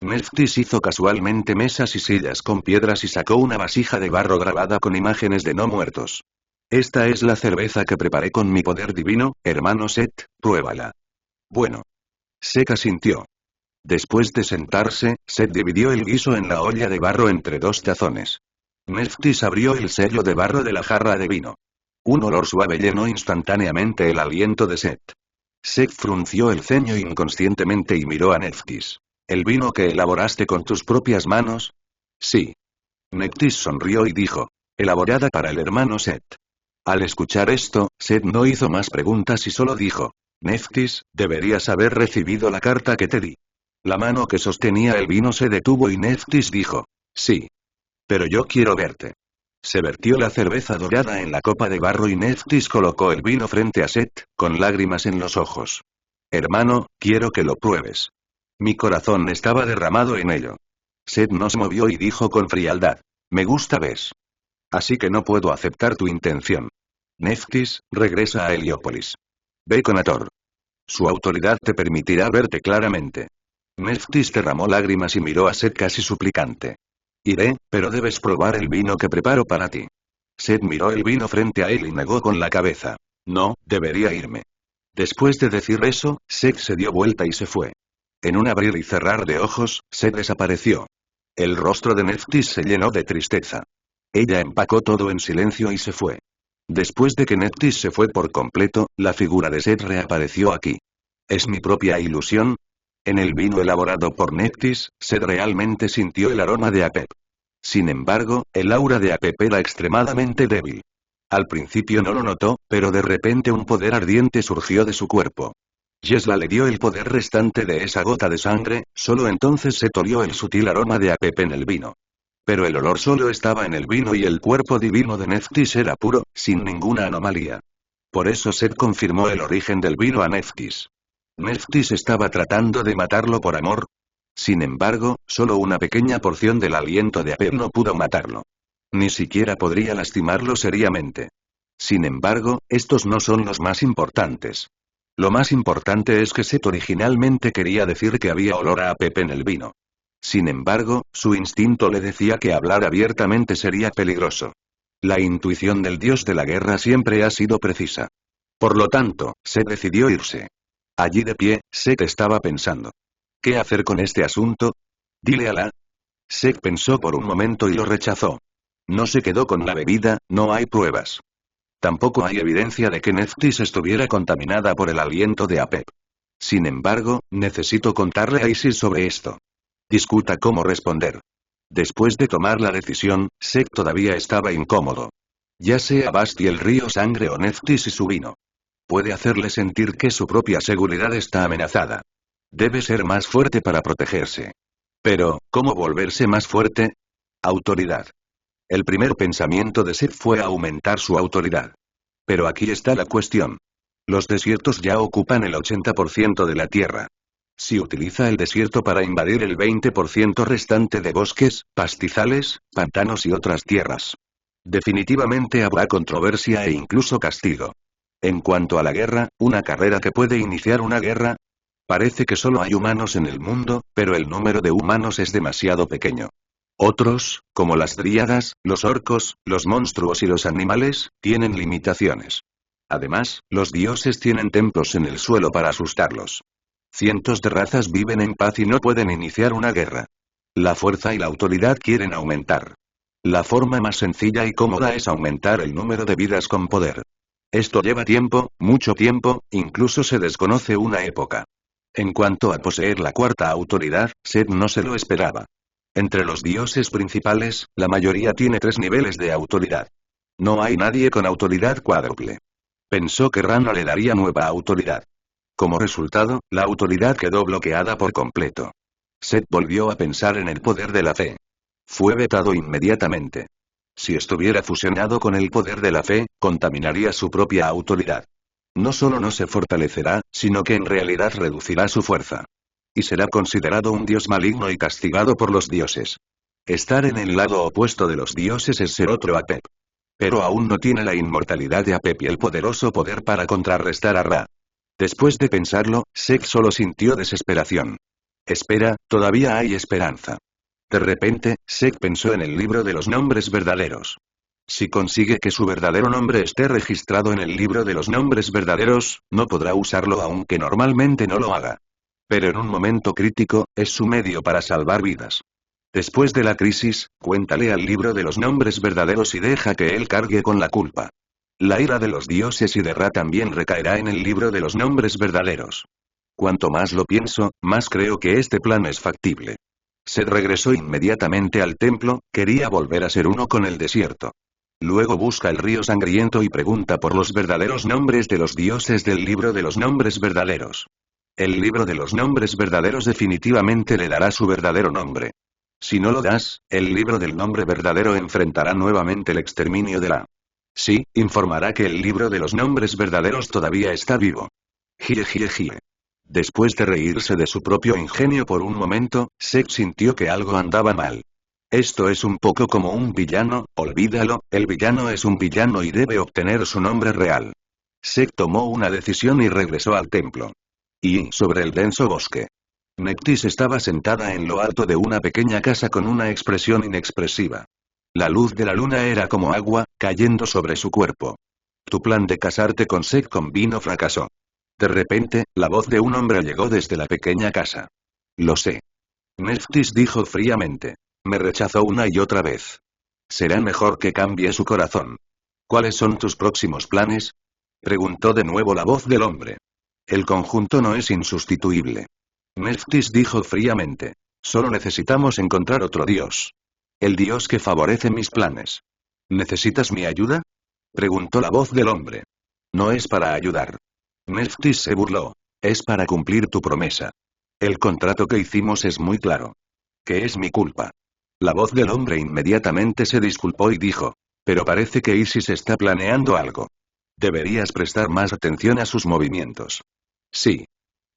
Neftis hizo casualmente mesas y sillas con piedras y sacó una vasija de barro grabada con imágenes de no muertos. Esta es la cerveza que preparé con mi poder divino, hermano Set, pruébala. Bueno. Set asintió. Después de sentarse, Set dividió el guiso en la olla de barro entre 2 tazones. Neftis abrió el sello de barro de la jarra de vino. Un olor suave llenó instantáneamente el aliento de Set. Set frunció el ceño inconscientemente y miró a Neftis. ¿El vino que elaboraste con tus propias manos? Sí. Neftis sonrió y dijo. Elaborada para el hermano Set. Al escuchar esto, Set no hizo más preguntas y solo dijo. Neftis, deberías haber recibido la carta que te di. La mano que sostenía el vino se detuvo y Neftis dijo. Sí. Pero yo quiero verte. Se vertió la cerveza dorada en la copa de barro y Neftis colocó el vino frente a Set, con lágrimas en los ojos. Hermano, quiero que lo pruebes. Mi corazón estaba derramado en ello. Set no se movió y dijo con frialdad. Me gusta, ¿ves? Así que no puedo aceptar tu intención. Neftis, regresa a Heliópolis. Ve con Hathor. Su autoridad te permitirá verte claramente. Neftis derramó lágrimas y miró a Set casi suplicante. Iré, pero debes probar el vino que preparo para ti. Set miró el vino frente a él y negó con la cabeza. No, debería irme. Después de decir eso, Set se dio vuelta y se fue. En un abrir y cerrar de ojos, Set desapareció. El rostro de Neftis se llenó de tristeza. Ella empacó todo en silencio y se fue. Después de que Neftis se fue por completo, la figura de Set reapareció aquí. ¿Es mi propia ilusión? En el vino elaborado por Neftis, Set realmente sintió el aroma de Apep. Sin embargo, el aura de Apep era extremadamente débil. Al principio no lo notó, pero de repente un poder ardiente surgió de su cuerpo. Yesla le dio el poder restante de esa gota de sangre, solo entonces Set olió el sutil aroma de Apep en el vino. Pero el olor solo estaba en el vino y el cuerpo divino de Neftis era puro, sin ninguna anomalía. Por eso Set confirmó el origen del vino a Neftis. ¿Neftis estaba tratando de matarlo por amor? Sin embargo, solo una pequeña porción del aliento de Apep no pudo matarlo. Ni siquiera podría lastimarlo seriamente. Sin embargo, estos no son los más importantes. Lo más importante es que Set originalmente quería decir que había olor a Apep en el vino. Sin embargo, su instinto le decía que hablar abiertamente sería peligroso. La intuición del dios de la guerra siempre ha sido precisa. Por lo tanto, Set decidió irse. Allí de pie, Set estaba pensando. ¿Qué hacer con este asunto? Dile a la. Set pensó por un momento y lo rechazó. No se quedó con la bebida, no hay pruebas. Tampoco hay evidencia de que Neftis estuviera contaminada por el aliento de Apep. Sin embargo, necesito contarle a Isis sobre esto. Discuta cómo responder. Después de tomar la decisión, Set todavía estaba incómodo. Ya sea Basti el río sangre o Neftis y su vino. Puede hacerle sentir que su propia seguridad está amenazada. Debe ser más fuerte para protegerse. Pero, ¿cómo volverse más fuerte? Autoridad. El primer pensamiento de Set fue aumentar su autoridad. Pero aquí está la cuestión. Los desiertos ya ocupan el 80% de la tierra. Si utiliza el desierto para invadir el 20% restante de bosques, pastizales, pantanos y otras tierras. Definitivamente habrá controversia e incluso castigo. En cuanto a la guerra, una carrera que puede iniciar una guerra. Parece que solo hay humanos en el mundo, pero el número de humanos es demasiado pequeño. Otros, como las dríadas, los orcos, los monstruos y los animales, tienen limitaciones. Además, los dioses tienen templos en el suelo para asustarlos. Cientos de razas viven en paz y no pueden iniciar una guerra. La fuerza y la autoridad quieren aumentar. La forma más sencilla y cómoda es aumentar el número de vidas con poder. Esto lleva tiempo, mucho tiempo, incluso se desconoce una época. En cuanto a poseer la cuarta autoridad, Set no se lo esperaba. Entre los dioses principales, la mayoría tiene 3 niveles de autoridad. No hay nadie con autoridad cuádruple. Pensó que Ra no le daría nueva autoridad. Como resultado, la autoridad quedó bloqueada por completo. Set volvió a pensar en el poder de la fe. Fue vetado inmediatamente. Si estuviera fusionado con el poder de la fe, contaminaría su propia autoridad. No solo no se fortalecerá, sino que en realidad reducirá su fuerza. Y será considerado un dios maligno y castigado por los dioses. Estar en el lado opuesto de los dioses es ser otro Apep. Pero aún no tiene la inmortalidad de Apep y el poderoso poder para contrarrestar a Ra. Después de pensarlo, Set solo sintió desesperación. Espera, todavía hay esperanza. De repente, Seth pensó en el libro de los nombres verdaderos. Si consigue que su verdadero nombre esté registrado en el libro de los nombres verdaderos, no podrá usarlo aunque normalmente no lo haga. Pero en un momento crítico, es su medio para salvar vidas. Después de la crisis, cuéntale al libro de los nombres verdaderos y deja que él cargue con la culpa. La ira de los dioses y de Ra también recaerá en el libro de los nombres verdaderos. Cuanto más lo pienso, más creo que este plan es factible. Seth regresó inmediatamente al templo, quería volver a ser uno con el desierto. Luego busca el río sangriento y pregunta por los verdaderos nombres de los dioses del libro de los nombres verdaderos. El libro de los nombres verdaderos definitivamente le dará su verdadero nombre. Si no lo das, el libro del nombre verdadero enfrentará nuevamente el exterminio de la. Sí, informará que el libro de los nombres verdaderos todavía está vivo. Gire gire gire. Después de reírse de su propio ingenio por un momento, Seth sintió que algo andaba mal. Esto es un poco como un villano, olvídalo, el villano es un villano y debe obtener su nombre real. Seth tomó una decisión y regresó al templo. Y sobre el denso bosque. Nectis estaba sentada en lo alto de una pequeña casa con una expresión inexpresiva. La luz de la luna era como agua, cayendo sobre su cuerpo. Tu plan de casarte con Seth Convino fracasó. De repente, la voz de un hombre llegó desde la pequeña casa. Lo sé. Nectis dijo fríamente. Me rechazó una y otra vez. Será mejor que cambie su corazón. ¿Cuáles son tus próximos planes? Preguntó de nuevo la voz del hombre. El conjunto no es insustituible. Nephthys dijo fríamente. Solo necesitamos encontrar otro dios. El dios que favorece mis planes. ¿Necesitas mi ayuda? Preguntó la voz del hombre. No es para ayudar. Nephthys se burló. Es para cumplir tu promesa. El contrato que hicimos es muy claro. Que es mi culpa. La voz del hombre inmediatamente se disculpó y dijo. Pero parece que Isis está planeando algo. Deberías prestar más atención a sus movimientos. Sí.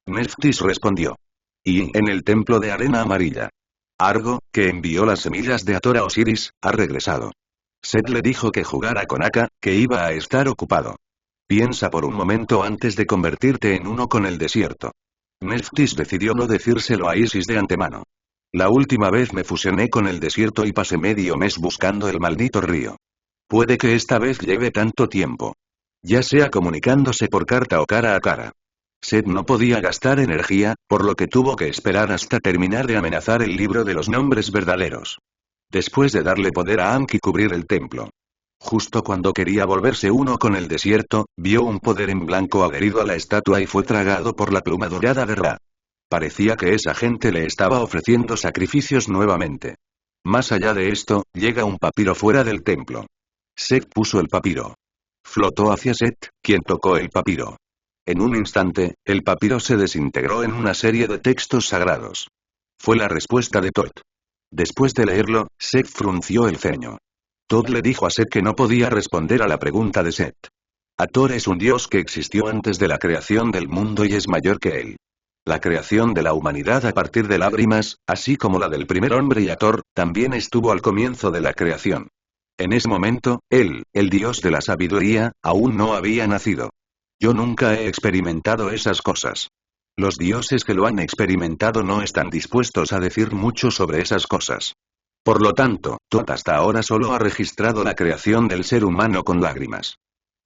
Nephthys respondió. Y, en el templo de arena amarilla. Argo, que envió las semillas de Hathor a Osiris, ha regresado. Seth le dijo que jugara con Aka, que iba a estar ocupado. Piensa por un momento antes de convertirte en uno con el desierto. Nephthys decidió no decírselo a Isis de antemano. La última vez me fusioné con el desierto y pasé medio mes buscando el maldito río. Puede que esta vez lleve tanto tiempo. Ya sea comunicándose por carta o cara a cara. Seth no podía gastar energía, por lo que tuvo que esperar hasta terminar de amenazar el libro de los nombres verdaderos. Después de darle poder a Anki cubrir el templo. Justo cuando quería volverse uno con el desierto, vio un poder en blanco adherido a la estatua y fue tragado por la pluma dorada de Ra. Parecía que esa gente le estaba ofreciendo sacrificios nuevamente. Más allá de esto, llega un papiro fuera del templo. Seth puso el papiro. Flotó hacia Seth, quien tocó el papiro. En un instante, el papiro se desintegró en una serie de textos sagrados. Fue la respuesta de Thoth. Después de leerlo, Seth frunció el ceño. Thoth le dijo a Seth que no podía responder a la pregunta de Seth. Hathor es un dios que existió antes de la creación del mundo y es mayor que él. La creación de la humanidad a partir de lágrimas, así como la del primer hombre y Hathor, también estuvo al comienzo de la creación. En ese momento, él, el dios de la sabiduría, aún no había nacido. Yo nunca he experimentado esas cosas. Los dioses que lo han experimentado no están dispuestos a decir mucho sobre esas cosas. Por lo tanto, Thoth hasta ahora solo ha registrado la creación del ser humano con lágrimas.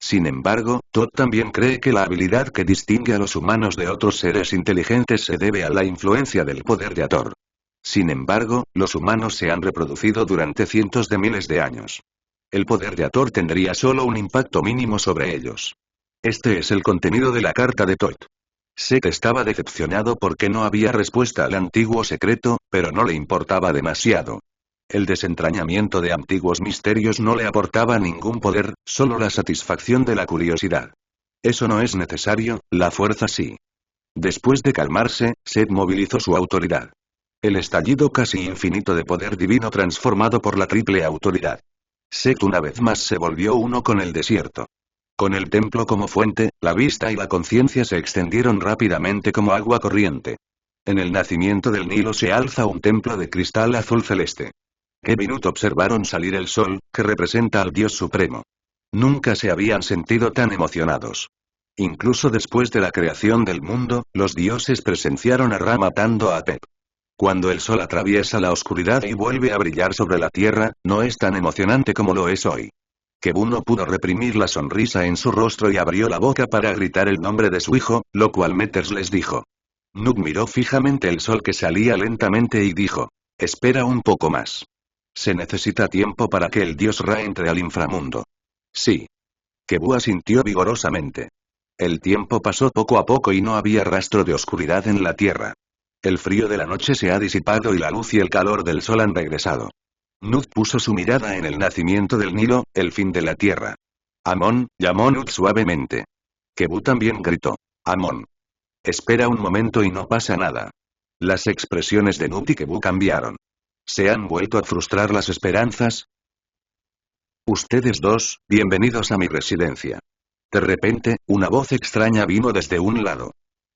Sin embargo, Thoth también cree que la habilidad que distingue a los humanos de otros seres inteligentes se debe a la influencia del poder de Hathor. Sin embargo, los humanos se han reproducido durante cientos de miles de años. El poder de Hathor tendría solo un impacto mínimo sobre ellos. Este es el contenido de la carta de Thoth. Seth estaba decepcionado porque no había respuesta al antiguo secreto, pero no le importaba demasiado. El desentrañamiento de antiguos misterios no le aportaba ningún poder, solo la satisfacción de la curiosidad. Eso no es necesario, la fuerza sí. Después de calmarse, Seth movilizó su autoridad. El estallido casi infinito de poder divino transformado por la triple autoridad. Seth una vez más se volvió uno con el desierto. Con el templo como fuente, la vista y la conciencia se extendieron rápidamente como agua corriente. En el nacimiento del Nilo se alza un templo de cristal azul celeste. Kevinut observaron salir el sol, que representa al Dios Supremo. Nunca se habían sentido tan emocionados. Incluso después de la creación del mundo, los dioses presenciaron a Ra matando a Apep. Cuando el sol atraviesa la oscuridad y vuelve a brillar sobre la tierra, no es tan emocionante como lo es hoy. Kebu no pudo reprimir la sonrisa en su rostro y abrió la boca para gritar el nombre de su hijo, lo cual Meters les dijo. Nook miró fijamente el sol que salía lentamente y dijo. Espera un poco más. Se necesita tiempo para que el dios Ra entre al inframundo. Sí. Kebu asintió vigorosamente. El tiempo pasó poco a poco y no había rastro de oscuridad en la tierra. El frío de la noche se ha disipado y la luz y el calor del sol han regresado. Nut puso su mirada en el nacimiento del Nilo, el fin de la tierra. Amon, llamó Nut suavemente. Kebu también gritó. Amon. Espera un momento y no pasa nada. Las expresiones de Nut y Kebu cambiaron. ¿Se han vuelto a frustrar las esperanzas? Ustedes dos, bienvenidos a mi residencia. De repente, una voz extraña vino desde un lado.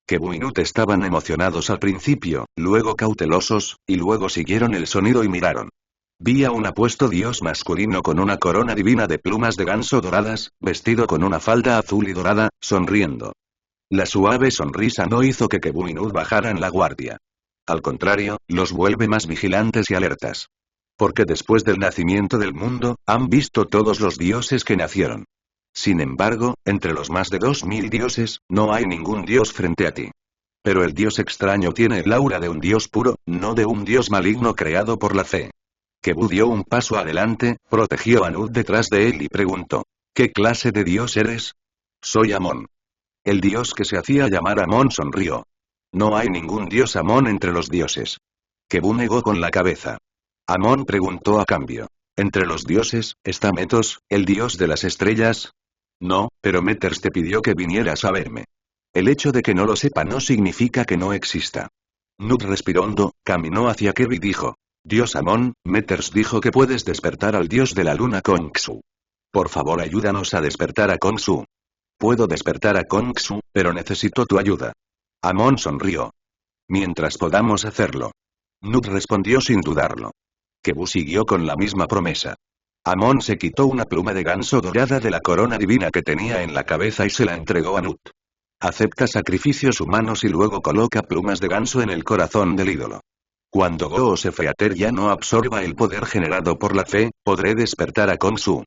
Kebu y Nut estaban emocionados al principio, luego cautelosos, y luego siguieron el sonido y miraron. Vi a un apuesto dios masculino con una corona divina de plumas de ganso doradas, vestido con una falda azul y dorada, sonriendo. La suave sonrisa no hizo que Kebu y Nut bajaran la guardia. Al contrario, los vuelve más vigilantes y alertas. Porque después del nacimiento del mundo, han visto todos los dioses que nacieron. Sin embargo, entre los más de 2000 dioses, no hay ningún dios frente a ti. Pero el dios extraño tiene el aura de un dios puro, no de un dios maligno creado por la fe. Kebu dio un paso adelante, protegió a Nut detrás de él y preguntó. ¿Qué clase de dios eres? Soy Amon. El dios que se hacía llamar Amon sonrió. No hay ningún dios Amon entre los dioses. Kebu negó con la cabeza. Amon preguntó a cambio. ¿Entre los dioses, está Metos, el dios de las estrellas? No, pero Meters te pidió que vinieras a verme. El hecho de que no lo sepa no significa que no exista. Nut respiró hondo, caminó hacia Kebu y dijo. Dios Amon, Meters dijo que puedes despertar al dios de la luna Khonsu. Por favor ayúdanos a despertar a Khonsu. Puedo despertar a Khonsu, pero necesito tu ayuda. Amon sonrió. Mientras podamos hacerlo. Nut respondió sin dudarlo. Kebu siguió con la misma promesa. Amon se quitó una pluma de ganso dorada de la corona divina que tenía en la cabeza y se la entregó a Nut. Acepta sacrificios humanos y luego coloca plumas de ganso en el corazón del ídolo. Cuando Go-Sephreater ya no absorba el poder generado por la fe, podré despertar a Khonsu.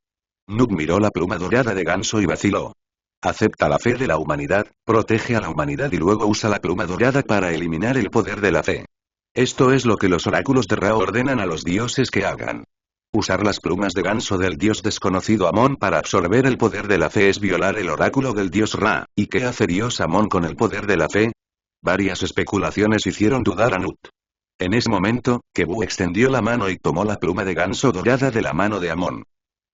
Nut miró la pluma dorada de ganso y vaciló. Acepta la fe de la humanidad, protege a la humanidad y luego usa la pluma dorada para eliminar el poder de la fe. Esto es lo que los oráculos de Ra ordenan a los dioses que hagan. Usar las plumas de ganso del dios desconocido Amon para absorber el poder de la fe es violar el oráculo del dios Ra. ¿Y qué hace dios Amon con el poder de la fe? Varias especulaciones hicieron dudar a Nut. En ese momento, Kebu extendió la mano y tomó la pluma de ganso dorada de la mano de Amon.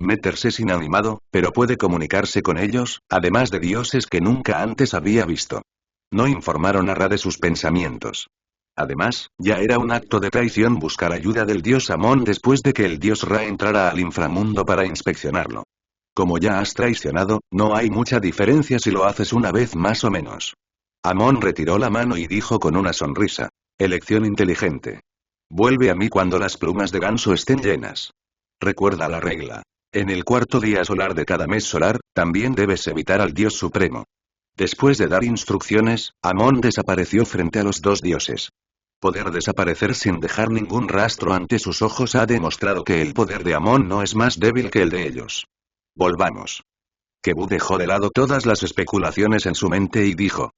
Meters es inanimado, pero puede comunicarse con ellos, además de dioses que nunca antes había visto. No informaron a Ra de sus pensamientos. Además, ya era un acto de traición buscar ayuda del dios Amon después de que el dios Ra entrara al inframundo para inspeccionarlo. Como ya has traicionado, no hay mucha diferencia si lo haces una vez más o menos. Amon retiró la mano y dijo con una sonrisa. Elección inteligente. Vuelve a mí cuando las plumas de ganso estén llenas. Recuerda la regla. En el cuarto día solar de cada mes solar, también debes evitar al dios supremo. Después de dar instrucciones, Amon desapareció frente a los dos dioses. Poder desaparecer sin dejar ningún rastro ante sus ojos ha demostrado que el poder de Amon no es más débil que el de ellos. Volvamos. Kebu dejó de lado todas las especulaciones en su mente y dijo.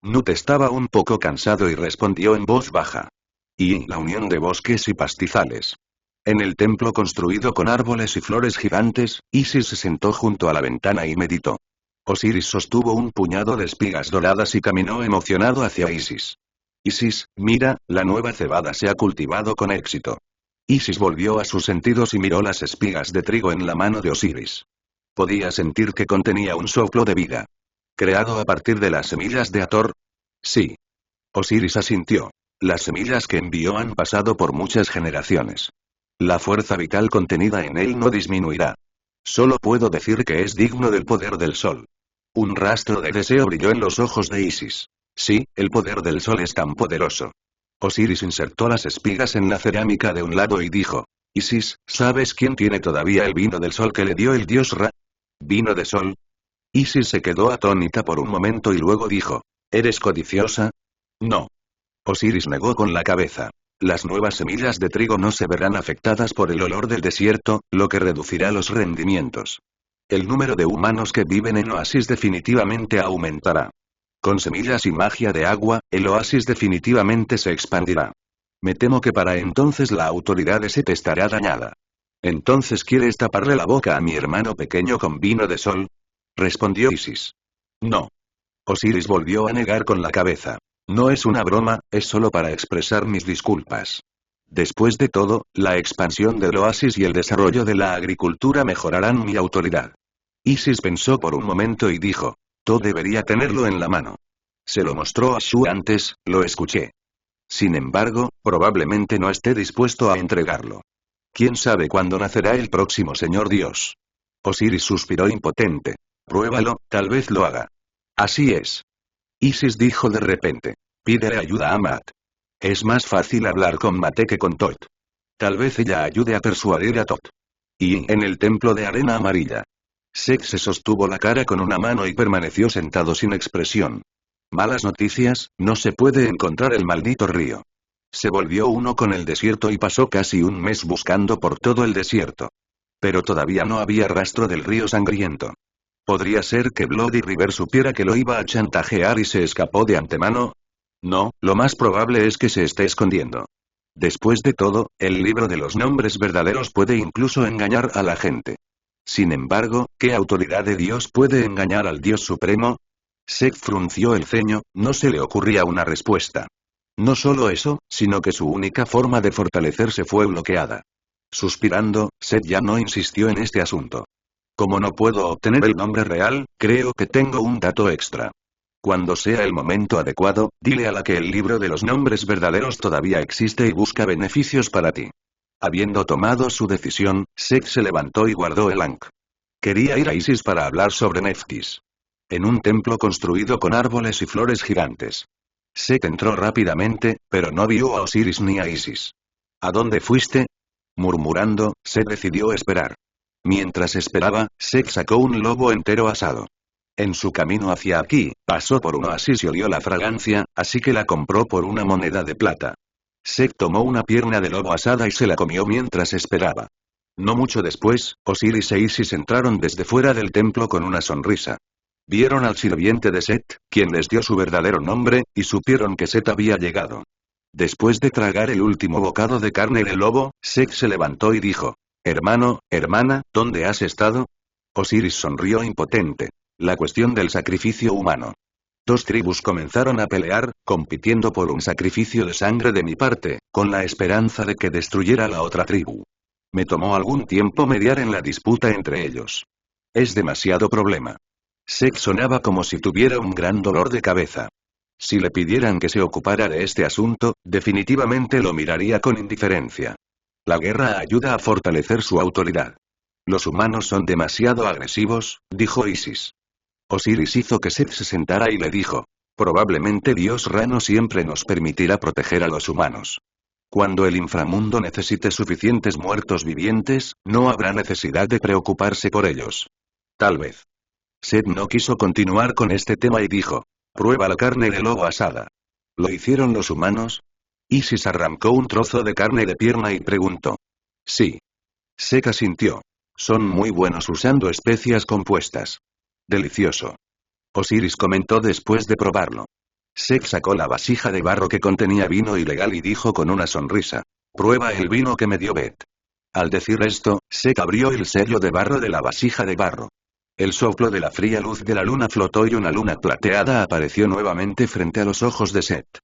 Nut estaba un poco cansado y respondió en voz baja. Y la unión de bosques y pastizales. En el templo construido con árboles y flores gigantes, Isis se sentó junto a la ventana y meditó. Osiris sostuvo un puñado de espigas doradas y caminó emocionado hacia Isis. Isis, mira, la nueva cebada se ha cultivado con éxito. Isis volvió a sus sentidos y miró las espigas de trigo en la mano de Osiris. Podía sentir que contenía un soplo de vida. ¿Creado a partir de las semillas de Hathor? Sí. Osiris asintió. Las semillas que envió han pasado por muchas generaciones. La fuerza vital contenida en él no disminuirá. Solo puedo decir que es digno del poder del sol. Un rastro de deseo brilló en los ojos de Isis. Sí, el poder del sol es tan poderoso. Osiris insertó las espigas en la cerámica de un lado y dijo. Isis, ¿sabes quién tiene todavía el vino del sol que le dio el dios Ra? ¿Vino de sol? Isis se quedó atónita por un momento y luego dijo. ¿Eres codiciosa? No. Osiris negó con la cabeza. Las nuevas semillas de trigo no se verán afectadas por el olor del desierto, lo que reducirá los rendimientos. El número de humanos que viven en oasis definitivamente aumentará. Con semillas y magia de agua, el oasis definitivamente se expandirá. Me temo que para entonces la autoridad de Set estará dañada. ¿Entonces quieres taparle la boca a mi hermano pequeño con vino de sol? Respondió Isis. No. Osiris volvió a negar con la cabeza. No es una broma, es solo para expresar mis disculpas. Después de todo, la expansión del oasis y el desarrollo de la agricultura mejorarán mi autoridad. Isis pensó por un momento y dijo. Tú debería tenerlo en la mano. Se lo mostró a Shu antes, lo escuché. Sin embargo, probablemente no esté dispuesto a entregarlo. ¿Quién sabe cuándo nacerá el próximo Señor Dios? Osiris suspiró impotente. Pruébalo, tal vez lo haga. Así es. Isis dijo de repente. Pídele ayuda a Mat. Es más fácil hablar con Mate que con Tot. Tal vez ella ayude a persuadir a Tot. Y en el templo de arena amarilla. Set se sostuvo la cara con una mano y permaneció sentado sin expresión. Malas noticias, no se puede encontrar el maldito río. Se volvió uno con el desierto y pasó casi un mes buscando por todo el desierto. Pero todavía no había rastro del río sangriento. ¿Podría ser que Bloody River supiera que lo iba a chantajear y se escapó de antemano? No, lo más probable es que se esté escondiendo. Después de todo, el libro de los nombres verdaderos puede incluso engañar a la gente. Sin embargo, ¿qué autoridad de Dios puede engañar al Dios Supremo? Set frunció el ceño, no se le ocurría una respuesta. No solo eso, sino que su única forma de fortalecerse fue bloqueada. Suspirando, Set ya no insistió en este asunto. Como no puedo obtener el nombre real, creo que tengo un dato extra. Cuando sea el momento adecuado, dile a la que el libro de los nombres verdaderos todavía existe y busca beneficios para ti. Habiendo tomado su decisión, Set se levantó y guardó el Ankh. Quería ir a Isis para hablar sobre Nephthys. En un templo construido con árboles y flores gigantes. Set entró rápidamente, pero no vio a Osiris ni a Isis. ¿A dónde fuiste? Murmurando, Set decidió esperar. Mientras esperaba, Set sacó un lobo entero asado. En su camino hacia aquí, pasó por un oasis y olió la fragancia, así que la compró por una moneda de plata. Set tomó una pierna de lobo asada y se la comió mientras esperaba. No mucho después, Osiris e Isis entraron desde fuera del templo con una sonrisa. Vieron al sirviente de Set, quien les dio su verdadero nombre, y supieron que Set había llegado. Después de tragar el último bocado de carne de lobo, Set se levantó y dijo. Hermano, hermana, ¿dónde has estado? Osiris sonrió impotente. La cuestión del sacrificio humano. Dos tribus comenzaron a pelear, compitiendo por un sacrificio de sangre de mi parte, con la esperanza de que destruyera la otra tribu. Me tomó algún tiempo mediar en la disputa entre ellos. Es demasiado problema. Set sonaba como si tuviera un gran dolor de cabeza. Si le pidieran que se ocupara de este asunto, definitivamente lo miraría con indiferencia. La guerra ayuda a fortalecer su autoridad. Los humanos son demasiado agresivos, dijo Isis. Osiris hizo que Set se sentara y le dijo. Probablemente Dios Ra no siempre nos permitirá proteger a los humanos. Cuando el inframundo necesite suficientes muertos vivientes, no habrá necesidad de preocuparse por ellos. Tal vez. Set no quiso continuar con este tema y dijo. Prueba la carne de lobo asada. ¿Lo hicieron los humanos? Isis arrancó un trozo de carne de pierna y preguntó. Sí. Set asintió. Son muy buenos usando especias compuestas. Delicioso. Osiris comentó después de probarlo. Set sacó la vasija de barro que contenía vino ilegal y dijo con una sonrisa. Prueba el vino que me dio Beth. Al decir esto, Set abrió el sello de barro de la vasija de barro. El soplo de la fría luz de la luna flotó y una luna plateada apareció nuevamente frente a los ojos de Set.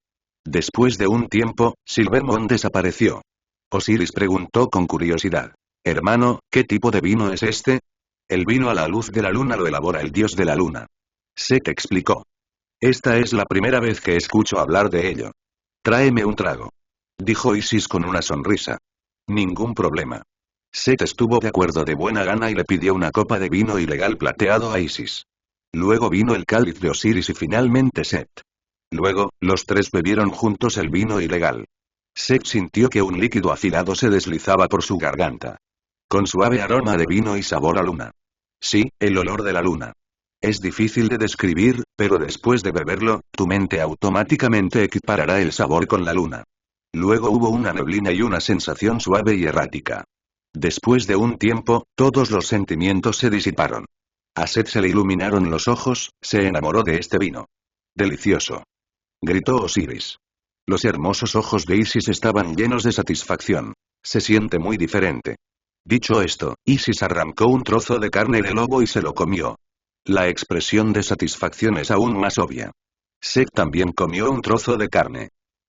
Después de un tiempo, Silvermond desapareció. Osiris preguntó con curiosidad. Hermano, ¿qué tipo de vino es este? El vino a la luz de la luna lo elabora el dios de la luna. Set explicó. Esta es la primera vez que escucho hablar de ello. Tráeme un trago. Dijo Isis con una sonrisa. Ningún problema. Set estuvo de acuerdo de buena gana y le pidió una copa de vino ilegal plateado a Isis. Luego vino el cáliz de Osiris y finalmente Set. Luego, los tres bebieron juntos el vino ilegal. Set sintió que un líquido afilado se deslizaba por su garganta. Con suave aroma de vino y sabor a luna. Sí, el olor de la luna. Es difícil de describir, pero después de beberlo, tu mente automáticamente equiparará el sabor con la luna. Luego hubo una neblina y una sensación suave y errática. Después de un tiempo, todos los sentimientos se disiparon. A Seth se le iluminaron los ojos, se enamoró de este vino. ¡Delicioso!, gritó Osiris. Los hermosos ojos de Isis estaban llenos de satisfacción. Se siente muy diferente. Dicho esto, Isis arrancó un trozo de carne de lobo y se lo comió. La expresión de satisfacción es aún más obvia. Seth también comió un trozo de carne.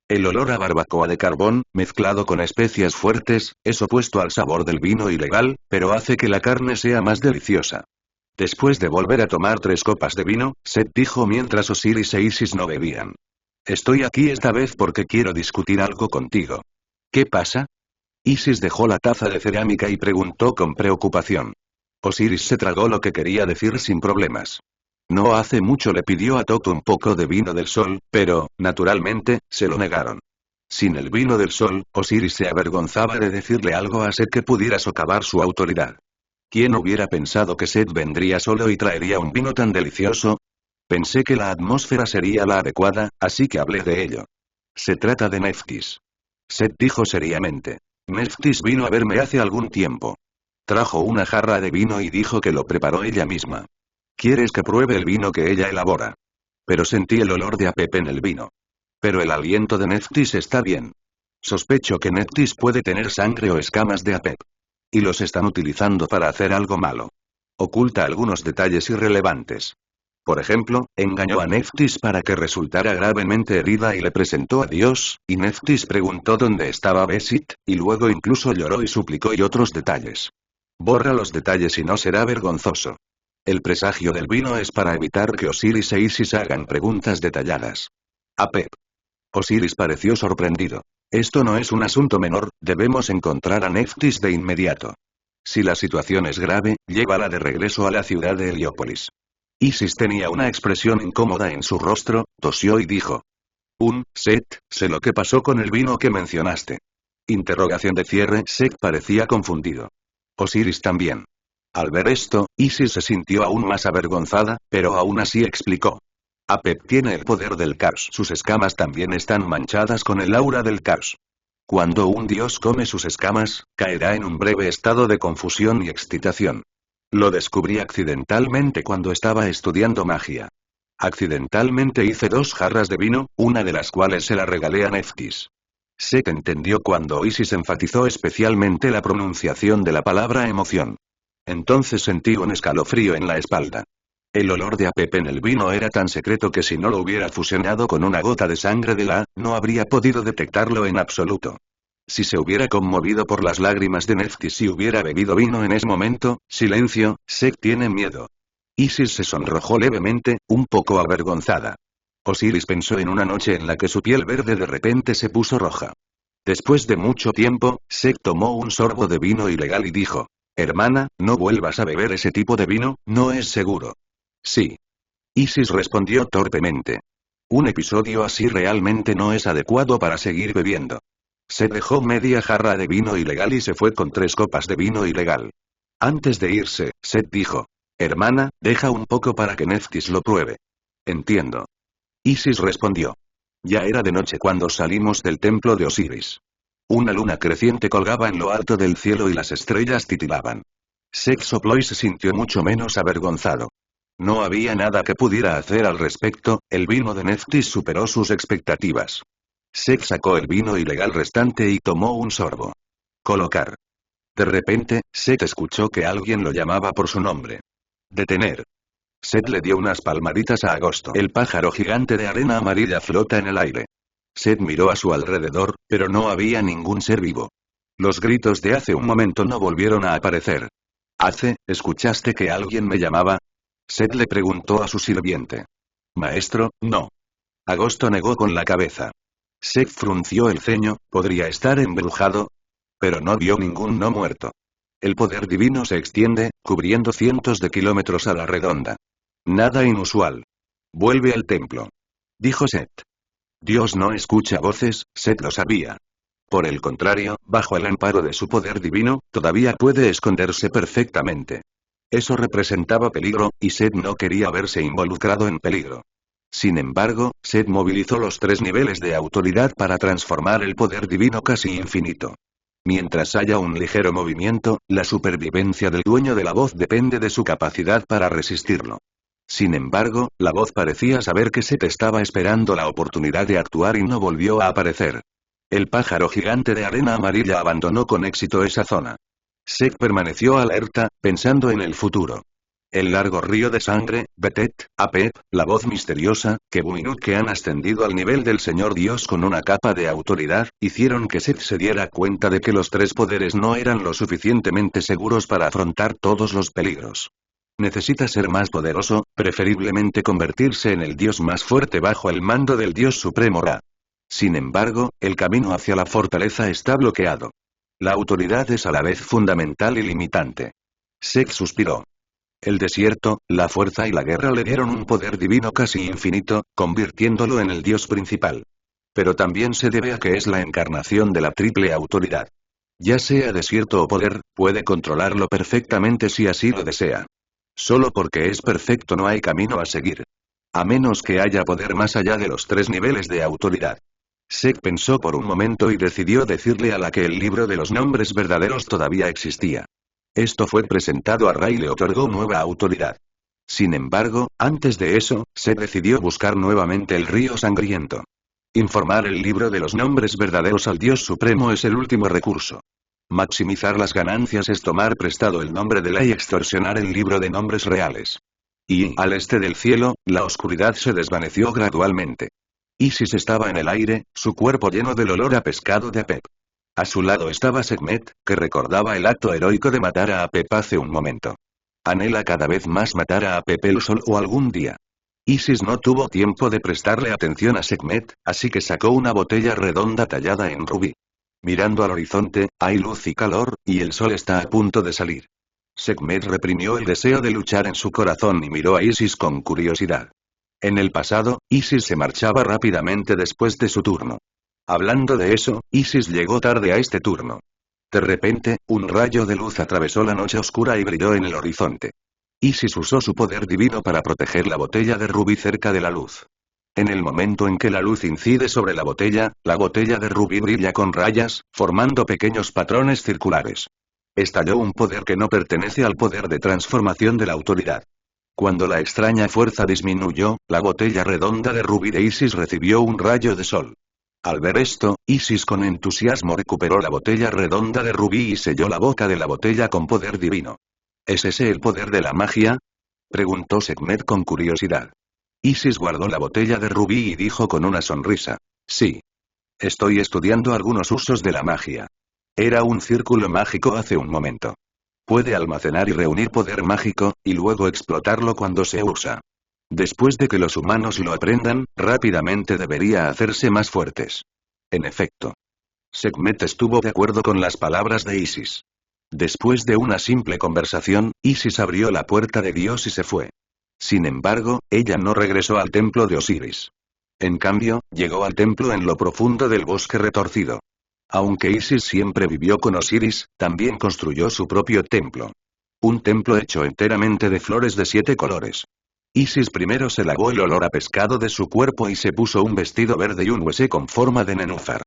El olor a barbacoa de carbón, mezclado con especias fuertes, es opuesto al sabor del vino ilegal, pero hace que la carne sea más deliciosa. Después de volver a tomar 3 copas de vino, Seth dijo mientras Osiris e Isis no bebían. Estoy aquí esta vez porque quiero discutir algo contigo. ¿Qué pasa? Isis dejó la taza de cerámica y preguntó con preocupación. Osiris se tragó lo que quería decir sin problemas. No hace mucho le pidió a Tot un poco de vino del sol, pero, naturalmente, se lo negaron. Sin el vino del sol, Osiris se avergonzaba de decirle algo a Seth que pudiera socavar su autoridad. ¿Quién hubiera pensado que Seth vendría solo y traería un vino tan delicioso? Pensé que la atmósfera sería la adecuada, así que hablé de ello. Se trata de Nephthys. Seth dijo seriamente. Nephthys vino a verme hace algún tiempo. Trajo una jarra de vino y dijo que lo preparó ella misma. ¿Quieres que pruebe el vino que ella elabora? Pero sentí el olor de Apep en el vino. Pero el aliento de Nephthys está bien. Sospecho que Nephthys puede tener sangre o escamas de Apep. Y los están utilizando para hacer algo malo. Oculta algunos detalles irrelevantes. Por ejemplo, engañó a Nephthys para que resultara gravemente herida y le presentó a Dios, y Nephthys preguntó dónde estaba Besit, y luego incluso lloró y suplicó y otros detalles. Borra los detalles y no será vergonzoso. El presagio del vino es para evitar que Osiris e Isis hagan preguntas detalladas. Apep. Osiris pareció sorprendido. Esto no es un asunto menor, debemos encontrar a Nephthys de inmediato. Si la situación es grave, llévala de regreso a la ciudad de Heliópolis. Isis tenía una expresión incómoda en su rostro, tosió y dijo. Seth, sé lo que pasó con el vino que mencionaste. Interrogación de cierre. Seth parecía confundido. Osiris también. Al ver esto, Isis se sintió aún más avergonzada, pero aún así explicó. Apep tiene el poder del caos. Sus escamas también están manchadas con el aura del caos. Cuando un dios come sus escamas, caerá en un breve estado de confusión y excitación. Lo descubrí accidentalmente cuando estaba estudiando magia. Accidentalmente hice 2 jarras de vino, una de las cuales se la regalé a Nephthys. Seth entendió cuando Isis enfatizó especialmente la pronunciación de la palabra emoción. Entonces sentí un escalofrío en la espalda. El olor de Apep en el vino era tan secreto que si no lo hubiera fusionado con una gota de sangre de la, no habría podido detectarlo en absoluto. Si se hubiera conmovido por las lágrimas de Nephthys y hubiera bebido vino en ese momento, silencio, Seth tiene miedo. Isis se sonrojó levemente, un poco avergonzada. Osiris pensó en una noche en la que su piel verde de repente se puso roja. Después de mucho tiempo, Seth tomó un sorbo de vino ilegal y dijo. Hermana, no vuelvas a beber ese tipo de vino, no es seguro. Sí. Isis respondió torpemente. Un episodio así realmente no es adecuado para seguir bebiendo. Se dejó media jarra de vino ilegal y se fue con 3 copas de vino ilegal. Antes de irse, Seth dijo. Hermana, deja un poco para que Nephthys lo pruebe. Entiendo. Isis respondió. Ya era de noche cuando salimos del templo de Osiris. Una luna creciente colgaba en lo alto del cielo y las estrellas titilaban. Seth sopló y se sintió mucho menos avergonzado. No había nada que pudiera hacer al respecto, el vino de Nephthys superó sus expectativas. Seth sacó el vino ilegal restante y tomó un sorbo. Colocar. De repente, Seth escuchó que alguien lo llamaba por su nombre. Detener. Seth le dio unas palmaditas a Agosto. El pájaro gigante de arena amarilla flota en el aire. Seth miró a su alrededor, pero no había ningún ser vivo. Los gritos de hace un momento no volvieron a aparecer. ¿Escuchaste que alguien me llamaba? Seth le preguntó a su sirviente. Maestro, no. Agosto negó con la cabeza. Seth frunció el ceño, ¿podría estar embrujado? Pero no vio ningún no muerto. El poder divino se extiende, cubriendo cientos de kilómetros a la redonda. Nada inusual. Vuelve al templo. Dijo Seth. Dios no escucha voces, Seth lo sabía. Por el contrario, bajo el amparo de su poder divino, todavía puede esconderse perfectamente. Eso representaba peligro, y Seth no quería verse involucrado en peligro. Sin embargo, Seth movilizó los 3 niveles de autoridad para transformar el poder divino casi infinito. Mientras haya un ligero movimiento, la supervivencia del dueño de la voz depende de su capacidad para resistirlo. Sin embargo, la voz parecía saber que Seth estaba esperando la oportunidad de actuar y no volvió a aparecer. El pájaro gigante de arena amarilla abandonó con éxito esa zona. Seth permaneció alerta, pensando en el futuro. El largo río de sangre, Betet, Apep, la voz misteriosa, Kebunut que han ascendido al nivel del Señor Dios con una capa de autoridad, hicieron que Seth se diera cuenta de que los 3 poderes no eran lo suficientemente seguros para afrontar todos los peligros. Necesita ser más poderoso, preferiblemente convertirse en el dios más fuerte bajo el mando del dios supremo Ra. Sin embargo, el camino hacia la fortaleza está bloqueado. La autoridad es a la vez fundamental y limitante. Seth suspiró. El desierto, la fuerza y la guerra le dieron un poder divino casi infinito, convirtiéndolo en el dios principal. Pero también se debe a que es la encarnación de la triple autoridad. Ya sea desierto o poder, puede controlarlo perfectamente si así lo desea. Solo porque es perfecto no hay camino a seguir. A menos que haya poder más allá de los 3 niveles de autoridad. Seth pensó por un momento y decidió decirle a la que el libro de los nombres verdaderos todavía existía. Esto fue presentado a Ra y le otorgó nueva autoridad. Sin embargo, antes de eso, Seth decidió buscar nuevamente el río sangriento. Informar el libro de los nombres verdaderos al Dios Supremo es el último recurso. Maximizar las ganancias es tomar prestado el nombre de la y extorsionar el libro de nombres reales. Y, al este del cielo, la oscuridad se desvaneció gradualmente. Isis estaba en el aire, su cuerpo lleno del olor a pescado de Apep. A su lado estaba Sekhmet, que recordaba el acto heroico de matar a Apep hace un momento. Anhela cada vez más matar a Apep el sol o algún día. Isis no tuvo tiempo de prestarle atención a Sekhmet, así que sacó una botella redonda tallada en rubí. Mirando al horizonte, hay luz y calor, y el sol está a punto de salir. Sekhmet reprimió el deseo de luchar en su corazón y miró a Isis con curiosidad. En el pasado, Isis se marchaba rápidamente después de su turno. Hablando de eso, Isis llegó tarde a este turno. De repente, un rayo de luz atravesó la noche oscura y brilló en el horizonte. Isis usó su poder divino para proteger la botella de rubí cerca de la luz. En el momento en que la luz incide sobre la botella de rubí brilla con rayas, formando pequeños patrones circulares. Estalló un poder que no pertenece al poder de transformación de la autoridad. Cuando la extraña fuerza disminuyó, la botella redonda de rubí de Isis recibió un rayo de sol. Al ver esto, Isis con entusiasmo recuperó la botella redonda de rubí y selló la boca de la botella con poder divino. ¿Es ese el poder de la magia?, preguntó Sekhmet con curiosidad. Isis guardó la botella de rubí y dijo con una sonrisa. Sí. Estoy estudiando algunos usos de la magia. Era un círculo mágico hace un momento. Puede almacenar y reunir poder mágico, y luego explotarlo cuando se usa. Después de que los humanos lo aprendan, rápidamente debería hacerse más fuertes. En efecto. Sekhmet estuvo de acuerdo con las palabras de Isis. Después de una simple conversación, Isis abrió la puerta de Dios y se fue. Sin embargo, ella no regresó al templo de Osiris. En cambio, llegó al templo en lo profundo del bosque retorcido. Aunque Isis siempre vivió con Osiris, también construyó su propio templo. Un templo hecho enteramente de flores de 7 colores. Isis primero se lavó el olor a pescado de su cuerpo y se puso un vestido verde y un huesé con forma de nenúfar.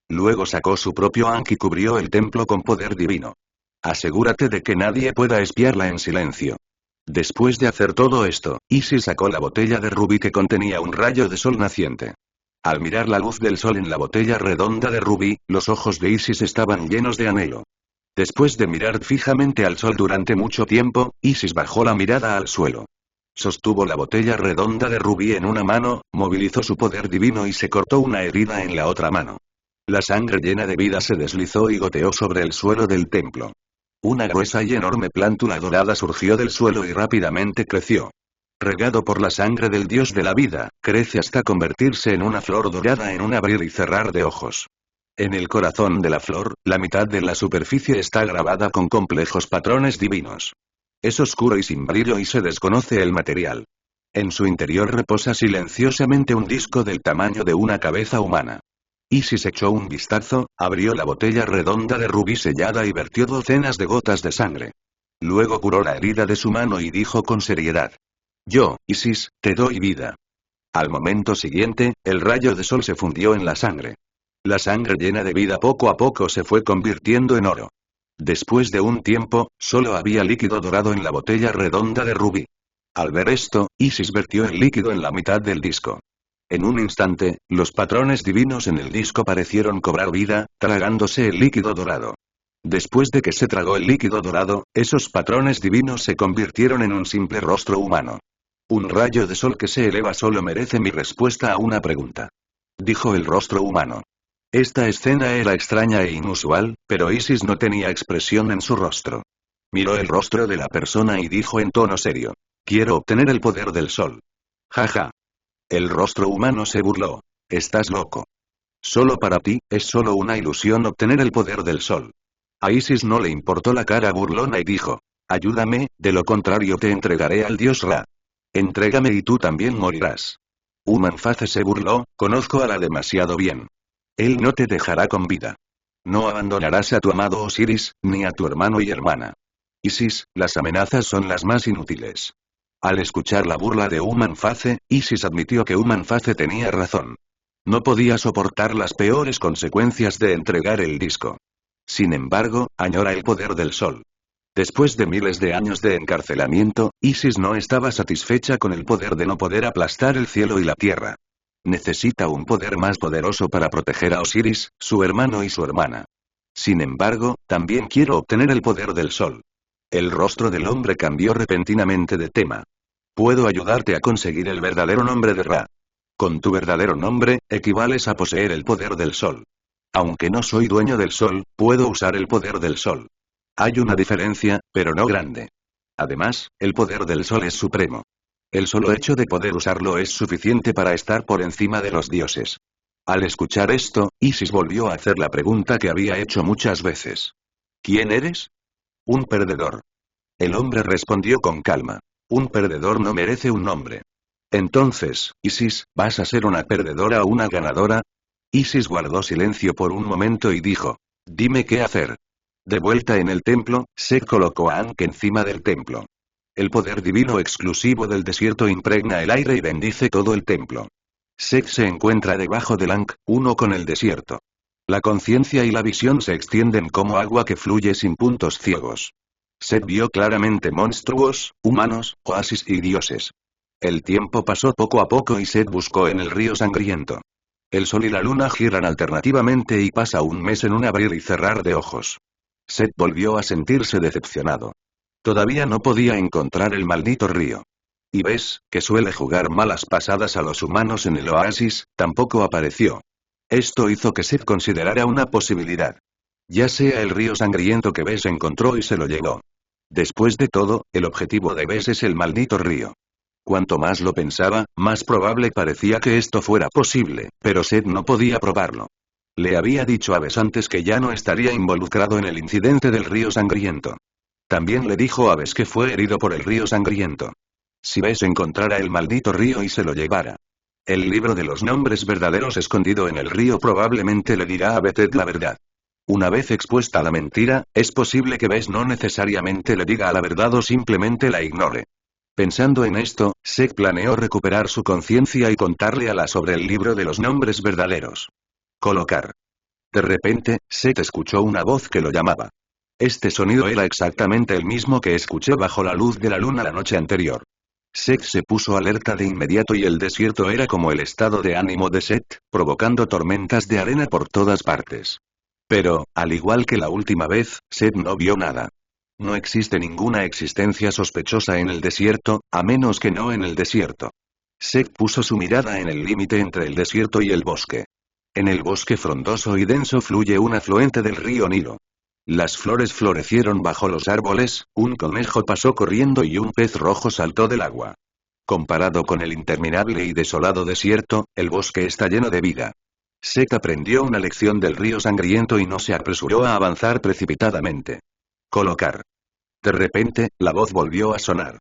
Luego sacó su propio Ankh y cubrió el templo con poder divino. Asegúrate de que nadie pueda espiarla en silencio. Después de hacer todo esto, Isis sacó la botella de rubí que contenía un rayo de sol naciente. Al mirar la luz del sol en la botella redonda de rubí, los ojos de Isis estaban llenos de anhelo. Después de mirar fijamente al sol durante mucho tiempo, Isis bajó la mirada al suelo. Sostuvo la botella redonda de rubí en una mano, movilizó su poder divino y se cortó una herida en la otra mano. La sangre llena de vida se deslizó y goteó sobre el suelo del templo. Una gruesa y enorme plántula dorada surgió del suelo y rápidamente creció. Regado por la sangre del dios de la vida, crece hasta convertirse en una flor dorada en un abrir y cerrar de ojos. En el corazón de la flor, la mitad de la superficie está grabada con complejos patrones divinos. Es oscuro y sin brillo y se desconoce el material. En su interior reposa silenciosamente un disco del tamaño de una cabeza humana. Isis echó un vistazo, abrió la botella redonda de rubí sellada y vertió docenas de gotas de sangre. Luego curó la herida de su mano y dijo con seriedad. Yo, Isis, te doy vida. Al momento siguiente, el rayo de sol se fundió en la sangre. La sangre llena de vida poco a poco se fue convirtiendo en oro. Después de un tiempo, solo había líquido dorado en la botella redonda de rubí. Al ver esto, Isis vertió el líquido en la mitad del disco. En un instante, los patrones divinos en el disco parecieron cobrar vida, tragándose el líquido dorado. Después de que se tragó el líquido dorado, esos patrones divinos se convirtieron en un simple rostro humano. Un rayo de sol que se eleva solo merece mi respuesta a una pregunta. Dijo el rostro humano. Esta escena era extraña e inusual, pero Isis no tenía expresión en su rostro. Miró el rostro de la persona y dijo en tono serio. Quiero obtener el poder del sol. Jaja. El rostro humano se burló. Estás loco. Solo para ti, es solo una ilusión obtener el poder del sol. A Isis no le importó la cara burlona y dijo. Ayúdame, de lo contrario te entregaré al dios Ra. Entrégame y tú también morirás. Umanface se burló, conozco a Ra demasiado bien. Él no te dejará con vida. No abandonarás a tu amado Osiris, ni a tu hermano y hermana. Isis, las amenazas son las más inútiles. Al escuchar la burla de Umanface, Isis admitió que Umanface tenía razón. No podía soportar las peores consecuencias de entregar el disco. Sin embargo, añora el poder del sol. Después de miles de años de encarcelamiento, Isis no estaba satisfecha con el poder de no poder aplastar el cielo y la tierra. Necesita un poder más poderoso para proteger a Osiris, su hermano y su hermana. Sin embargo, también quiero obtener el poder del sol. El rostro del hombre cambió repentinamente de tema. Puedo ayudarte a conseguir el verdadero nombre de Ra. Con tu verdadero nombre, equivales a poseer el poder del sol. Aunque no soy dueño del sol, puedo usar el poder del sol. Hay una diferencia, pero no grande. Además, el poder del sol es supremo. El solo hecho de poder usarlo es suficiente para estar por encima de los dioses. Al escuchar esto, Isis volvió a hacer la pregunta que había hecho muchas veces. ¿Quién eres? Un perdedor. El hombre respondió con calma. Un perdedor no merece un nombre. Entonces, Isis, ¿vas a ser una perdedora o una ganadora? Isis guardó silencio por un momento y dijo. Dime qué hacer. De vuelta en el templo, Set colocó a Ankh encima del templo. El poder divino exclusivo del desierto impregna el aire y bendice todo el templo. Set se encuentra debajo del Ankh, uno con el desierto. La conciencia y la visión se extienden como agua que fluye sin puntos ciegos. Set vio claramente monstruos, humanos, oasis y dioses. El tiempo pasó poco a poco y Set buscó en el río sangriento. El sol y la luna giran alternativamente y pasa un mes en un abrir y cerrar de ojos. Set volvió a sentirse decepcionado. Todavía no podía encontrar el maldito río. Y ves, que suele jugar malas pasadas a los humanos en el oasis, tampoco apareció. Esto hizo que Set considerara una posibilidad. Ya sea el río sangriento que Bes encontró y se lo llevó. Después de todo, el objetivo de Bes es el maldito río. Cuanto más lo pensaba, más probable parecía que esto fuera posible, pero Set no podía probarlo. Le había dicho a Bes antes que ya no estaría involucrado en el incidente del río sangriento. También le dijo a Bes que fue herido por el río sangriento. Si Bes encontrara el maldito río y se lo llevara. El libro de los nombres verdaderos escondido en el río probablemente le dirá a Betet la verdad. Una vez expuesta a la mentira, es posible que Bes no necesariamente le diga la verdad o simplemente la ignore. Pensando en esto, Set planeó recuperar su conciencia y contarle a la sobre el libro de los nombres verdaderos. Colocar. De repente, Set escuchó una voz que lo llamaba. Este sonido era exactamente el mismo que escuché bajo la luz de la luna la noche anterior. Set se puso alerta de inmediato y el desierto era como el estado de ánimo de Set, provocando tormentas de arena por todas partes. Pero, al igual que la última vez, Set no vio nada. No existe ninguna existencia sospechosa en el desierto, a menos que no en el desierto. Set puso su mirada en el límite entre el desierto y el bosque. En el bosque frondoso y denso fluye un afluente del río Nilo. Las flores florecieron bajo los árboles, un conejo pasó corriendo y un pez rojo saltó del agua. Comparado con el interminable y desolado desierto, el bosque está lleno de vida. Set aprendió una lección del río sangriento y no se apresuró a avanzar precipitadamente. Colocar. De repente, la voz volvió a sonar.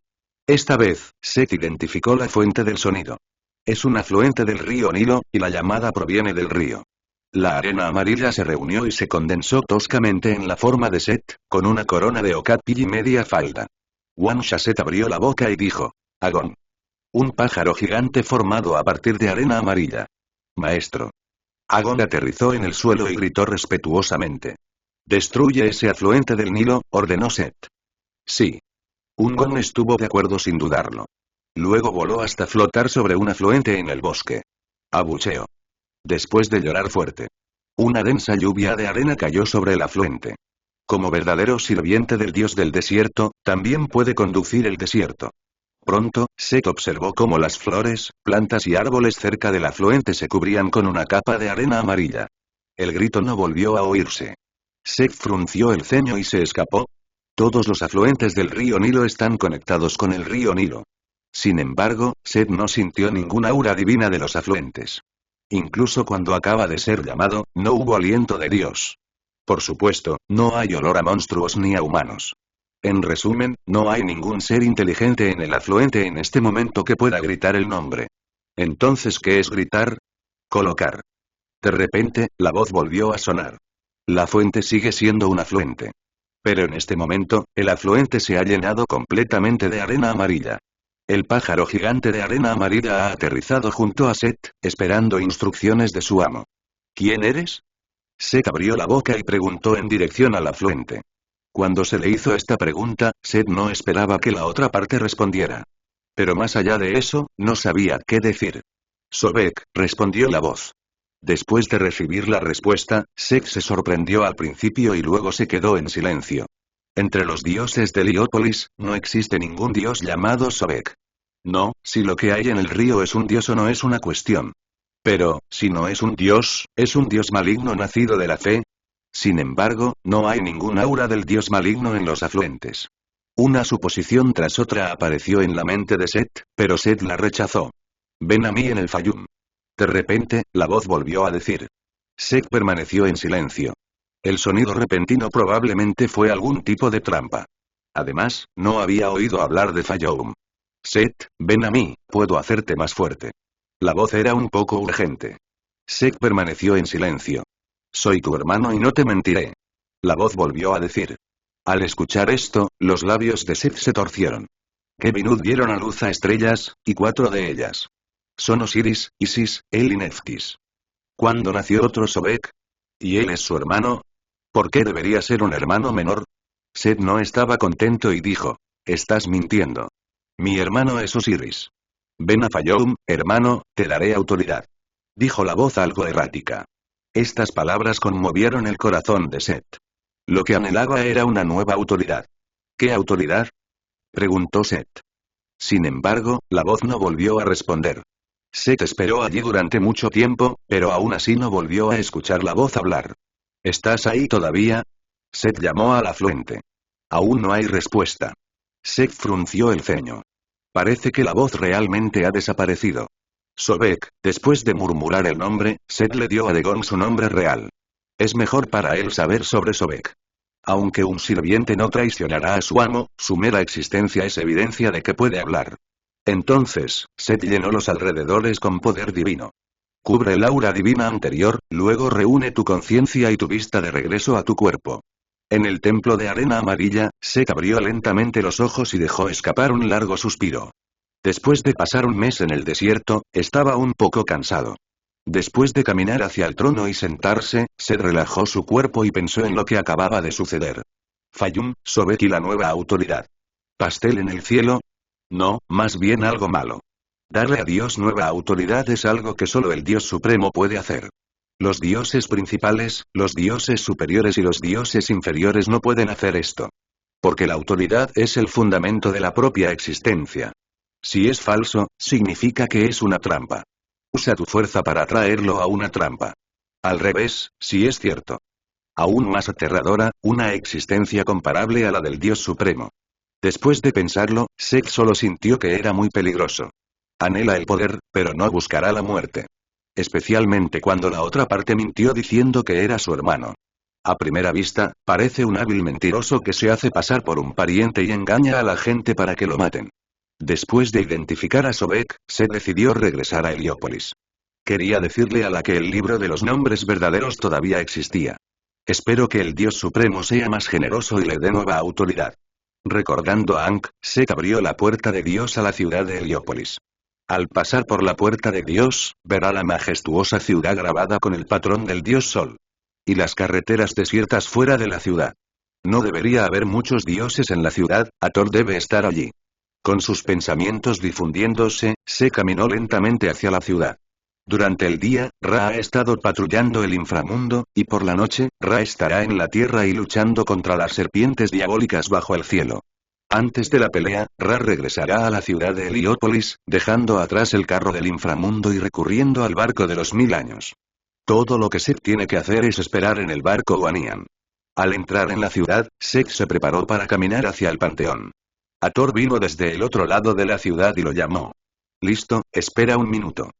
Esta vez, Set identificó la fuente del sonido. Es un afluente del río Nilo, y la llamada proviene del río. La arena amarilla se reunió y se condensó toscamente en la forma de Set, con una corona de okapi y media falda. Wan Shaset abrió la boca y dijo: Agón. Un pájaro gigante formado a partir de arena amarilla. Maestro. Agon aterrizó en el suelo y gritó respetuosamente. Destruye ese afluente del Nilo, ordenó Set. Sí. Ungon estuvo de acuerdo sin dudarlo. Luego voló hasta flotar sobre un afluente en el bosque. Abucheo. Después de llorar fuerte. Una densa lluvia de arena cayó sobre el afluente. Como verdadero sirviente del dios del desierto, también puede conducir el desierto. Pronto, Set observó cómo las flores, plantas y árboles cerca del afluente se cubrían con una capa de arena amarilla. El grito no volvió a oírse. Set frunció el ceño y se escapó. Todos los afluentes del río Nilo están conectados con el río Nilo. Sin embargo, Set no sintió ninguna aura divina de los afluentes. Incluso cuando acaba de ser llamado, no hubo aliento de Dios. Por supuesto, no hay olor a monstruos ni a humanos. En resumen, no hay ningún ser inteligente en el afluente en este momento que pueda gritar el nombre. Entonces, ¿qué es gritar? Colocar. De repente, la voz volvió a sonar. La fuente sigue siendo un afluente. Pero en este momento, el afluente se ha llenado completamente de arena amarilla. El pájaro gigante de arena amarilla ha aterrizado junto a Set, esperando instrucciones de su amo. ¿Quién eres? Set abrió la boca y preguntó en dirección al afluente. Cuando se le hizo esta pregunta, Set no esperaba que la otra parte respondiera. Pero más allá de eso, no sabía qué decir. Sobek, respondió la voz. Después de recibir la respuesta, Set se sorprendió al principio y luego se quedó en silencio. Entre los dioses de Heliópolis, no existe ningún dios llamado Sobek. No, si lo que hay en el río es un dios o no es una cuestión. Pero, si no es un dios, ¿es un dios maligno nacido de la fe? Sin embargo, no hay ningún aura del dios maligno en los afluentes. Una suposición tras otra apareció en la mente de Set, pero Set la rechazó. Ven a mí en el Fayum. De repente, la voz volvió a decir. Set permaneció en silencio. El sonido repentino probablemente fue algún tipo de trampa. Además, no había oído hablar de Fayum. Set, ven a mí, puedo hacerte más fuerte. La voz era un poco urgente. Set permaneció en silencio. Soy tu hermano y no te mentiré. La voz volvió a decir. Al escuchar esto, los labios de Set se torcieron. Kevinud dieron a luz a estrellas, y 4 de ellas. Son Osiris, Isis, El y Neftis. ¿Cuándo nació otro Sobek? ¿Y él es su hermano? ¿Por qué debería ser un hermano menor? Set no estaba contento y dijo. Estás mintiendo. Mi hermano es Osiris. Ven a Fayum, hermano, te daré autoridad. Dijo la voz algo errática. Estas palabras conmovieron el corazón de Set. Lo que anhelaba era una nueva autoridad. ¿Qué autoridad? Preguntó Set. Sin embargo, la voz no volvió a responder. Set esperó allí durante mucho tiempo, pero aún así no volvió a escuchar la voz hablar. ¿Estás ahí todavía? Set llamó al afluente. Aún no hay respuesta. Set frunció el ceño. Parece que la voz realmente ha desaparecido. Sobek, después de murmurar el nombre, Set le dio a Dagon su nombre real. Es mejor para él saber sobre Sobek. Aunque un sirviente no traicionará a su amo, su mera existencia es evidencia de que puede hablar. Entonces, Set llenó los alrededores con poder divino. Cubre el aura divina anterior, luego reúne tu conciencia y tu vista de regreso a tu cuerpo. En el templo de arena amarilla, Set abrió lentamente los ojos y dejó escapar un largo suspiro. Después de pasar un mes en el desierto, estaba un poco cansado. Después de caminar hacia el trono y sentarse, Set relajó su cuerpo y pensó en lo que acababa de suceder. Fayum, Sobek y la nueva autoridad. ¿Pastel en el cielo? No, más bien algo malo. Darle a Dios nueva autoridad es algo que solo el Dios Supremo puede hacer. Los dioses principales, los dioses superiores y los dioses inferiores no pueden hacer esto. Porque la autoridad es el fundamento de la propia existencia. Si es falso, significa que es una trampa. Usa tu fuerza para atraerlo a una trampa. Al revés, si es cierto. Aún más aterradora, una existencia comparable a la del Dios Supremo. Después de pensarlo, Set solo sintió que era muy peligroso. Anhela el poder, pero no buscará la muerte. Especialmente cuando la otra parte mintió diciendo que era su hermano. A primera vista, parece un hábil mentiroso que se hace pasar por un pariente y engaña a la gente para que lo maten. Después de identificar a Sobek, Set decidió regresar a Heliópolis. Quería decirle a la que el libro de los nombres verdaderos todavía existía. Espero que el Dios Supremo sea más generoso y le dé nueva autoridad. Recordando a Ankh, Set abrió la puerta de Dios a la ciudad de Heliópolis. Al pasar por la puerta de Dios, verá la majestuosa ciudad grabada con el patrón del dios Sol. Y las carreteras desiertas fuera de la ciudad. No debería haber muchos dioses en la ciudad, Hathor debe estar allí. Con sus pensamientos difundiéndose, se caminó lentamente hacia la ciudad. Durante el día, Ra ha estado patrullando el inframundo, y por la noche, Ra estará en la tierra y luchando contra las serpientes diabólicas bajo el cielo. Antes de la pelea, Ra regresará a la ciudad de Heliópolis, dejando atrás el carro del inframundo y recurriendo al barco de los 1000 años. Todo lo que Set tiene que hacer es esperar en el barco Wanian. Al entrar en la ciudad, Set se preparó para caminar hacia el panteón. Hathor vino desde el otro lado de la ciudad y lo llamó. Listo, espera un minuto.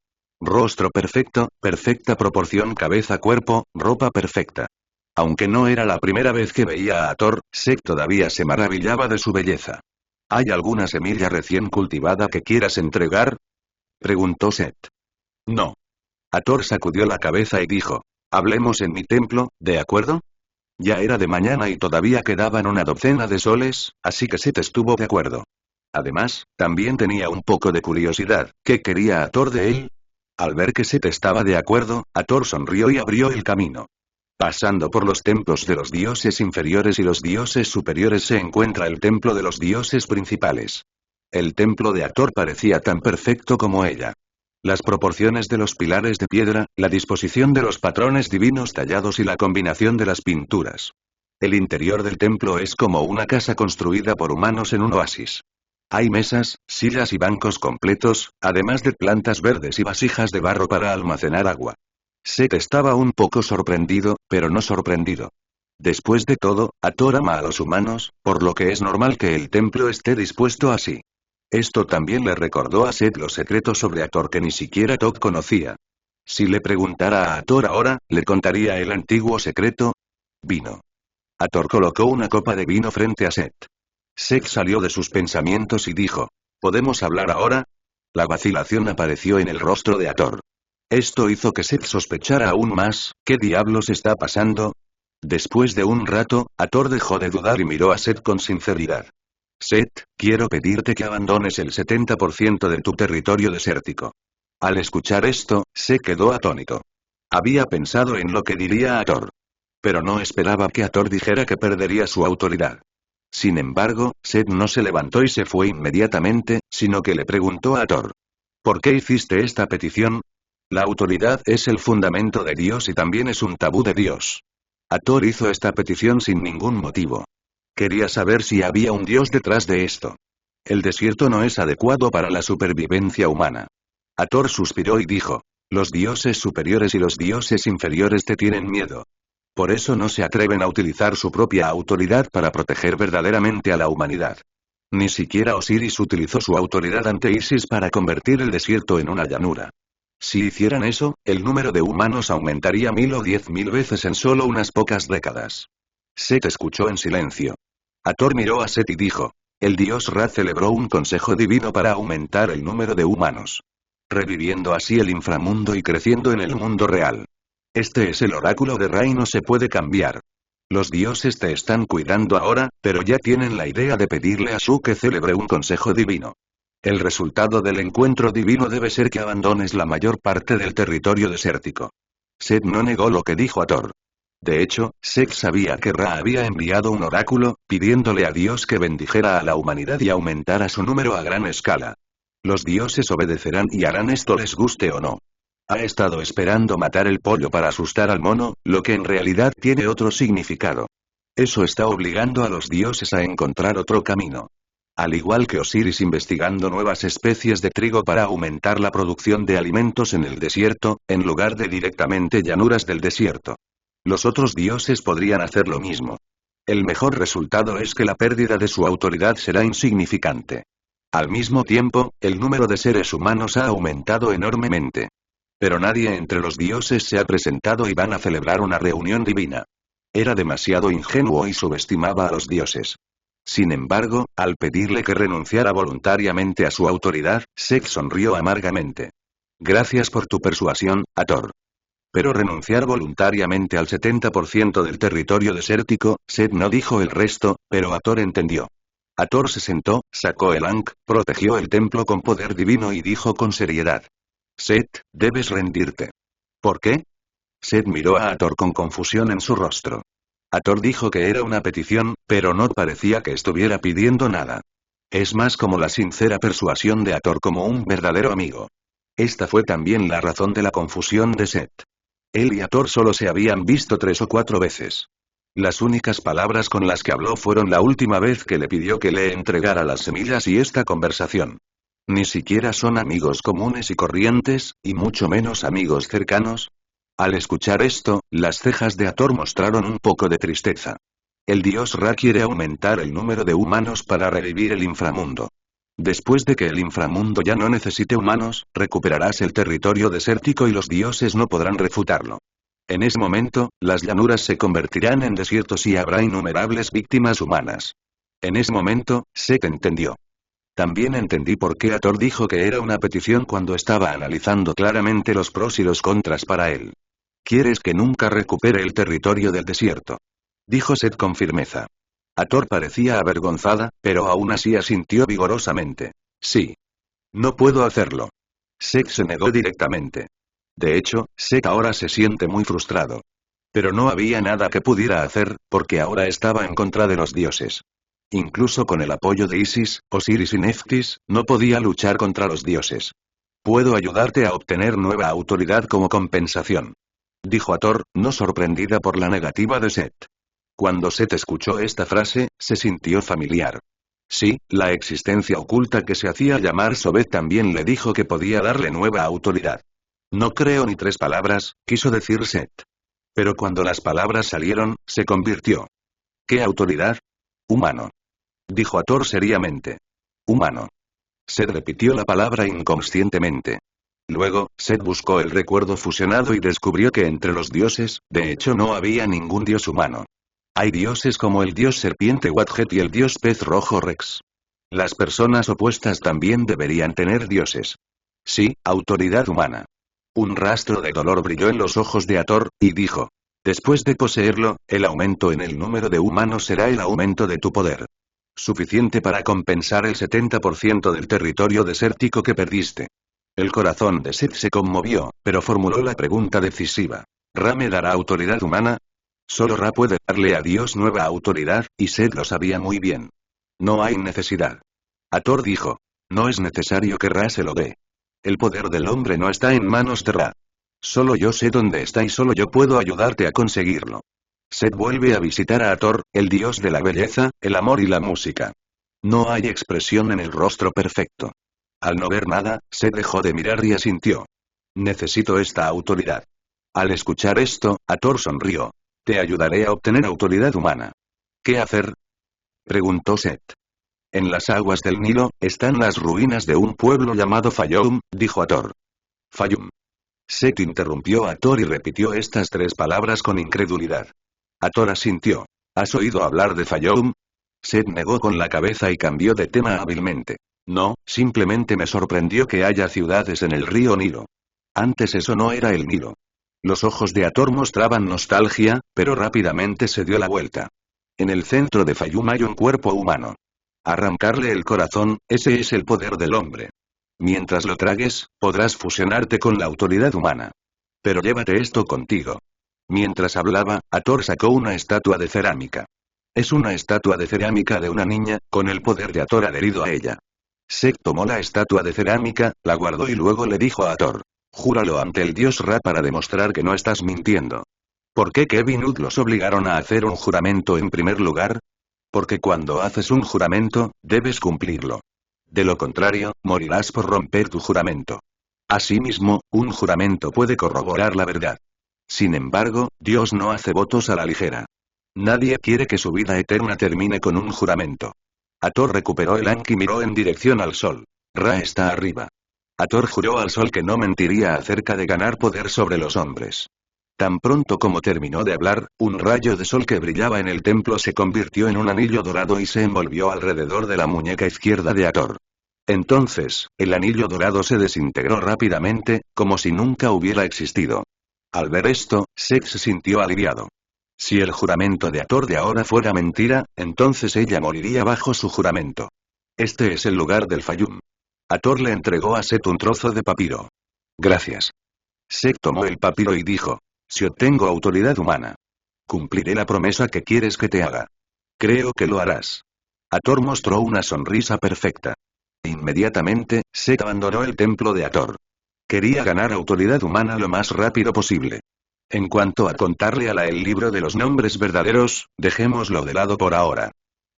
Rostro perfecto, perfecta proporción cabeza-cuerpo, ropa perfecta. Aunque no era la primera vez que veía a Hathor, Set todavía se maravillaba de su belleza. ¿Hay alguna semilla recién cultivada que quieras entregar? Preguntó Set. No. Hathor sacudió la cabeza y dijo. Hablemos en mi templo, ¿de acuerdo? Ya era de mañana y todavía quedaban una docena de soles, así que Set estuvo de acuerdo. Además, también tenía un poco de curiosidad, ¿qué quería Hathor de él? Al ver que Set estaba de acuerdo, Hathor sonrió y abrió el camino. Pasando por los templos de los dioses inferiores y los dioses superiores se encuentra el templo de los dioses principales. El templo de Hathor parecía tan perfecto como ella. Las proporciones de los pilares de piedra, la disposición de los patrones divinos tallados y la combinación de las pinturas. El interior del templo es como una casa construida por humanos en un oasis. Hay mesas, sillas y bancos completos, además de plantas verdes y vasijas de barro para almacenar agua. Set estaba un poco sorprendido, pero no sorprendido. Después de todo, Hathor ama a los humanos, por lo que es normal que el templo esté dispuesto así. Esto también le recordó a Set los secretos sobre Hathor que ni siquiera Top conocía. Si le preguntara a Hathor ahora, ¿le contaría el antiguo secreto? Vino. Hathor colocó una copa de vino frente a Set. Set salió de sus pensamientos y dijo, ¿podemos hablar ahora? La vacilación apareció en el rostro de Hathor. Esto hizo que Set sospechara aún más, ¿qué diablos está pasando? Después de un rato, Hathor dejó de dudar y miró a Set con sinceridad. Set, quiero pedirte que abandones el 70% de tu territorio desértico. Al escuchar esto, se quedó atónito. Había pensado en lo que diría Hathor. Pero no esperaba que Hathor dijera que perdería su autoridad. Sin embargo, Set no se levantó y se fue inmediatamente, sino que le preguntó a Hathor. ¿Por qué hiciste esta petición? La autoridad es el fundamento de Dios y también es un tabú de Dios. Hathor hizo esta petición sin ningún motivo. Quería saber si había un dios detrás de esto. El desierto no es adecuado para la supervivencia humana. Hathor suspiró y dijo, los dioses superiores y los dioses inferiores te tienen miedo. Por eso no se atreven a utilizar su propia autoridad para proteger verdaderamente a la humanidad. Ni siquiera Osiris utilizó su autoridad ante Isis para convertir el desierto en una llanura. Si hicieran eso, el número de humanos aumentaría 1000 o 10.000 veces en solo unas pocas décadas. Set escuchó en silencio. Hathor miró a Set y dijo, el dios Ra celebró un consejo divino para aumentar el número de humanos. Reviviendo así el inframundo y creciendo en el mundo real. Este es el oráculo de Ra y no se puede cambiar. Los dioses te están cuidando ahora, pero ya tienen la idea de pedirle a Shu que celebre un consejo divino. El resultado del encuentro divino debe ser que abandones la mayor parte del territorio desértico. Set no negó lo que dijo Hathor. De hecho, Set sabía que Ra había enviado un oráculo, pidiéndole a Dios que bendijera a la humanidad y aumentara su número a gran escala. Los dioses obedecerán y harán esto les guste o no. Ha estado esperando matar el pollo para asustar al mono, lo que en realidad tiene otro significado. Eso está obligando a los dioses a encontrar otro camino. Al igual que Osiris investigando nuevas especies de trigo para aumentar la producción de alimentos en el desierto, en lugar de directamente llanuras del desierto. Los otros dioses podrían hacer lo mismo. El mejor resultado es que la pérdida de su autoridad será insignificante. Al mismo tiempo, el número de seres humanos ha aumentado enormemente. Pero nadie entre los dioses se ha presentado y van a celebrar una reunión divina. Era demasiado ingenuo y subestimaba a los dioses. Sin embargo, al pedirle que renunciara voluntariamente a su autoridad, Set sonrió amargamente. Gracias por tu persuasión, Hathor. Pero renunciar voluntariamente al 70% del territorio desértico, Set no dijo el resto, pero Hathor entendió. Hathor se sentó, sacó el Ankh, protegió el templo con poder divino y dijo con seriedad. Set, debes rendirte. ¿Por qué? Set miró a Hathor con confusión en su rostro. Hathor dijo que era una petición, pero no parecía que estuviera pidiendo nada. Es más como la sincera persuasión de Hathor como un verdadero amigo. Esta fue también la razón de la confusión de Set. Él y Hathor solo se habían visto 3 o 4 veces. Las únicas palabras con las que habló fueron la última vez que le pidió que le entregara las semillas y esta conversación. Ni siquiera son amigos comunes y corrientes, y mucho menos amigos cercanos. Al escuchar esto, las cejas de Hathor mostraron un poco de tristeza. El dios Ra quiere aumentar el número de humanos para revivir el inframundo. Después de que el inframundo ya no necesite humanos, recuperarás el territorio desértico y los dioses no podrán refutarlo. En ese momento, las llanuras se convertirán en desiertos y habrá innumerables víctimas humanas. En ese momento, Set entendió. También entendí por qué Hathor dijo que era una petición cuando estaba analizando claramente los pros y los contras para él. ¿Quieres que nunca recupere el territorio del desierto? Dijo Set con firmeza. Hathor parecía avergonzada, pero aún así asintió vigorosamente. Sí. No puedo hacerlo. Set se negó directamente. De hecho, Set ahora se siente muy frustrado. Pero no había nada que pudiera hacer, porque ahora estaba en contra de los dioses. Incluso con el apoyo de Isis, Osiris y Neftis, no podía luchar contra los dioses. Puedo ayudarte a obtener nueva autoridad como compensación. Dijo Hathor, no sorprendida por la negativa de Set. Cuando Set escuchó esta frase, se sintió familiar. Sí, la existencia oculta que se hacía llamar Sobek también le dijo que podía darle nueva autoridad. No creo ni 3 palabras, quiso decir Set. Pero cuando las palabras salieron, se convirtió. ¿Qué autoridad? Humano. Dijo Hathor seriamente. Humano. Set repitió la palabra inconscientemente. Luego, Set buscó el recuerdo fusionado y descubrió que entre los dioses, de hecho no había ningún dios humano. Hay dioses como el dios serpiente Wadjet y el dios pez rojo Rex. Las personas opuestas también deberían tener dioses. Sí, autoridad humana. Un rastro de dolor brilló en los ojos de Hathor, y dijo. Después de poseerlo, el aumento en el número de humanos será el aumento de tu poder. Suficiente para compensar el 70% del territorio desértico que perdiste. El corazón de Set se conmovió, pero formuló la pregunta decisiva. ¿Ra me dará autoridad humana? Solo Ra puede darle a Dios nueva autoridad, y Set lo sabía muy bien. No hay necesidad. Hathor dijo. No es necesario que Ra se lo dé. El poder del hombre no está en manos de Ra. Solo yo sé dónde está y solo yo puedo ayudarte a conseguirlo. Set vuelve a visitar a Hathor, el dios de la belleza, el amor y la música. No hay expresión en el rostro perfecto. Al no ver nada, Set dejó de mirar y asintió. Necesito esta autoridad. Al escuchar esto, Hathor sonrió. Te ayudaré a obtener autoridad humana. ¿Qué hacer? Preguntó Set. En las aguas del Nilo, están las ruinas de un pueblo llamado Fayum, dijo Hathor. Fayum. Set interrumpió a Hathor y repitió estas 3 palabras con incredulidad. Hathor asintió. ¿Has oído hablar de Fayum? Set negó con la cabeza y cambió de tema hábilmente. No, simplemente me sorprendió que haya ciudades en el río Nilo. Antes eso no era el Nilo. Los ojos de Hathor mostraban nostalgia, pero rápidamente se dio la vuelta. En el centro de Fayum hay un cuerpo humano. Arrancarle el corazón, ese es el poder del hombre. Mientras lo tragues, podrás fusionarte con la autoridad humana. Pero llévate esto contigo. Mientras hablaba, Hathor sacó una estatua de cerámica. Es una estatua de cerámica de una niña, con el poder de Hathor adherido a ella. Set tomó la estatua de cerámica, la guardó y luego le dijo a Hathor. Júralo ante el dios Ra para demostrar que no estás mintiendo. ¿Por qué Kevin Ud los obligaron a hacer un juramento en primer lugar? Porque cuando haces un juramento, debes cumplirlo. De lo contrario, morirás por romper tu juramento. Asimismo, un juramento puede corroborar la verdad. Sin embargo, Dios no hace votos a la ligera. Nadie quiere que su vida eterna termine con un juramento. Hathor recuperó el Ankh y miró en dirección al sol. Ra está arriba. Hathor juró al sol que no mentiría acerca de ganar poder sobre los hombres. Tan pronto como terminó de hablar, un rayo de sol que brillaba en el templo se convirtió en un anillo dorado y se envolvió alrededor de la muñeca izquierda de Hathor. Entonces, el anillo dorado se desintegró rápidamente, como si nunca hubiera existido. Al ver esto, Set se sintió aliviado. Si el juramento de Hathor de ahora fuera mentira, entonces ella moriría bajo su juramento. Este es el lugar del Fayum. Hathor le entregó a Set un trozo de papiro. Gracias. Set tomó el papiro y dijo: si obtengo autoridad humana, cumpliré la promesa que quieres que te haga. Creo que lo harás. Hathor mostró una sonrisa perfecta. Inmediatamente, Set abandonó el templo de Hathor. Quería ganar autoridad humana lo más rápido posible. En cuanto a contarle a la el libro de los nombres verdaderos, dejémoslo de lado por ahora.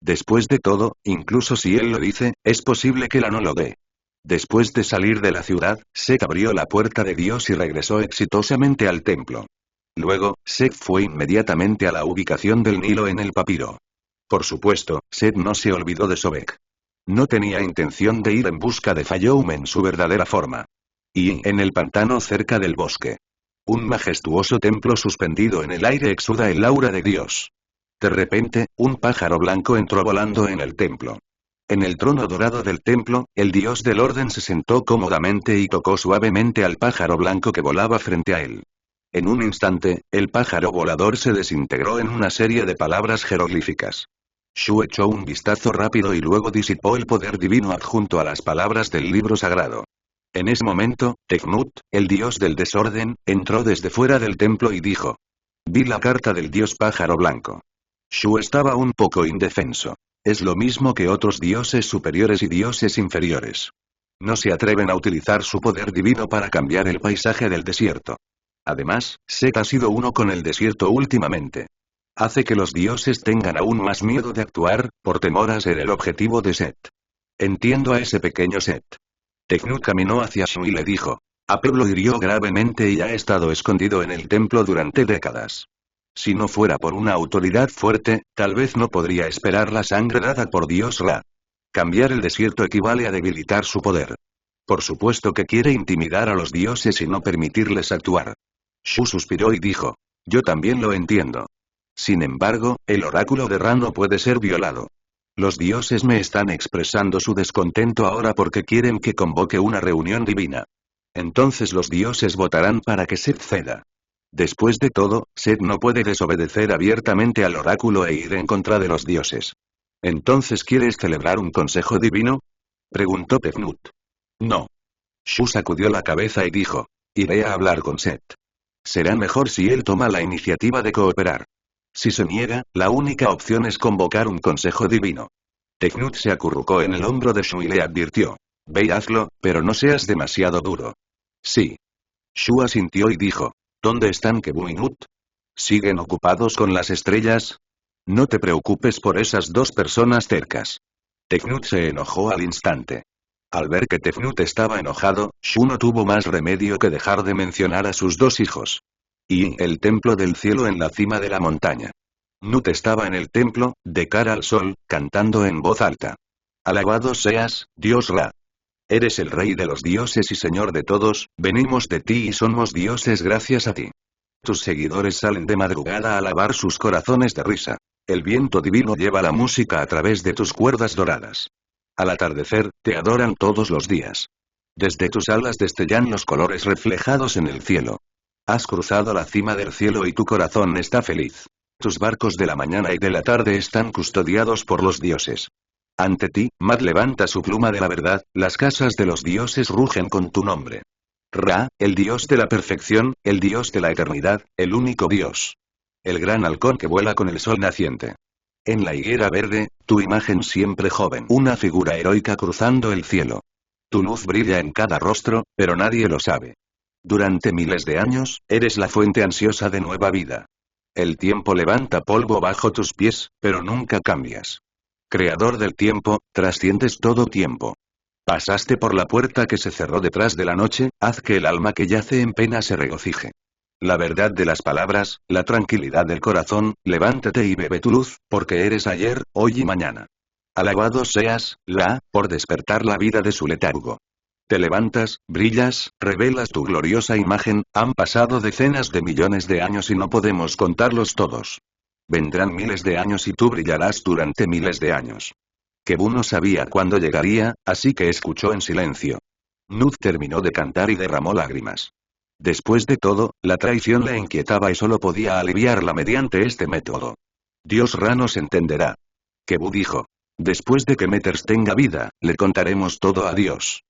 Después de todo, incluso si él lo dice, es posible que la no lo dé. Después de salir de la ciudad, Set abrió la puerta de Dios y regresó exitosamente al templo. Luego, Set fue inmediatamente a la ubicación del Nilo en el papiro. Por supuesto, Set no se olvidó de Sobek. No tenía intención de ir en busca de Fayum en su verdadera forma. Y, en el pantano cerca del bosque. Un majestuoso templo suspendido en el aire exuda el aura de Dios. De repente, un pájaro blanco entró volando en el templo. En el trono dorado del templo, el dios del orden se sentó cómodamente y tocó suavemente al pájaro blanco que volaba frente a él. En un instante, el pájaro volador se desintegró en una serie de palabras jeroglíficas. Shu echó un vistazo rápido y luego disipó el poder divino adjunto a las palabras del libro sagrado. En ese momento, Tefnut, el dios del desorden, entró desde fuera del templo y dijo: vi la carta del dios pájaro blanco. Shu estaba un poco indefenso. Es lo mismo que otros dioses superiores y dioses inferiores. No se atreven a utilizar su poder divino para cambiar el paisaje del desierto. Además, Set ha sido uno con el desierto últimamente. Hace que los dioses tengan aún más miedo de actuar, por temor a ser el objetivo de Set. Entiendo a ese pequeño Set. Tefnut caminó hacia Shu y le dijo: Apep lo hirió gravemente y ha estado escondido en el templo durante décadas. Si no fuera por una autoridad fuerte, tal vez no podría esperar la sangre dada por Dios Ra. Cambiar el desierto equivale a debilitar su poder. Por supuesto que quiere intimidar a los dioses y no permitirles actuar. Shu suspiró y dijo: yo también lo entiendo. Sin embargo, el oráculo de Ra no puede ser violado. Los dioses me están expresando su descontento ahora porque quieren que convoque una reunión divina. Entonces los dioses votarán para que Set ceda. Después de todo, Set no puede desobedecer abiertamente al oráculo e ir en contra de los dioses. ¿Entonces quieres celebrar un consejo divino? Preguntó Tefnut. No. Shu sacudió la cabeza y dijo: iré a hablar con Set. Será mejor si él toma la iniciativa de cooperar. Si se niega, la única opción es convocar un consejo divino. Tefnut se acurrucó en el hombro de Shu y le advirtió: ve y hazlo, pero no seas demasiado duro. Sí. Shu asintió y dijo: ¿dónde están Kebu y Nut? ¿Siguen ocupados con las estrellas? No te preocupes por esas dos personas cercas. Tefnut se enojó al instante. Al ver que Tefnut estaba enojado, Shu no tuvo más remedio que dejar de mencionar a sus dos hijos. Y el templo del cielo en la cima de la montaña. Nut estaba en el templo, de cara al sol, cantando en voz alta. Alabado seas, Dios Ra. Eres el rey de los dioses y señor de todos, venimos de ti y somos dioses gracias a ti. Tus seguidores salen de madrugada a alabar sus corazones de risa. El viento divino lleva la música a través de tus cuerdas doradas. Al atardecer, te adoran todos los días. Desde tus alas destellan los colores reflejados en el cielo. Has cruzado la cima del cielo y tu corazón está feliz. Tus barcos de la mañana y de la tarde están custodiados por los dioses. Ante ti, Mat levanta su pluma de la verdad, las casas de los dioses rugen con tu nombre. Ra, el dios de la perfección, el dios de la eternidad, el único dios. El gran halcón que vuela con el sol naciente. En la higuera verde, tu imagen siempre joven. Una figura heroica cruzando el cielo. Tu luz brilla en cada rostro, pero nadie lo sabe. Durante miles de años, eres la fuente ansiosa de nueva vida. El tiempo levanta polvo bajo tus pies, pero nunca cambias. Creador del tiempo, trasciendes todo tiempo. Pasaste por la puerta que se cerró detrás de la noche, haz que el alma que yace en pena se regocije. La verdad de las palabras, la tranquilidad del corazón, levántate y bebe tu luz, porque eres ayer, hoy y mañana. Alabado seas, Ra, por despertar la vida de su letargo. Te levantas, brillas, revelas tu gloriosa imagen, han pasado decenas de millones de años y no podemos contarlos todos. Vendrán miles de años y tú brillarás durante miles de años. Kebu no sabía cuándo llegaría, así que escuchó en silencio. Nut terminó de cantar y derramó lágrimas. Después de todo, la traición le inquietaba y solo podía aliviarla mediante este método. Dios Ra nos entenderá. Kebu dijo. Después de que Meters tenga vida, le contaremos todo a Dios.